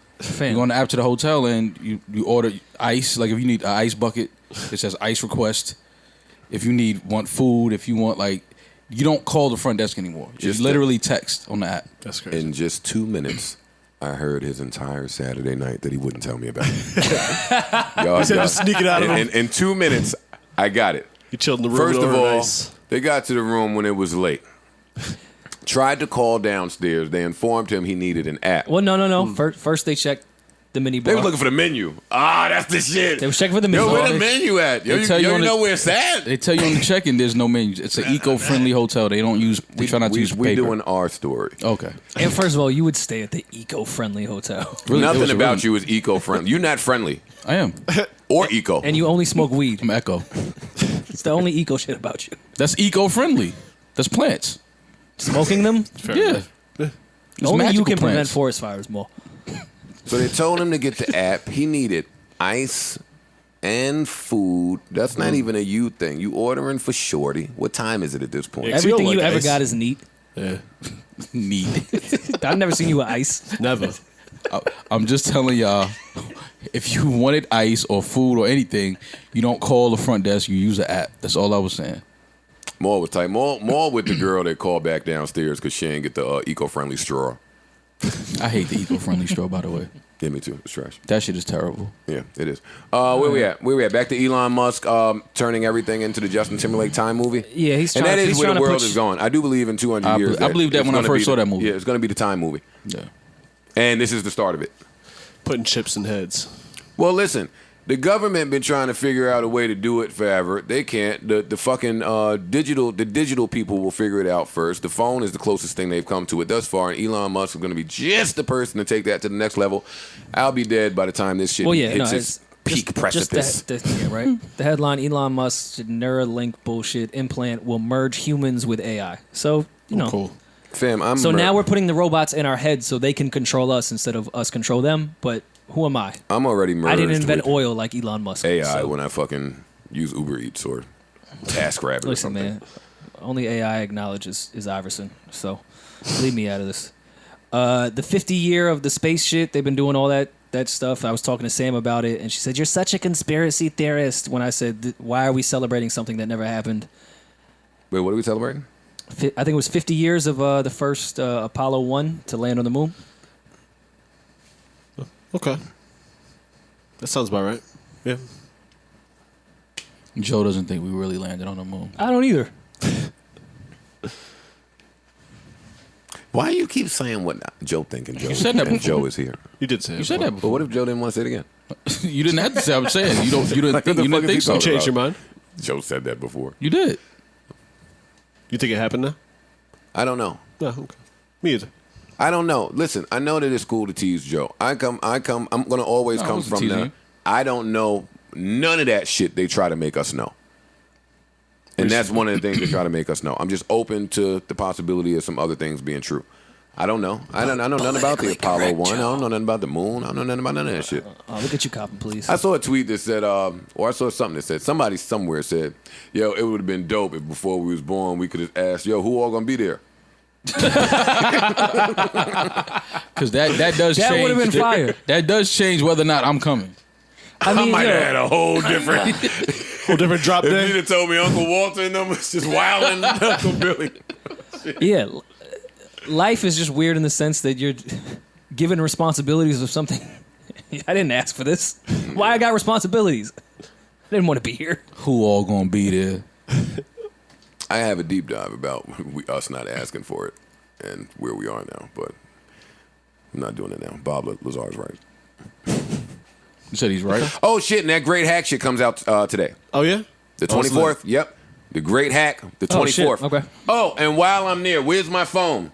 You go on the app to the hotel and you order ice. Like if you need an ice bucket, it says ice request. If you want food, if you want you don't call the front desk anymore. Just You literally text on the app. That's crazy. In just 2 minutes, I heard his entire Saturday night that he wouldn't tell me about. Y'all, said just sneak it out of him. In 2 minutes, I got it. He chilled in the room. First with of all, ice. they got to the room when it was late. Tried to call downstairs. They informed him he needed an app. Well, no. First they checked the mini bar. They was looking for the menu. That's the shit. They was checking for the menu Yo, where bar. the menu at? Yo, They tell you you on the- know where it's at? They tell you on the check-in there's no menus. It's an eco-friendly hotel. They don't use. They try not to use paper. We doing our story. Okay. And first of all, you would stay at the eco-friendly hotel. Really, it Nothing was about really- you is eco-friendly. You're not friendly I am. or eco. And you only smoke weed. I'm eco. It's the only eco shit about you. That's eco-friendly. That's plants. Smoking them? Yeah. It's Only you magical can prevent plants. forest fires more. So they told him to get the app. He needed ice and food. That's not even a you thing. You ordering for Shorty. What time is it at this point? Yeah, 'cause you Everything don't you like ever ice. got is neat. Yeah. Neat. I've never seen you with ice. Never. I'm just telling y'all, if you wanted ice or food or anything, you don't call the front desk. You use the app. That's all I was saying. More was tight. More with the girl that called back downstairs because she didn't get the eco-friendly straw. I hate the eco-friendly straw, by the way. Yeah, me too. It's trash. That shit is terrible. Yeah, it is. Where we at? Where we at? Back to Elon Musk turning everything into the Justin Timberlake Time movie. Yeah, he's and trying. that is he's where trying the to world put is going. I do believe in 200 years. I believe that it's when I gonna first be saw that movie. Yeah, it's going to be the Time movie, Yeah. and this is the start of it. Putting chips in heads. Well, listen, the government been trying to figure out a way to do it forever. They can't. The fucking digital people will figure it out first. The phone is the closest thing they've come to it thus far, and Elon Musk is going to be just the person to take that to the next level. I'll be dead by the time this shit hits its peak precipice. Yeah, right. The headline: Elon Musk's Neuralink bullshit implant will merge humans with AI. So Cool. Fam, now we're putting the robots in our heads so they can control us instead of us control them. But who am I? I'm already merged. I didn't invent with oil like Elon Musk. AI so. when I fucking use Uber Eats or TaskRabbit or Listen, something. man. Only AI acknowledges is Iverson. So leave me out of this. The 50 year of the space shit, they've been doing all that stuff. I was talking to Sam about it, and she said, "You're such a conspiracy theorist." When I said, "Why are we celebrating something that never happened?" Wait, what are we celebrating? I think it was 50 years of the first Apollo 1 to land on the moon. Okay. That sounds about right. Yeah. Joe doesn't think we really landed on the moon. I don't either. Why you keep saying what Joe thinking? Joe, said that and before. Joe is here. You did say it. You said before. that But before. what if Joe didn't want to say it again? You didn't have to say. I'm saying you didn't think. You didn't think so. You changed your mind? Joe said that before. You did. You think it happened now? I don't know. No, okay. Me either. I don't know. Listen, I know that it's cool to tease Joe. I'm gonna always No, I come wasn't from teasing the you. I don't know none of that shit they try to make us know. And that's one of the things they try to make us know. I'm just open to the possibility of some other things being true. I don't know. I know nothing about the Apollo 1. I don't know nothing about the moon. I don't know nothing about none of that shit. Oh, look at you copping, please. I saw a tweet that said, or I saw something that said, somebody somewhere said, yo, it would have been dope if before we was born we could have asked, yo, who all gonna be there? Because that does That change. would've been fire. That does change whether or not I'm coming. I mean, might yo, have had a whole different. Whole different drop If there. you'd have told me Uncle Walter and them was just wilding Uncle Billy. yeah, life is just weird in the sense that you're given responsibilities of something. I didn't ask for this. Why I got responsibilities? I didn't want to be here. Who all gonna be there? I have a deep dive about us not asking for it and where we are now, but I'm not doing it now. Bob Lazar's right. You said he's right. Oh, shit, and that Great Hack shit comes out today. Oh, yeah? The Oh, it's 24th, yep. The Great Hack, the 24th. Oh, shit. Okay. Oh, and while I'm there, where's my phone?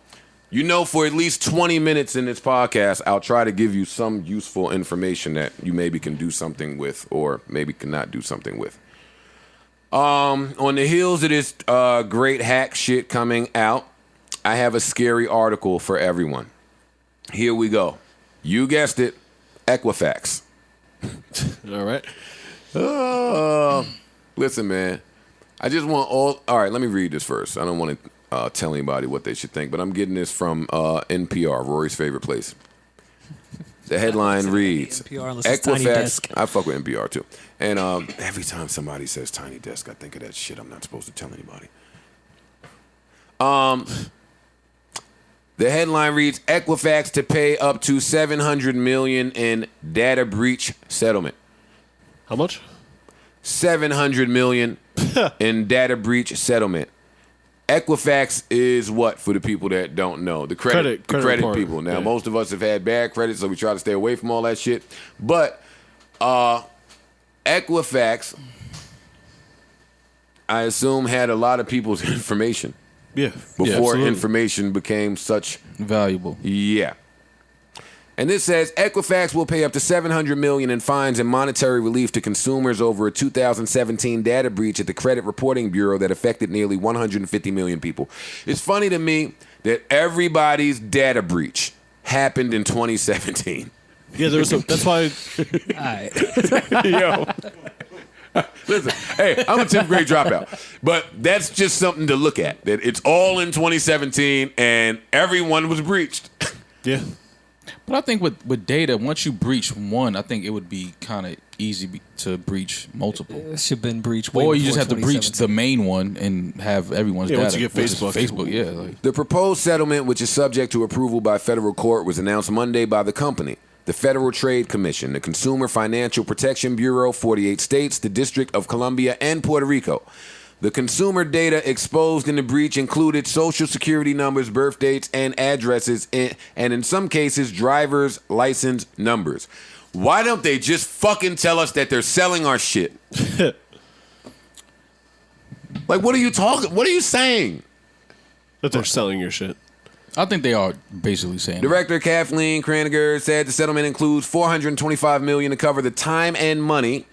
You know, for at least 20 minutes in this podcast, I'll try to give you some useful information that you maybe can do something with or maybe cannot do something with. On the heels of this Great Hack shit coming out, I have a scary article for everyone. Here we go. You guessed it, Equifax. All right. Listen, man. I just want all right, let me read this first. I don't want to tell anybody what they should think, but I'm getting this from NPR, Rory's favorite place. The headline reads, NPR unless it's Tiny Desk. I fuck with NPR too. And every time somebody says Tiny Desk, I think of that shit I'm not supposed to tell anybody. The headline reads, Equifax to pay up to $700 million in data breach settlement. How much? $700 million in data breach settlement. Equifax is what, for the people that don't know? The credit part. people. Now, Yeah. most of us have had bad credit, so we try to stay away from all that shit. But Equifax, I assume, had a lot of people's information Yeah. before absolutely. information became such Valuable. yeah. And this says Equifax will pay up to $700 million in fines and monetary relief to consumers over a 2017 data breach at the Credit Reporting Bureau that affected nearly 150 million people. It's funny to me that everybody's data breach happened in 2017. Yeah, there was that's why. All right. Yo. Listen, hey, I'm a 10th grade dropout, but that's just something to look at. That it's all in 2017 and everyone was breached. Yeah. But I think with data, once you breach one, I think it would be kind of easy to breach multiple. It should have been breached. way Or you before just have to breach 2017. the main one and have everyone's Yeah, data. once you get which is Facebook. Facebook, yeah. Like, The proposed settlement, which is subject to approval by federal court, was announced Monday by the company. the Federal Trade Commission, the Consumer Financial Protection Bureau, 48 states, the District of Columbia, and Puerto Rico. The consumer data exposed in the breach included social security numbers, birth dates, and addresses, and in some cases, driver's license numbers. Why don't they just fucking tell us that they're selling our shit? Like, what are you saying? That they're selling your shit. I think they are basically saying Director Kathleen Kraniger said the settlement includes $425 million to cover the time and money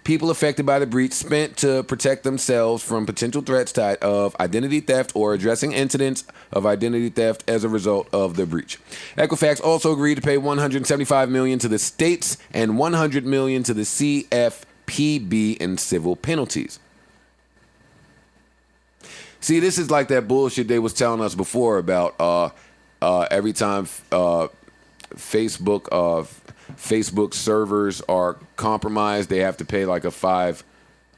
people affected by the breach spent to protect themselves from potential threats of identity theft or addressing incidents of identity theft as a result of the breach. Equifax also agreed to pay $175 million to the states and $100 million to the CFPB in civil penalties. See, this is like that bullshit they was telling us before about every time Facebook servers are compromised, they have to pay like a $5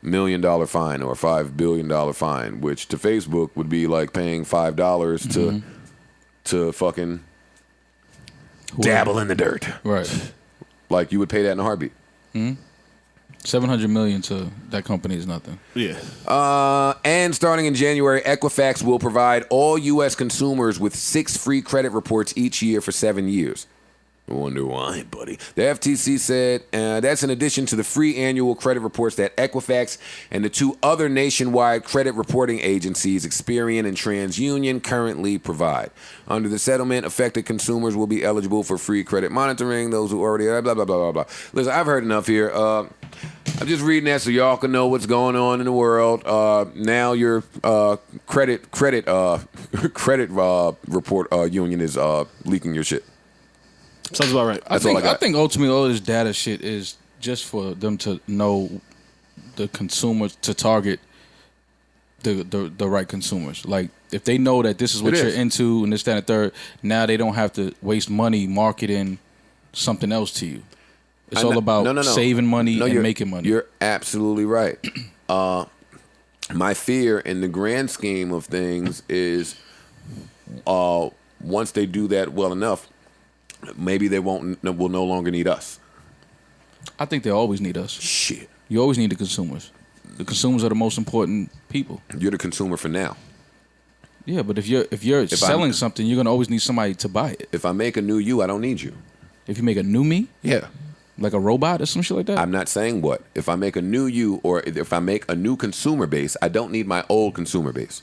million fine or a $5 billion fine, which to Facebook would be like paying $5 to fucking dabble in the dirt. Right. Like you would pay that in a heartbeat. $700 million to that company is nothing. Yeah. And starting in January, Equifax will provide all U.S. consumers with 6 free credit reports each year for 7 years. I wonder why, buddy. The FTC said that's in addition to the free annual credit reports that Equifax and the 2 other nationwide credit reporting agencies, Experian and TransUnion, currently provide. Under the settlement, affected consumers will be eligible for free credit monitoring. Those who already blah, blah, blah, blah, blah. Listen, I've heard enough here. I'm just reading that so y'all can know what's going on in the world. Now your credit report union is leaking your shit. Sounds about right. I think ultimately all this data shit is just for them to know the consumers, to target the right consumers. Like if they know that this is what you're into and this, that, and the third, now they don't have to waste money marketing something else to you. It's all about saving money and making money. You're absolutely right. My fear in the grand scheme of things is once they do that well enough, maybe they will no longer need us. I think they always need us. Shit. You always need the consumers. The consumers are the most important people. You're the consumer for now. Yeah, but if you're selling something, you're gonna always need somebody to buy it. If I make a new you, I don't need you. If you make a new me? Yeah. Like a robot or some shit like that? I'm not saying what. If I make a new you or if I make a new consumer base, I don't need my old consumer base.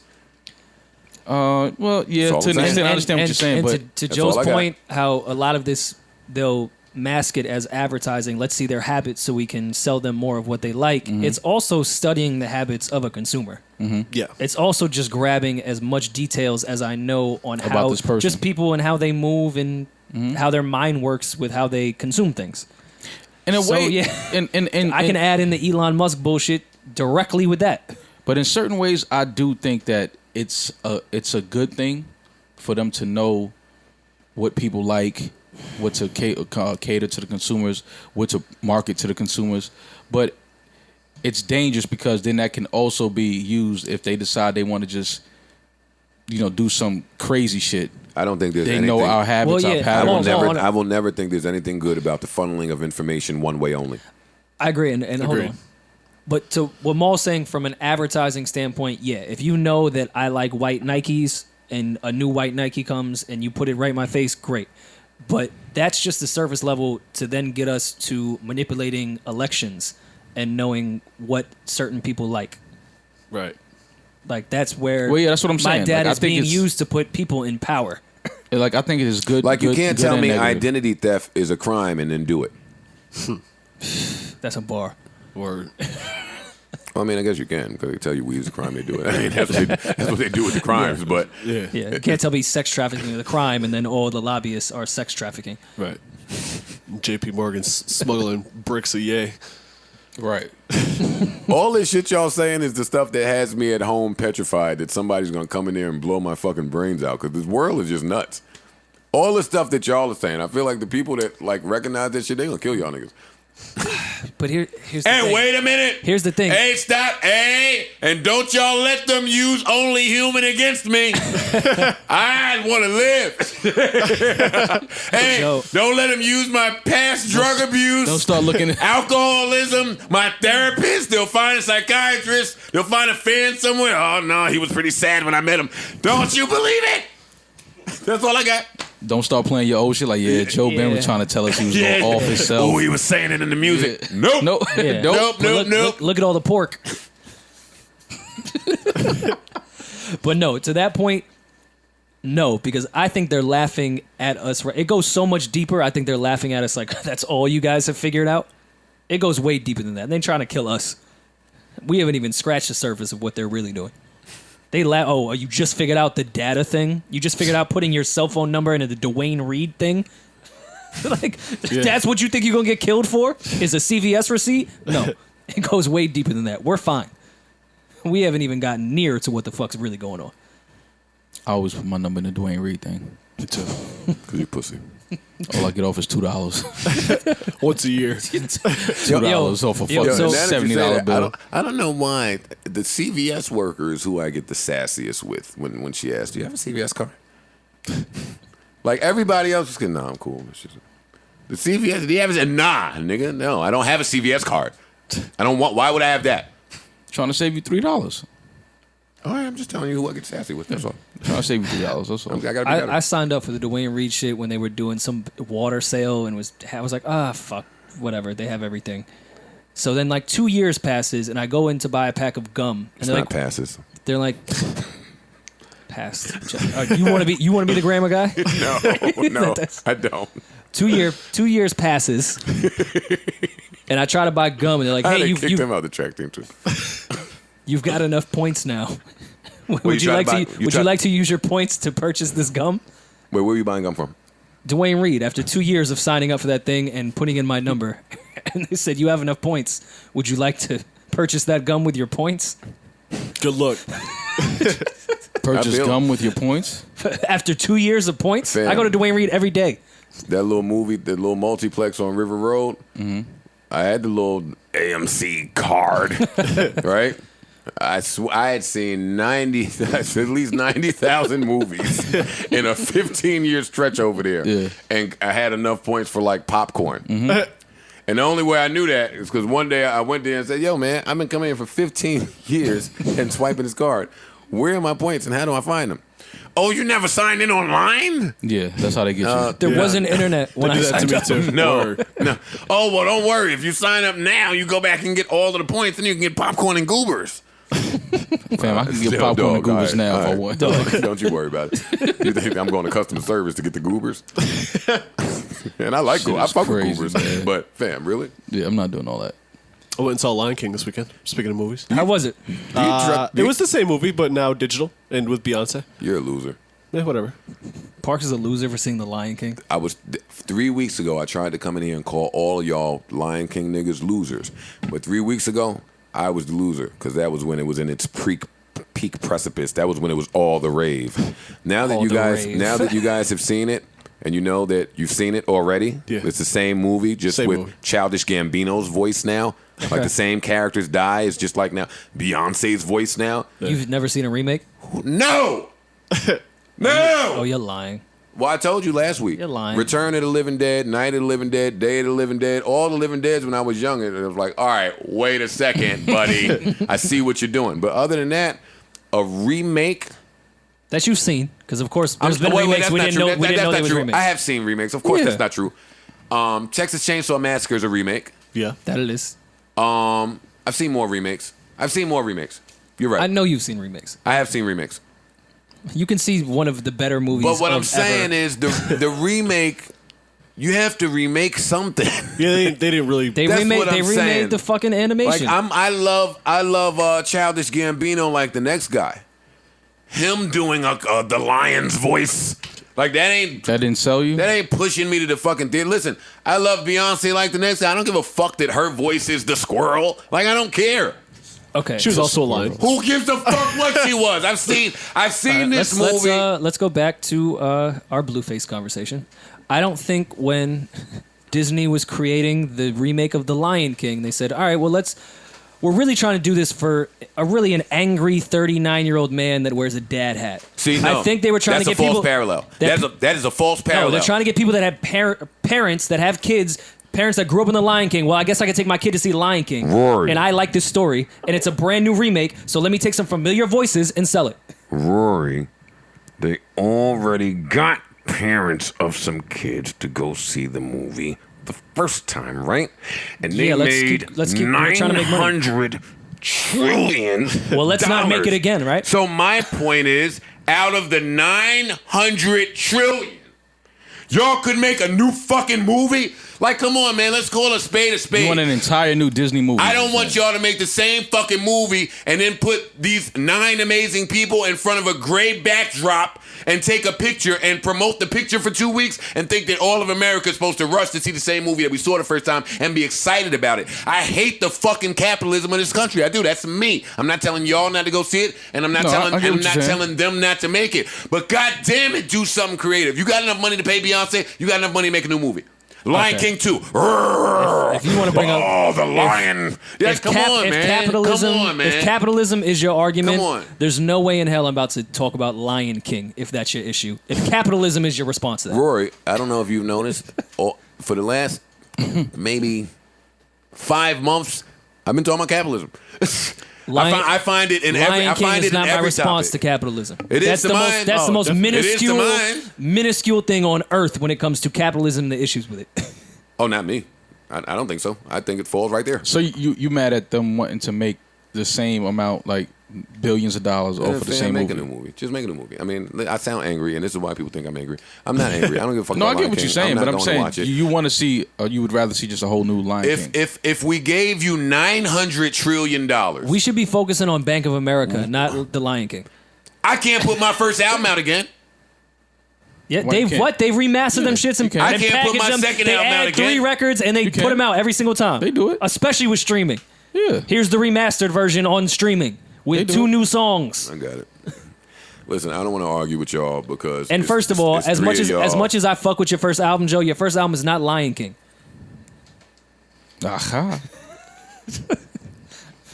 Well, yeah, to an extent, I understand what you're saying, but to Joe's point, how a lot of this, they'll mask it as advertising. Let's see their habits so we can sell them more of what they like. Mm-hmm. It's also studying the habits of a consumer. Mm-hmm. Yeah. It's also just grabbing as much details as I know on about how this person. Just people and how they move and how their mind works with how they consume things. In a way, yeah, and I can add in the Elon Musk bullshit directly with that. But in certain ways, I do think that it's a good thing for them to know what people like, what to cater to the consumers, what to market to the consumers. But it's dangerous because then that can also be used if they decide they want to just, do some crazy shit. I don't think there's they anything. know our habits, our patterns. I will never think there's anything good about the funneling of information one way only. I agree, and hold on. But to what Maul's saying from an advertising standpoint, yeah, if you know that I like white Nikes and a new white Nike comes and you put it right in my face, great. But that's just the surface level to then get us to manipulating elections and knowing what certain people like. Right. Like that's where that's what I'm saying. My data is being used to put people in power. Like I think it is good. Like you can't tell me negative. identity theft is a crime and then do it. That's a bar. Word. Well, I mean, I guess you can because they tell you weed is a crime. They do it. I mean, that's what they do with the crimes. But yeah, you can't tell me sex trafficking is a crime and then all the lobbyists are sex trafficking. Right. J.P. Morgan's smuggling bricks of yay. Right. all this shit y'all saying is the stuff that has me at home petrified that somebody's gonna come in there and blow my fucking brains out because this world is just nuts. All the stuff that y'all are saying, I feel like the people that like recognize that shit, they gonna kill y'all niggas. But here's the Hey, thing. wait a minute. Here's the thing. Hey, stop. Hey, and don't y'all let them use only human against me. I want to live. Hey, Yo. don't let them use my past drug abuse. Don't start looking at alcoholism, my therapist. They'll find a psychiatrist. They'll find a fan somewhere. Oh, no, he was pretty sad when I met him. Don't you believe it? That's all I got. Don't start playing your old shit like, yeah, Joe Ben was trying to tell us he was going off himself. Oh, he was saying it in the music. Yeah. Nope. Nope. Yeah. Nope. But look at all the pork. But no, to that point, no, because I think they're laughing at us. It goes so much deeper. I think they're laughing at us like, that's all you guys have figured out. It goes way deeper than that. They're trying to kill us. We haven't even scratched the surface of what they're really doing. They oh, you just figured out the data thing? You just figured out putting your cell phone number into the Dwayne Reed thing? That's what you think you're going to get killed for? Is a CVS receipt? No. It goes way deeper than that. We're fine. We haven't even gotten near to what the fuck's really going on. I always put my number in the Dwayne Reed thing. Me too. Because you pussy. All I get off is $2. Once a year. $2 off a fucking so- $70 bill. I don't know why the CVS workers who I get the sassiest with when she asks, do you have a CVS card? Like everybody else is getting, nah, I'm cool. The CVS, do you have a, nah, nigga, no, I don't have a CVS card. I don't want, why would I have that? Trying to save you $3. All right, I'm just telling you who I get sassy with, that's all. Trying to save you $3. That's all. I gotta be better. I signed up for the Dwayne Reed shit when they were doing some water sale and I was like, fuck, whatever. They have everything. So then like 2 years passes and I go in to buy a pack of gum. And It's they're not like, passes. they're like, passed. You want to be the grammar guy? No, I don't. 2 years passes, and I try to buy gum, and they're like, I "Hey, kicked him out of the track team too. you've got enough points now. Would you you like try to to? buy- Would you like to use your points to purchase this gum?" Wait, where are you buying gum from? Dwayne Reed, after 2 years of signing up for that thing and putting in my number, and they said, "You have enough points. Would you like to purchase that gum with your points?" Good luck. Purchase I feel- gum with your points? After 2 years of points, Fam. I go to Dwayne Reed every day. That little movie, the little multiplex on River Road. I had the little AMC card, right? I had seen at least 90,000 movies in a 15-year stretch over there, Yeah. and I had enough points for like popcorn. And the only way I knew that is because one day I went there and said, "Yo, man, I've been coming here for 15 years and swiping this card. Where are my points and how do I find them?" "Oh, you never signed in online?" Yeah, that's how they get you. There wasn't internet when I Do that to signed me up. too. No. Oh, well, don't worry. If you sign up now, you go back and get all of the points, and you can get popcorn and goobers. Fam, I can get Still, popcorn and dog, goobers all now all if I right. want. Don't you worry about it. You think I'm going to customer service to get the goobers? And I like Shit goobers. I is fuck with crazy, goobers. man. But, fam, really? Yeah, I'm not doing all that. I went and saw Lion King this weekend. Speaking of movies. How was it? It was the same movie, but now digital and with Beyonce. You're a loser. Yeah, whatever. Parks is a loser for seeing The Lion King. I was 3 weeks ago. I tried to come in here and call all y'all Lion King niggas losers, but 3 weeks ago I was the loser because that was when it was in its peak precipice. That was when it was all the rave. Now that All you the guys, rave. now that you guys have seen it, and you know that you've seen it already, Yeah. it's the same movie, just Same with movie. Childish Gambino's voice now. Like the same characters die. It's just like now Beyonce's voice now. You've never seen a remake? No, no. Oh, you're lying. Well, I told you last week. You're lying. Return of the Living Dead, Night of the Living Dead, Day of the Living Dead, all the Living Deads when I was young. It was like, all right, wait a second, buddy. I see what you're doing. But other than that, a remake. That you've seen, because of course there's been remakes that's we not didn't true. know. We didn't know That's they not was true. remakes. I have seen remakes. Of course, Yeah. that's not true. Texas Chainsaw Massacre is a remake. Yeah. That it is. I've seen more remakes. You're right. I know you've seen remakes. I have seen remakes. You can see one of the better movies. But what I'm of saying ever. is the remake, you have to remake something. Yeah, they didn't really. They That's remade. what They I'm remade saying. the fucking animation. Like I love Childish Gambino like the next guy. Him doing the lion's voice, like that ain't That ain't pushing me to the fucking theater. Listen, I love Beyonce like the next guy. I don't give a fuck that her voice is the squirrel. Like I don't care. okay. She was also a lion. Who gives a fuck what she was? I've seen this movie. Let's go back to our BlueFace conversation. I don't think when Disney was creating the remake of The Lion King, they said, all right, well, we're really trying to do this for an angry 39-year-old man that wears a dad hat. See, no, I think they were trying to get people. That's a false parallel. That is a false parallel. No, they're trying to get people that have parents that have kids, parents that grew up in The Lion King. Well, I guess I could take my kid to see Lion King. Rory. And I like this story, and it's a brand new remake, so let me take some familiar voices and sell it. Rory, they already got parents of some kids to go see the movie the first time, right? And they made we're trying to make money. 900 trillion. Well, let's not make it again, right? So my point is, out of the 900 trillion, y'all could make a new fucking movie? Like, come on, man. Let's call a spade a spade. You want an entire new Disney movie. I don't want y'all to make the same fucking movie and then put these 9 amazing people in front of a gray backdrop and take a picture and promote the picture for 2 weeks and think that all of America is supposed to rush to see the same movie that we saw the first time and be excited about it. I hate the fucking capitalism of this country. I do. That's me. I'm not telling y'all not to go see it, and I'm not telling them not to make it. But god damn it, do something creative. You got enough money to pay Beyonce, you got enough money to make a new movie. Lion King 2. If you want to bring up, Oh, the lion. Yes, come on, man. Come on, man. If capitalism is your argument, Come on. there's no way in hell I'm about to talk about Lion King if that's your issue. If capitalism is your response to that. Rory, I don't know if you've noticed, for the last maybe 5 months, I've been talking about capitalism. I find it in every. Lion I King find is it in not my every response topic. to capitalism. It is that's to the mine. most. That's the most It is to minuscule thing on earth when it comes to capitalism and the issues with it. Oh, not me. I don't think so. I think it falls right there. So you mad at them wanting to make the same amount, like billions of dollars off of the same make movie? a new movie. Just make a new movie. I mean, I sound angry, and this is why people think I'm angry. I'm not angry. I don't give a fuck. No, I about get Lion what King. you're saying, but I'm saying watch it. you want to see, or you would rather see just a whole new Lion King. If we gave you $900 trillion, We should be focusing on Bank of America, not the Lion King. I can't put my first album out again. Yeah, Why you can't? They've remastered them shits and, can. I and can't put packaged my them. second They album out add again. 3 records and they You put can. them out every single time. They do it. Especially with streaming. Yeah. Here's the remastered version on streaming with They do 2 it. new songs. I got it. Listen, I don't want to argue with y'all because. And first of all, it's as three much of as y'all. I fuck with your first album, Joe, your first album is not Lion King. Aha.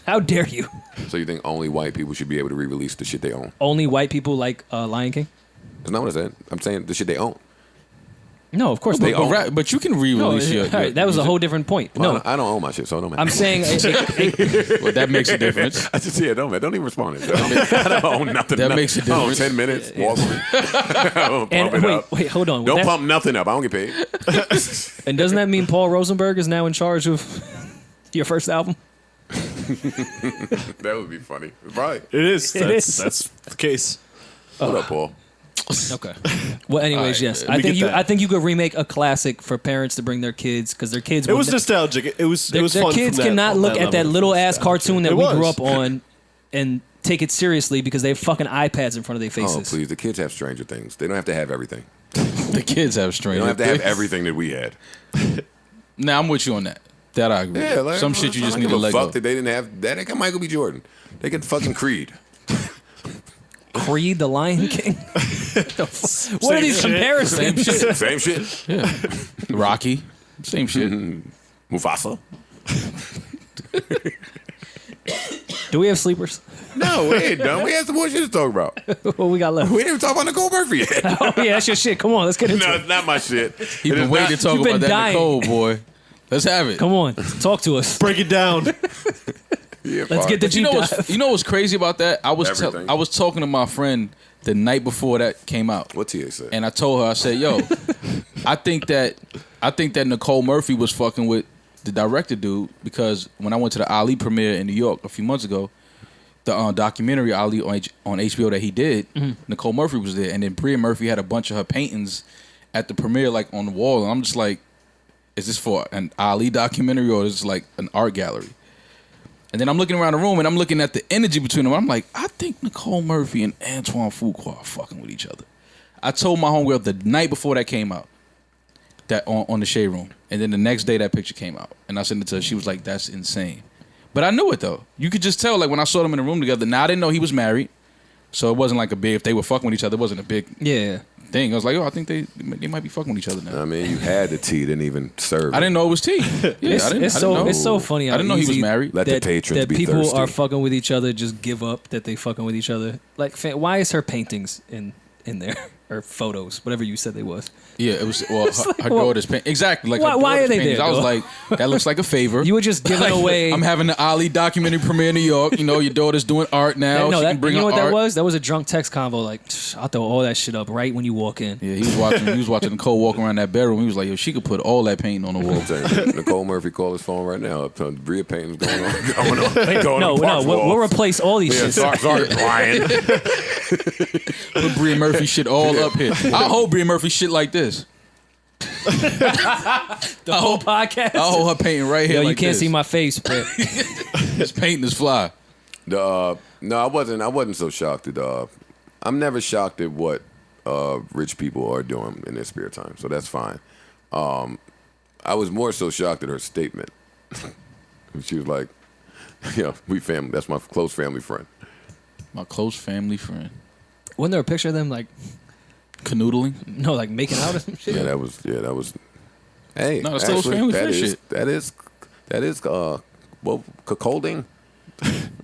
How dare you? So you think only white people should be able to re-release the shit they own? Only white people like Lion King? That's not what I said. I'm saying the shit they own. No, of course not. But you can re-release your. all right, that was a whole different point. Well, No, I don't own my shit, so it don't matter. I'm saying Well, that makes a difference. I just don't even respond. I don't own nothing. That makes a I own difference. 10 minutes. Wall Street. Don't and pump it up. wait, hold on. Don't pump nothing up. I don't get paid. And doesn't that mean Paul Rosenberg is now in charge of your first album? That would be funny. Right. It is. It is. That's the case. What up, Paul? Okay. Well, anyways, yes, we get that. I think you could remake a classic for parents to bring their kids because their kids. It was nostalgic. It was. Their, It was their fun. kids from that, cannot on look at that level. little ass cartoon that It we was. grew up on and take it seriously because they have fucking iPads in front of their Oh, faces. please. The kids have Stranger Things. They don't have to have everything. The kids have They strange. don't have to have everything that we had. Now I'm with you on that. That I agree. Yeah, like, Some shit you just I need don't to give a let fuck go. that they didn't have that. They got Michael B. Jordan. They get fucking Creed. Creed the Lion King. What are these shit. comparisons? Same shit. Rocky, same shit. Mufasa. Do we have sleepers? No, we ain't done. We had some more shit to talk about. What we got left? We didn't even talk about Nicole Murphy yet. Oh yeah, that's your shit. Come on, let's get into No, it. it's not my shit. He It been is waiting not- to talk You've been about that dying. Nicole boy. Let's have it. Come on, talk to us. Break it down. Yeah, Let's get the You know deep what's dive. you know what's crazy about that? I was Everything. I was talking to my friend the night before that came out, What TA said? and I told her, I said, "Yo, I think that Nicole Murphy was fucking with the director dude because when I went to the Ali premiere in New York a few months ago, the documentary Ali on HBO that he did, Nicole Murphy was there, and then Bria Murphy had a bunch of her paintings at the premiere, like on the wall, and I'm just like, is this for an Ali documentary or is this like an art gallery? And then I'm looking around the room and I'm looking at the energy between them. I'm like, I think Nicole Murphy and Antoine Fuqua are fucking with each other. I told my homegirl the night before that came out, that on the Shade Room, and then the next day that picture came out, and I sent it to her. She was like, "That's insane," but I knew it though. You could just tell, like when I saw them in the room together. Now I didn't know he was married, so it wasn't like a big. If they were fucking with each other, it wasn't a big Yeah. thing. I was like, I think they might be fucking with each other now. I mean, you had the tea, didn't even serve. I didn't know it was T. Yeah, I didn't know. It's so funny. I didn't know he was married. Let the patrons that be people thirsty. are fucking with each other. Just give up that they fucking with each other. Like, why is her paintings in there or photos, whatever you said they was? Yeah, it was. Well, her well, daughter's paint. Exactly. Like why are they paintings. there? I was like, that looks like a favor. You were just giving away. I'm having the Ali documentary premiere in New York. You know, your daughter's doing art now. No, she can bring you know her what art. that was? That was a drunk text convo. Like, I'll throw all that shit up right when you walk in. Yeah, he was watching Nicole walk around that bedroom. He was like, yo, she could put all that paint on the wall. Nicole Murphy called his phone right now. Bria painting's going on. No, we'll replace all these shit. Sorry, Brian. Put Bria Murphy shit all up here. I hold Bria Murphy shit like this. The whole podcast. I hold her painting right here. Yo, you like can't this. see my face, but This painting is fly. No, I wasn't so shocked at. I'm never shocked at what rich people are doing in their spare time, so that's fine. I was more so shocked at her statement. She was like, "Yeah, we family. That's my close family friend." My close family friend. wasn't there a picture of them like Canoodling? no, like making out or some shit? Yeah, that was. Hey, No, that's close family friend shit. That is cuckolding.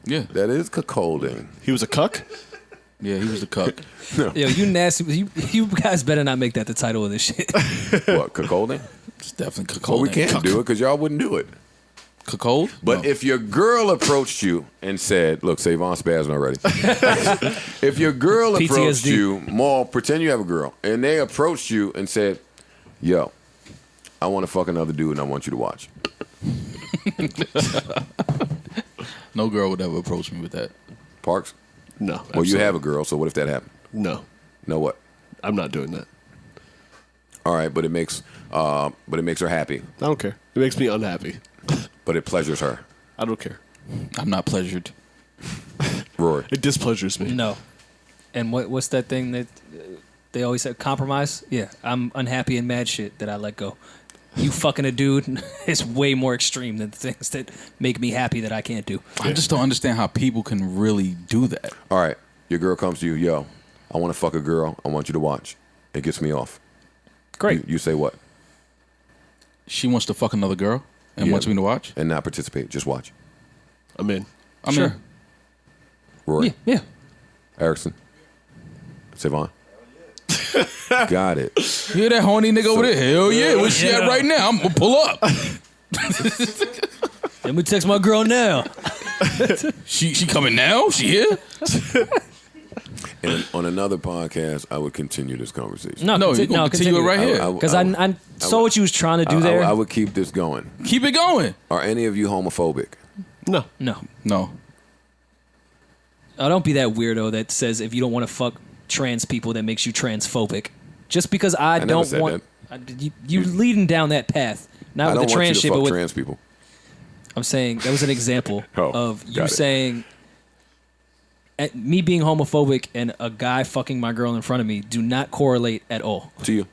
Yeah. That is cuckolding. He was a cuck? Yeah, he was the cuck. Yo, you nasty. You guys better not make that the title of this shit. What, cuckolding? It's definitely cuckolding. Well, we can't do it because y'all wouldn't do it. Cuckold? But No. if your girl approached you and said, look, Savon spazzing already. If your girl approached PTSD. you, Maul, pretend you have a girl, and they approached you and said, yo, I want to fuck another dude and I want you to watch. No girl would ever approach me with that. Parks? No. Well, absolutely. you have a girl, so what if that happened? No. No what? I'm not doing that. All right, but it makes her happy. I don't care. It makes me unhappy. But it pleasures her. I don't care. I'm not pleasured. Rory. It displeasures me. No. And what's that thing that they always say? Compromise? Yeah, I'm unhappy and mad shit that I let go. You fucking a dude is way more extreme than the things that make me happy that I can't do. I just don't understand how people can really do that. All right, your girl comes to you, yo, I want to fuck a girl. I want you to watch. It gets me off. Great. You say what? She wants to fuck another girl and Yeah. wants me to watch? And not participate. Just watch. I'm in. I'm Sure. in. Rory. Yeah. Erickson. Savon. Got it. Hear that horny nigga over there? Hell yeah. Where she at right now? I'm going to pull up. Let me text my girl now. She coming now? She here? And on another podcast, I would continue this conversation. No, you're going to continue it right here. Because I saw what you was trying to do there. I would keep this going. Keep it going. Are any of you homophobic? No. No. No. Oh, don't be that weirdo that says if you don't want to fuck trans people, that makes you transphobic. Just because I never don't said want... You leading down that path. Not I with don't the want you trans to shit, fuck but with... trans people. I'm saying that was an example of you got it. saying... Me being homophobic and a guy fucking my girl in front of me do not correlate at all. To you.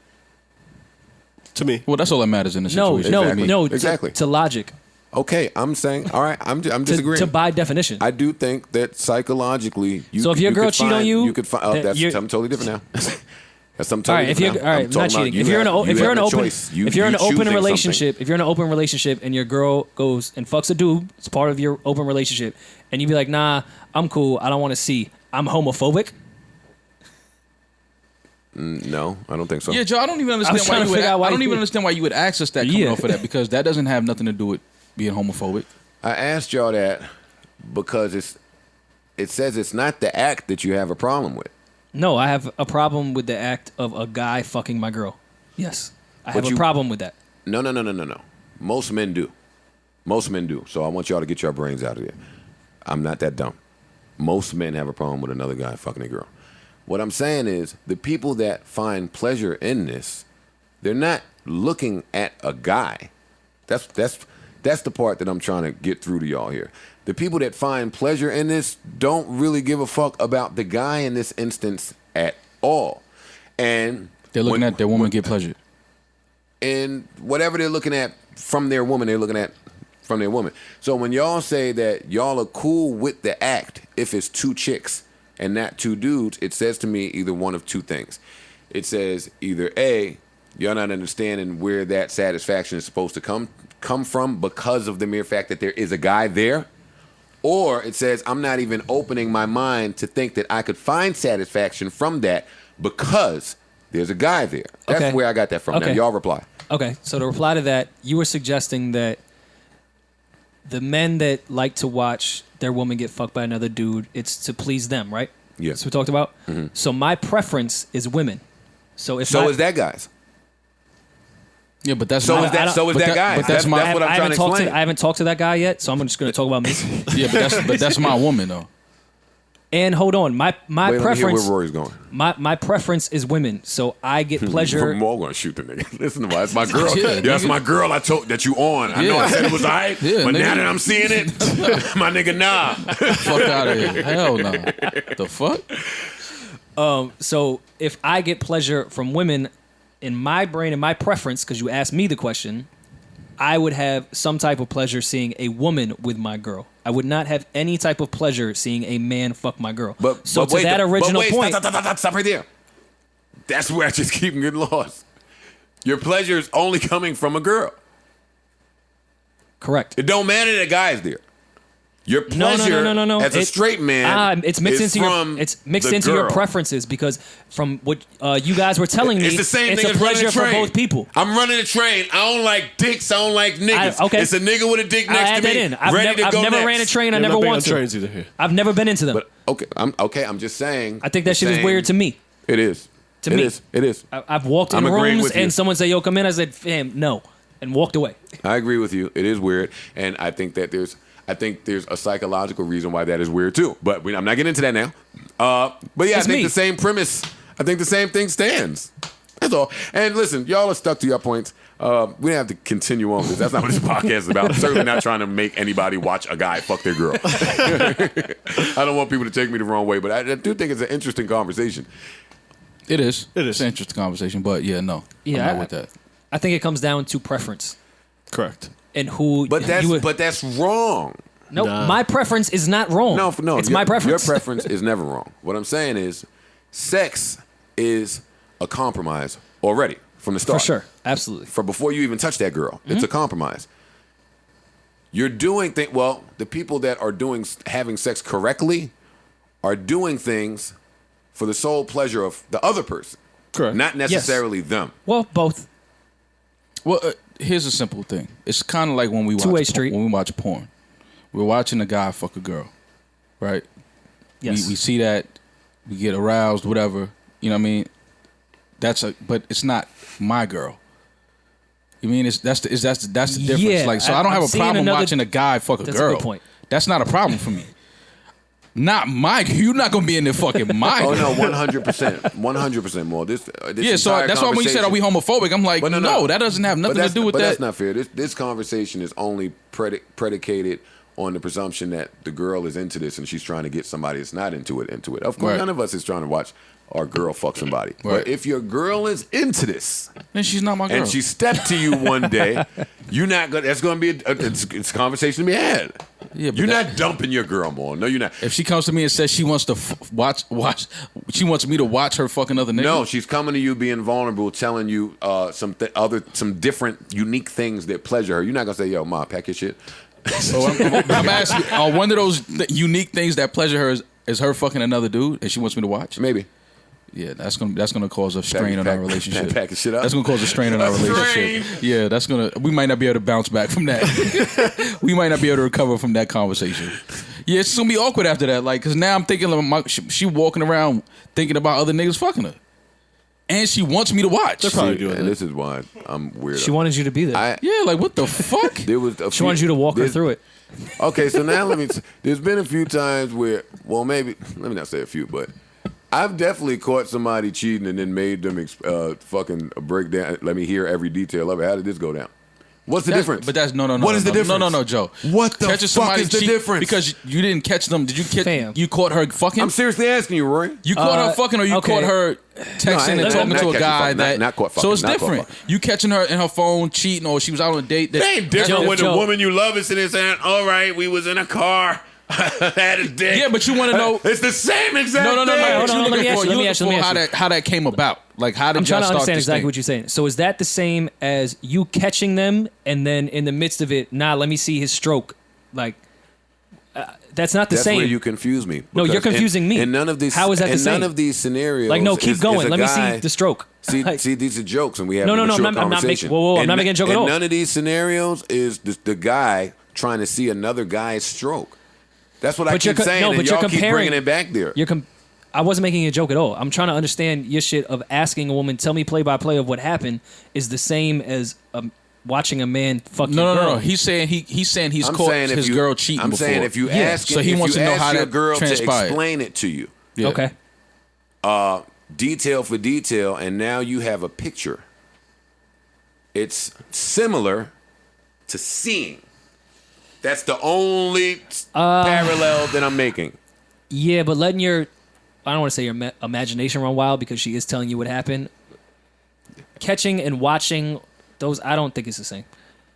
To me. Well, that's all that matters in this No, situation. no, Exactly. no. Exactly. To logic. Okay, I'm saying, all right, I'm disagreeing. To by definition. I do think that psychologically, So if your girl cheat on you, could find. Oh, that that's you're- something totally different now. That's something All totally right, if you're different all now. right, I'm not talking cheating. about If you're in an open, choice. if you're in an open choosing relationship, if you're in an open relationship and your girl goes and fucks a dude, it's part of your open relationship, and you be like, nah, I'm cool, I don't want to see. I'm homophobic. something. No, I don't think so. Yeah, Joe, I don't even I was understand trying why to you would. figure out why I don't you even would- understand why you would ask us that coming Yeah. off of that, because that doesn't have nothing to do with being homophobic. I asked y'all that because it says it's not the act that you have a problem with. No, I have a problem with the act of a guy fucking my girl. Yes, I have a problem with that. No. Most men do. Most men do. So I want y'all to get your brains out of there. I'm not that dumb. Most men have a problem with another guy fucking a girl. What I'm saying is the people that find pleasure in this, they're not looking at a guy. That's the part that I'm trying to get through to y'all here. The people that find pleasure in this don't really give a fuck about the guy in this instance at all. And They're looking at their woman get pleasure. and whatever they're looking at from their woman, they're looking at from their woman. So when y'all say that y'all are cool with the act, if it's two chicks and not two dudes, it says to me either one of two things. it says either A, you're not understanding where that satisfaction is supposed to come from because of the mere fact that there is a guy there, or it says I'm not even opening my mind to think that I could find satisfaction from that because there's a guy there. That's Okay. where I got that from. Now, Okay. y'all reply. Okay, so to reply to that, you were suggesting that the men that like to watch their woman get fucked by another dude, it's to please them, right? Yeah. That's what we talked about. So my preference is women. So if So my, is that guys. Yeah, but that's So not, is that. So is but that guy. But that's my. That's what I'm trying to explain. I haven't talked to that guy yet, so I'm just going to talk about me. Yeah, but that's my woman though. And hold on, my Wait, let me hear preference, where Rory's going. my preference is women. So I get pleasure. I'm all gonna shoot the nigga. Listen to me, that's my girl. Yeah, Yeah, that's nigga. my girl. I told that you on. I know Yeah. I said it was alright, Yeah, but nigga. now that I'm seeing it, my nigga, nah. Fuck out of here. Hell no. The fuck? So if I get pleasure from women, in my brain and my preference, because you asked me the question, I would have some type of pleasure seeing a woman with my girl. I would not have any type of pleasure seeing a man fuck my girl. But so but to wait, that original point, stop right there. That's where I just keep getting lost. Your pleasure is only coming from a girl. correct. It don't matter that a guy is there. Your pleasure No. as a straight man it's mixed is into from your girl. preferences because from what you guys were telling me, It's the same it's thing a as running pleasure a for train. both people. I'm running a train. I don't like dicks. I don't like niggas. Okay. It's a nigga with a dick I next add to that me. in. I've ready to go never next. ran a train. I I'm never not big want on to. trains either here. I've never been into them. But I'm just saying. I think that shit is weird to me. It is. To me. It is. I've walked in I'm agreeing rooms with you. and someone said, "Yo, come in." I said, "Fam, no," and walked away. I agree with you. It is weird, and I think that there's a psychological reason why that is weird too. But I'm not getting into that now. But yeah, It's I think me. the same premise. I think the same thing stands. That's all. And listen, y'all are stuck to your points. We don't have to continue on with this. That's not what this podcast is about. I'm certainly not trying to make anybody watch a guy fuck their girl. I don't want people to take me the wrong way, but I do think it's an interesting conversation. It is. It is. It's an interesting conversation, but yeah, no. Yeah, I'm not with that. I think it comes down to preference Correct. and who. But that's you would, but that's wrong. no, Nah. my preference is not wrong. No, it's your, my preference. Your preference is never wrong. What I'm saying is, sex is a compromise already from the for start. sure, absolutely. For before you even touch that girl, Mm-hmm. it's a compromise. You're doing things. Well, the people that are having sex correctly are doing things for the sole pleasure of the other person, Correct. not necessarily them. Well, both. Well, here's a simple thing. It's kind of like when we Two-way watch street. when we watch porn. We're watching a guy fuck a girl, right? Yes. We see that, we get aroused, whatever. You know what I mean? But it's not my girl. You mean that's the difference? Yeah, like, so I don't I'm have a seeing problem another- watching a guy fuck a That's a girl. good point. That's not a problem for me. Not my. You're not gonna be in there fucking my. Oh girl. no, 100% more. This Yeah, so entire that's why when you said, "Are we homophobic?" I'm like, But no, that doesn't have nothing to do with but that. that's not fair. This conversation is only predicated on the presumption that the girl is into this and she's trying to get somebody that's not into it. Of course, Right. none of us is trying to watch our girl fuck somebody. Right. But if your girl is into this Then she's not my girl. and she stepped to you one day, you're not gonna. That's gonna be it's a conversation to be had. Yeah, but you're that- not dumping your girl more. No, you're not. If she comes to me and says she wants to watch, she wants me to watch her fuck another nigga. No, she's coming to you being vulnerable, telling you some different, unique things that pleasure her. You're not gonna say, "Yo, ma, pack your shit." So I'm asking, one of those unique things that pleasure her is her fucking another dude, and she wants me to watch. Maybe. Yeah, that's gonna cause a strain on our relationship. Pack your shit up. That's gonna cause a strain on our relationship. Yeah, we might not be able to bounce back from that. We might not be able to recover from that conversation. Yeah, it's gonna be awkward after that. Like, cause now I'm thinking like she walking around thinking about other niggas fucking her, and she wants me to watch. They're probably doing and that. this is why I'm weird. She wanted you to be there. Yeah, like what the fuck? There was a She wanted you to walk her through it. Okay, so now there's been a few times where, well, maybe let me not say a few, but I've definitely caught somebody cheating and then made them fucking break down. Let me hear every detail of it. How did this go down? What's the difference? But that's no. What is the difference? No, Joe. What the Catching fuck somebody is the cheat difference? Because you didn't catch them. Did you catch? Fam. You caught her fucking. I'm seriously asking you, Rory. You caught her fucking, or you okay. caught her texting ain't- and talking not to a catching guy fucking, that. not caught so fucking, it's not caught different. fucking. You catching her in her phone cheating, or she was out on a date. That It ain't different Joe, when Joe. the woman you love is sitting there saying, "All right, we was in a car, had a dick." Yeah, but you want to know. It's the same exact No. thing. Hold on, You let me looking ask for you, let me ask you. how that came about. Like, how did I'm trying y'all to start understand this exactly thing? what you're saying. So is that the same as you catching them and then in the midst of it, let me see his stroke? Like, that's not the That's same. where you confuse me. No, you're because confusing me. In none of these, How is that the in same? none of these scenarios, Like, no, keep is going. a Let me guy- see the stroke. See, Like- see, these are jokes, and we have No, a no, no, mature I'm not making- conversation. whoa, I'm not In making a joke at in all. none of these scenarios is the guy trying to see another guy's stroke. That's what I But you're keep saying, no, and but you're y'all keep comparing. bringing it back there. I wasn't making a joke at all. I'm trying to understand your shit of asking a woman, tell me play by play of what happened, is the same as watching a man fuck your girl. No. He's saying he's I'm caught saying if his you- girl cheating I'm before. saying if you ask, So he if wants you to know ask how your that girl transpired. to explain it to you, Yeah. Okay. detail for detail, and now you have a picture. It's similar to seeing. That's the only parallel that I'm making. Yeah, but letting I don't want to say your imagination run wild because she is telling you what happened. Catching and watching those, I don't think it's the same.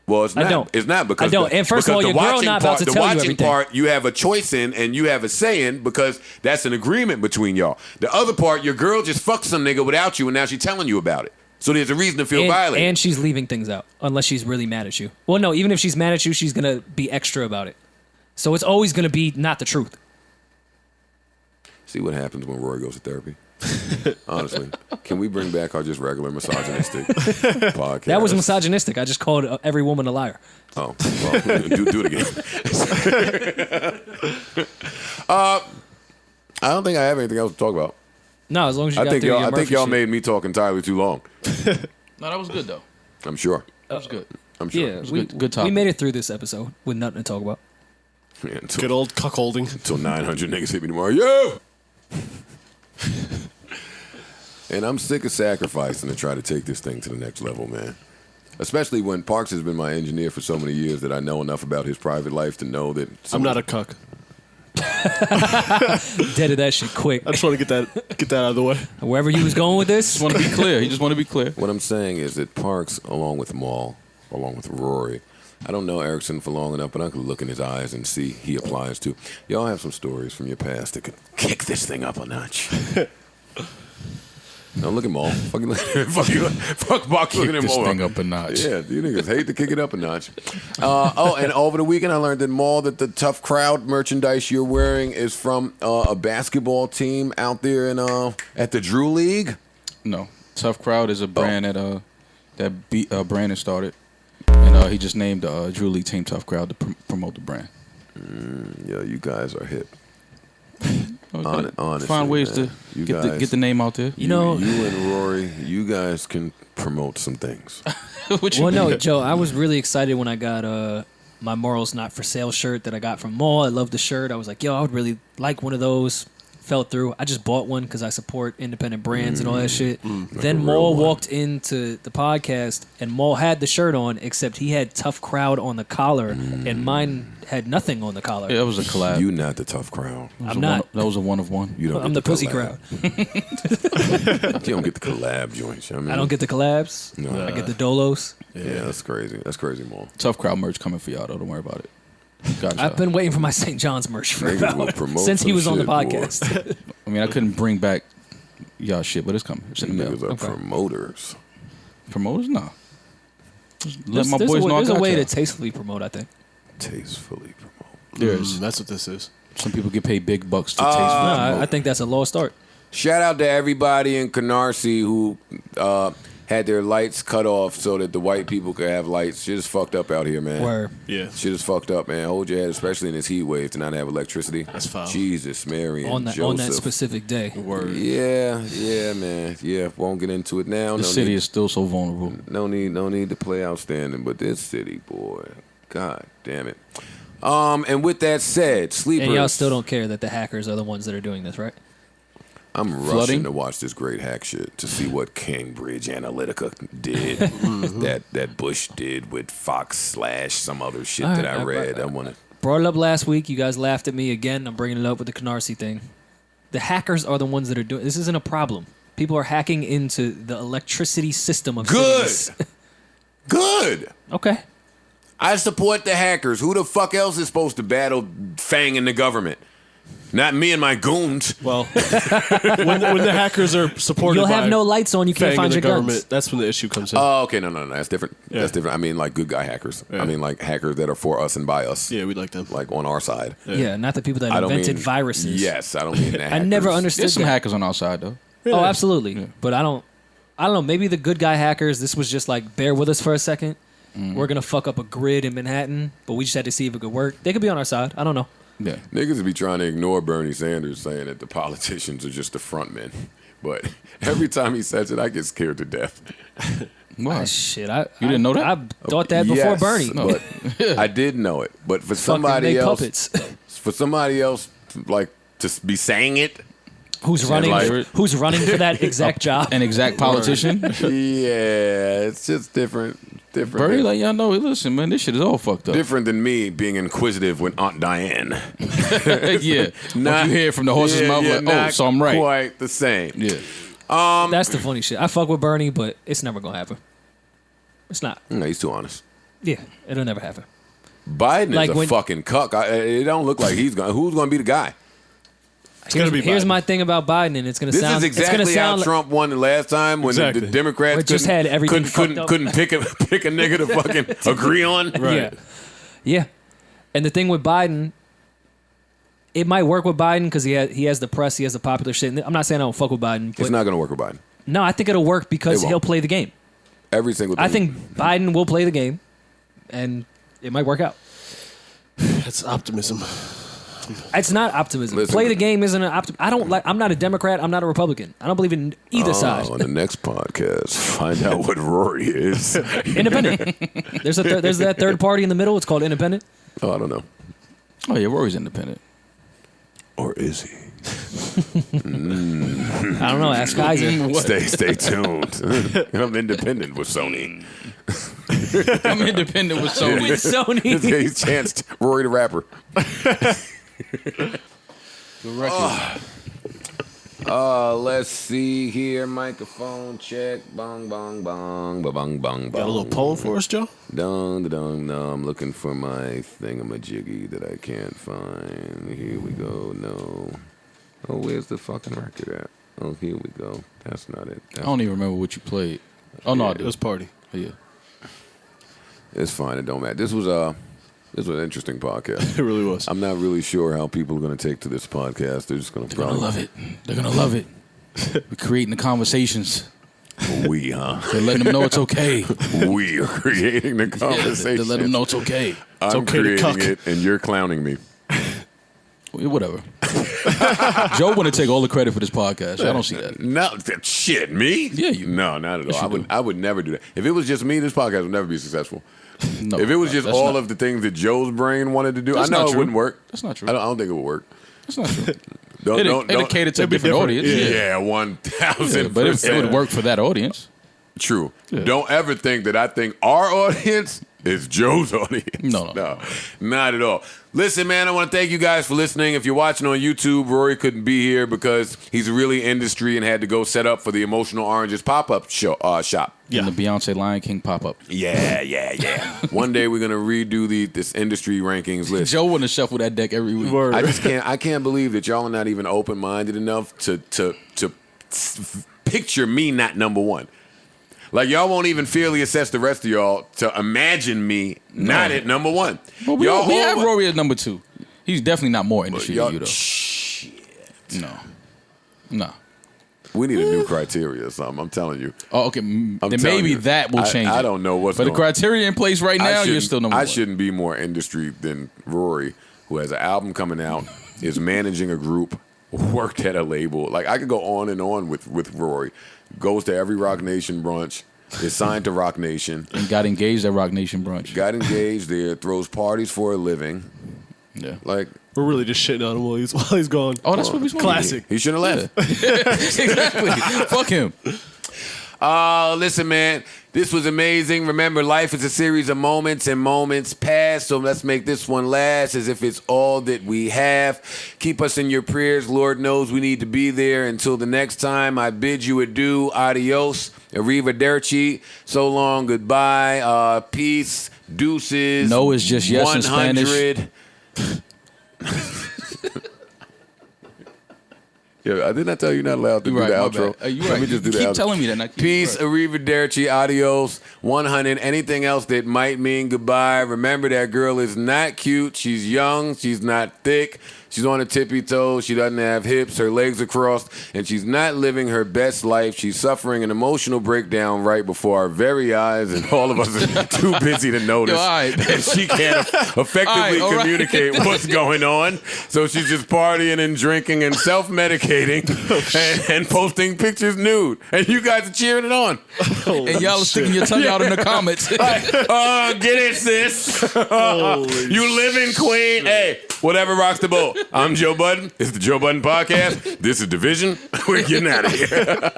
Well, it's not. I don't. It's not because I don't. And first of all, because your the girl watching not about to the tell you watching everything. part you have a choice in and you have a say in because that's an agreement between y'all. The other part, your girl just fucked some nigga without you and now she's telling you about it. So there's a reason to feel violated. And she's leaving things out unless she's really mad at you. Well, no, even if she's mad at you, she's gonna be extra about it. So it's always gonna be not the truth. See what happens when Rory goes to therapy. Honestly, can we bring back our just regular misogynistic podcast? That was misogynistic. I just called every woman a liar. Oh, well, do it again. I don't think I have anything else to talk about. No, as long as you I got think through y'all. your I think Murphy y'all shit. made me talk entirely too long. No, that was good though. I'm sure. That was good. I'm sure. Yeah, good topic. we made it through this episode with nothing to talk about. Yeah, Good old cuckolding. until 900 niggas hit me tomorrow. Yo! And I'm sick of sacrificing to try to take this thing to the next level, man. Especially when Parks has been my engineer for so many years that I know enough about his private life to know that I'm not a cuck. Deaded that shit quick. I just want to get that out of the way. Wherever you was going with this, Just want to be clear. He just want to be clear. What I'm saying is that Parks, along with Maul, along with Rory, I don't know Erickson for long enough, but I could look in his eyes and see he applies to. Y'all have some stories from your past that could kick this thing up a notch. Now look at Maul. Fuck Box looking at Kick this Maul. thing up a notch. Yeah, you niggas hate to kick it up a notch. And over the weekend I learned that Maul, that the Tough Crowd merchandise you're wearing is from a basketball team out there in at the Drew League. No, Tough Crowd is a brand that Brandon started, and he just named the Drew League team Tough Crowd to promote the brand. Yeah, you guys are hip. Honestly, Find ways man. to You get guys- the name out there. you know. You and Rory, you guys can promote some things. What you Well, no, mean? Joe, I was really excited when I got my Morals Not For Sale shirt that I got from Maul. I love the shirt. I was like, yo, I would really like one of those. Fell through. I just bought one because I support independent brands and all that shit. Then a real Maul one. walked into the podcast and Maul had the shirt on, except he had Tough Crowd on the collar, and mine had nothing on the collar. Yeah, that was a collab. You not the Tough Crowd. I'm not. That was a one of one. You don't. I'm get the pussy collab. crowd. You don't get the collab joints. I I don't get the collabs. No. I get the dolos. Yeah, that's crazy. That's crazy, Maul. Tough Crowd merch coming for y'all though. Don't worry about it. Gotcha. I've been waiting for my St. John's merch for Niggas will about promote since he some was on the shit, boy. podcast. I mean, I couldn't bring back y'all shit, but it's coming. It's in the Niggas mail. are Okay. promoters. Promoters, nah. Just let my There's boys know I there's a got way y'all. to tastefully promote, I think. Tastefully promote. There's That's what this is. some people get paid big bucks to taste. No, food. I think that's a lost art. Shout out to everybody in Canarsie who had their lights cut off so that the white people could have lights. Shit is fucked up out here, man. Where Yeah. Shit is fucked up, man. Hold your head, especially in this heat wave, to not have electricity. That's foul. Jesus, Mary, and on that Joseph. specific day. Word. Yeah, man. Yeah, won't get into it now. The No city need- is still so vulnerable. No need to play outstanding, but this city, boy, God damn it. And with that said, sleepers. And y'all still don't care that the hackers are the ones that are doing this, right? I'm rushing Flooding? to watch this great hack shit to see what Cambridge Analytica did, that Bush did with Fox / some other shit All that right, I read. I want to. Brought it up last week. You guys laughed at me again. I'm bringing it up with the Canarsie thing. The hackers are the ones that are doing this. Isn't a problem. People are hacking into the electricity system of Good. cities. Good. Okay. I support the hackers. Who the fuck else is supposed to battle Fang in the government? Not me and my goons. Well, when the hackers are supported, You'll have by no lights on. You can't FANG find and your the government, guns. that's when the issue comes in. Oh, okay, no, that's different. Yeah. That's different. I mean, like good guy hackers. Yeah. I mean, like hackers that are for us and by us. Yeah, we like them. Like on our side. Yeah, not the people that I don't invented mean viruses. Yes, I don't mean that. I never hackers. understood There's some that. hackers on our side though. Oh, absolutely. But I don't know. Maybe the good guy hackers, this was just like, bear with us for a second. We're going to fuck up a grid in Manhattan, but we just had to see if it could work. They could be on our side. I don't know. Yeah. Niggas be trying to ignore Bernie Sanders saying that the politicians are just the front men. But every time he says it, I get scared to death. Why? Shit, You didn't know that? I thought that before Yes, Bernie. But I did know it. But for Fucking somebody make else, puppets. for somebody else, like to be saying it, Who's running? like- Who's running for that exact job? An exact politician. yeah, it's just different. Bernie, than, like y'all know. Listen, man, this shit is all fucked up. different than me being inquisitive with Aunt Diane. Yeah. What you hear from the horse's mouth, like, oh, not so I'm right. Quite the same. Yeah. That's the funny shit. I fuck with Bernie, but it's never gonna happen. It's not. No, he's too honest. Yeah, it'll never happen. Biden Like is a when- fucking cuck. It don't look like he's going. Who's going to be the guy? Here's my thing about Biden, and it's gonna This sound. is exactly it's gonna how sound like, Trump won the last time when Exactly. the Democrats It just had everything fucked up. couldn't pick a nigga to fucking agree on. Right. Yeah. And the thing with Biden, it might work with Biden because he has the press, he has the popular shit. I'm not saying I don't fuck with Biden, but It's not going to work with Biden. no, I think it'll work because It won't. he'll play the game. Every single thing. I think Biden will play the game, and it might work out. That's optimism. It's not optimism. Listen, play the game isn't an I don't like. I'm not a Democrat. I'm not a Republican. I don't believe in either side. On the next podcast, find out what Rory is. Independent. There's that third party in the middle. It's called independent. Oh, I don't know. Oh yeah, Rory's independent. Or is he? I don't know. Ask Kaiser. Stay tuned. I'm independent with Sony. I'm independent with Sony. With Sony. He's chanced Rory the rapper. Let's see here. Microphone check. Bong, bong, bong. Ba-bong, bong, bong. Got a little poem for us, Joe? Dun, dun, dun. I'm looking for my thingamajiggy that I can't find. Here we go. No. Oh, where's the fucking record at? Oh, here we go. That's not it. I don't even remember what you played. Oh no, I It did. was party. Yeah. It's fine. It don't matter. This was an interesting podcast. It really was. I'm not really sure how people are going to take to this podcast. They're just going to They're gonna probably love it. They're gonna love it. We're creating the conversations. We, huh? They're letting them know it's okay. We are creating the conversation. They're letting them know it's okay. I'm okay to creating cuck. it, and you're clowning me. Whatever. Joe want to take all the credit for this podcast. I don't see that. No, shit, me? Yeah, you- No, not at all. Yes, you I would never do that. If it was just me, this podcast would never be successful. No, If it was just that's all not- of the things that Joe's brain wanted to do, I That's know not it true. wouldn't work. That's not true. I don't think it would work. That's not true. Don't It'll cater to a It'd be different different. audience. Yeah, Yeah, 1,000%. but it would work for that audience. True. Don't ever think that I think our audience is Joe's audience. No. Not at all. Listen, man, I want to thank you guys for listening. If you're watching on YouTube, Rory couldn't be here because he's really industry and had to go set up for the Emotional Oranges pop-up shop. And the Beyonce Lion King pop up. Yeah. One day we're gonna redo this industry rankings list. Joe want to shuffle that deck every week. Word. I can't believe that y'all are not even open minded enough to picture me not number one. Like y'all won't even fairly assess the rest of y'all to imagine me not at number one. But we Y'all have hold- Rory at number 2. He's definitely not more industry y'all- than you though. Shit. No. We need a new criteria or something. I'm telling you. Oh, okay. I'm Then telling maybe you. that will change. I it. don't know what's But the going criteria in place right now, you're still number 1. I shouldn't be more industry than Rory, who has an album coming out, is managing a group, worked at a label. Like I could go on and on with Rory. Goes to every Rock Nation brunch. Is signed to Rock Nation. And got engaged at Rock Nation brunch. Got engaged there. Throws parties for a living. Yeah. Like We're really just shitting on him while he's gone. Oh, that's what we supposed Classic. he shouldn't have left. Exactly. Fuck him. Listen, man, this was amazing. Remember, life is a series of moments and moments pass, so let's make this one last as if it's all that we have. Keep us in your prayers. Lord knows we need to be there. Until the next time, I bid you adieu. Adios. Arrivederci. So long. Goodbye. Peace. Deuces. No is just yes in 100. Spanish. Yeah, I did not tell you not allowed to You do right, the my outro. bad. You Let right. me just do You the keep outro. telling me that. And I keep Peace, right. arrivederci, adios, 100. Anything else that might mean goodbye, remember that girl is not cute. She's young. She's not thick. She's on her tippy toes. She doesn't have hips. Her legs are crossed. And she's not living her best life. She's suffering an emotional breakdown right before our very eyes. And all of us are too busy to notice. Yo, all right. And she can't effectively All right. communicate what's going on. So she's just partying and drinking and self-medicating and posting pictures nude. And you guys are cheering it on. And y'all are sticking your tongue out in the comments. Get it, sis. You living queen. Hey, whatever rocks the boat. I'm Joe Budden. It's the Joe Budden Podcast. This is Division. We're getting out of here.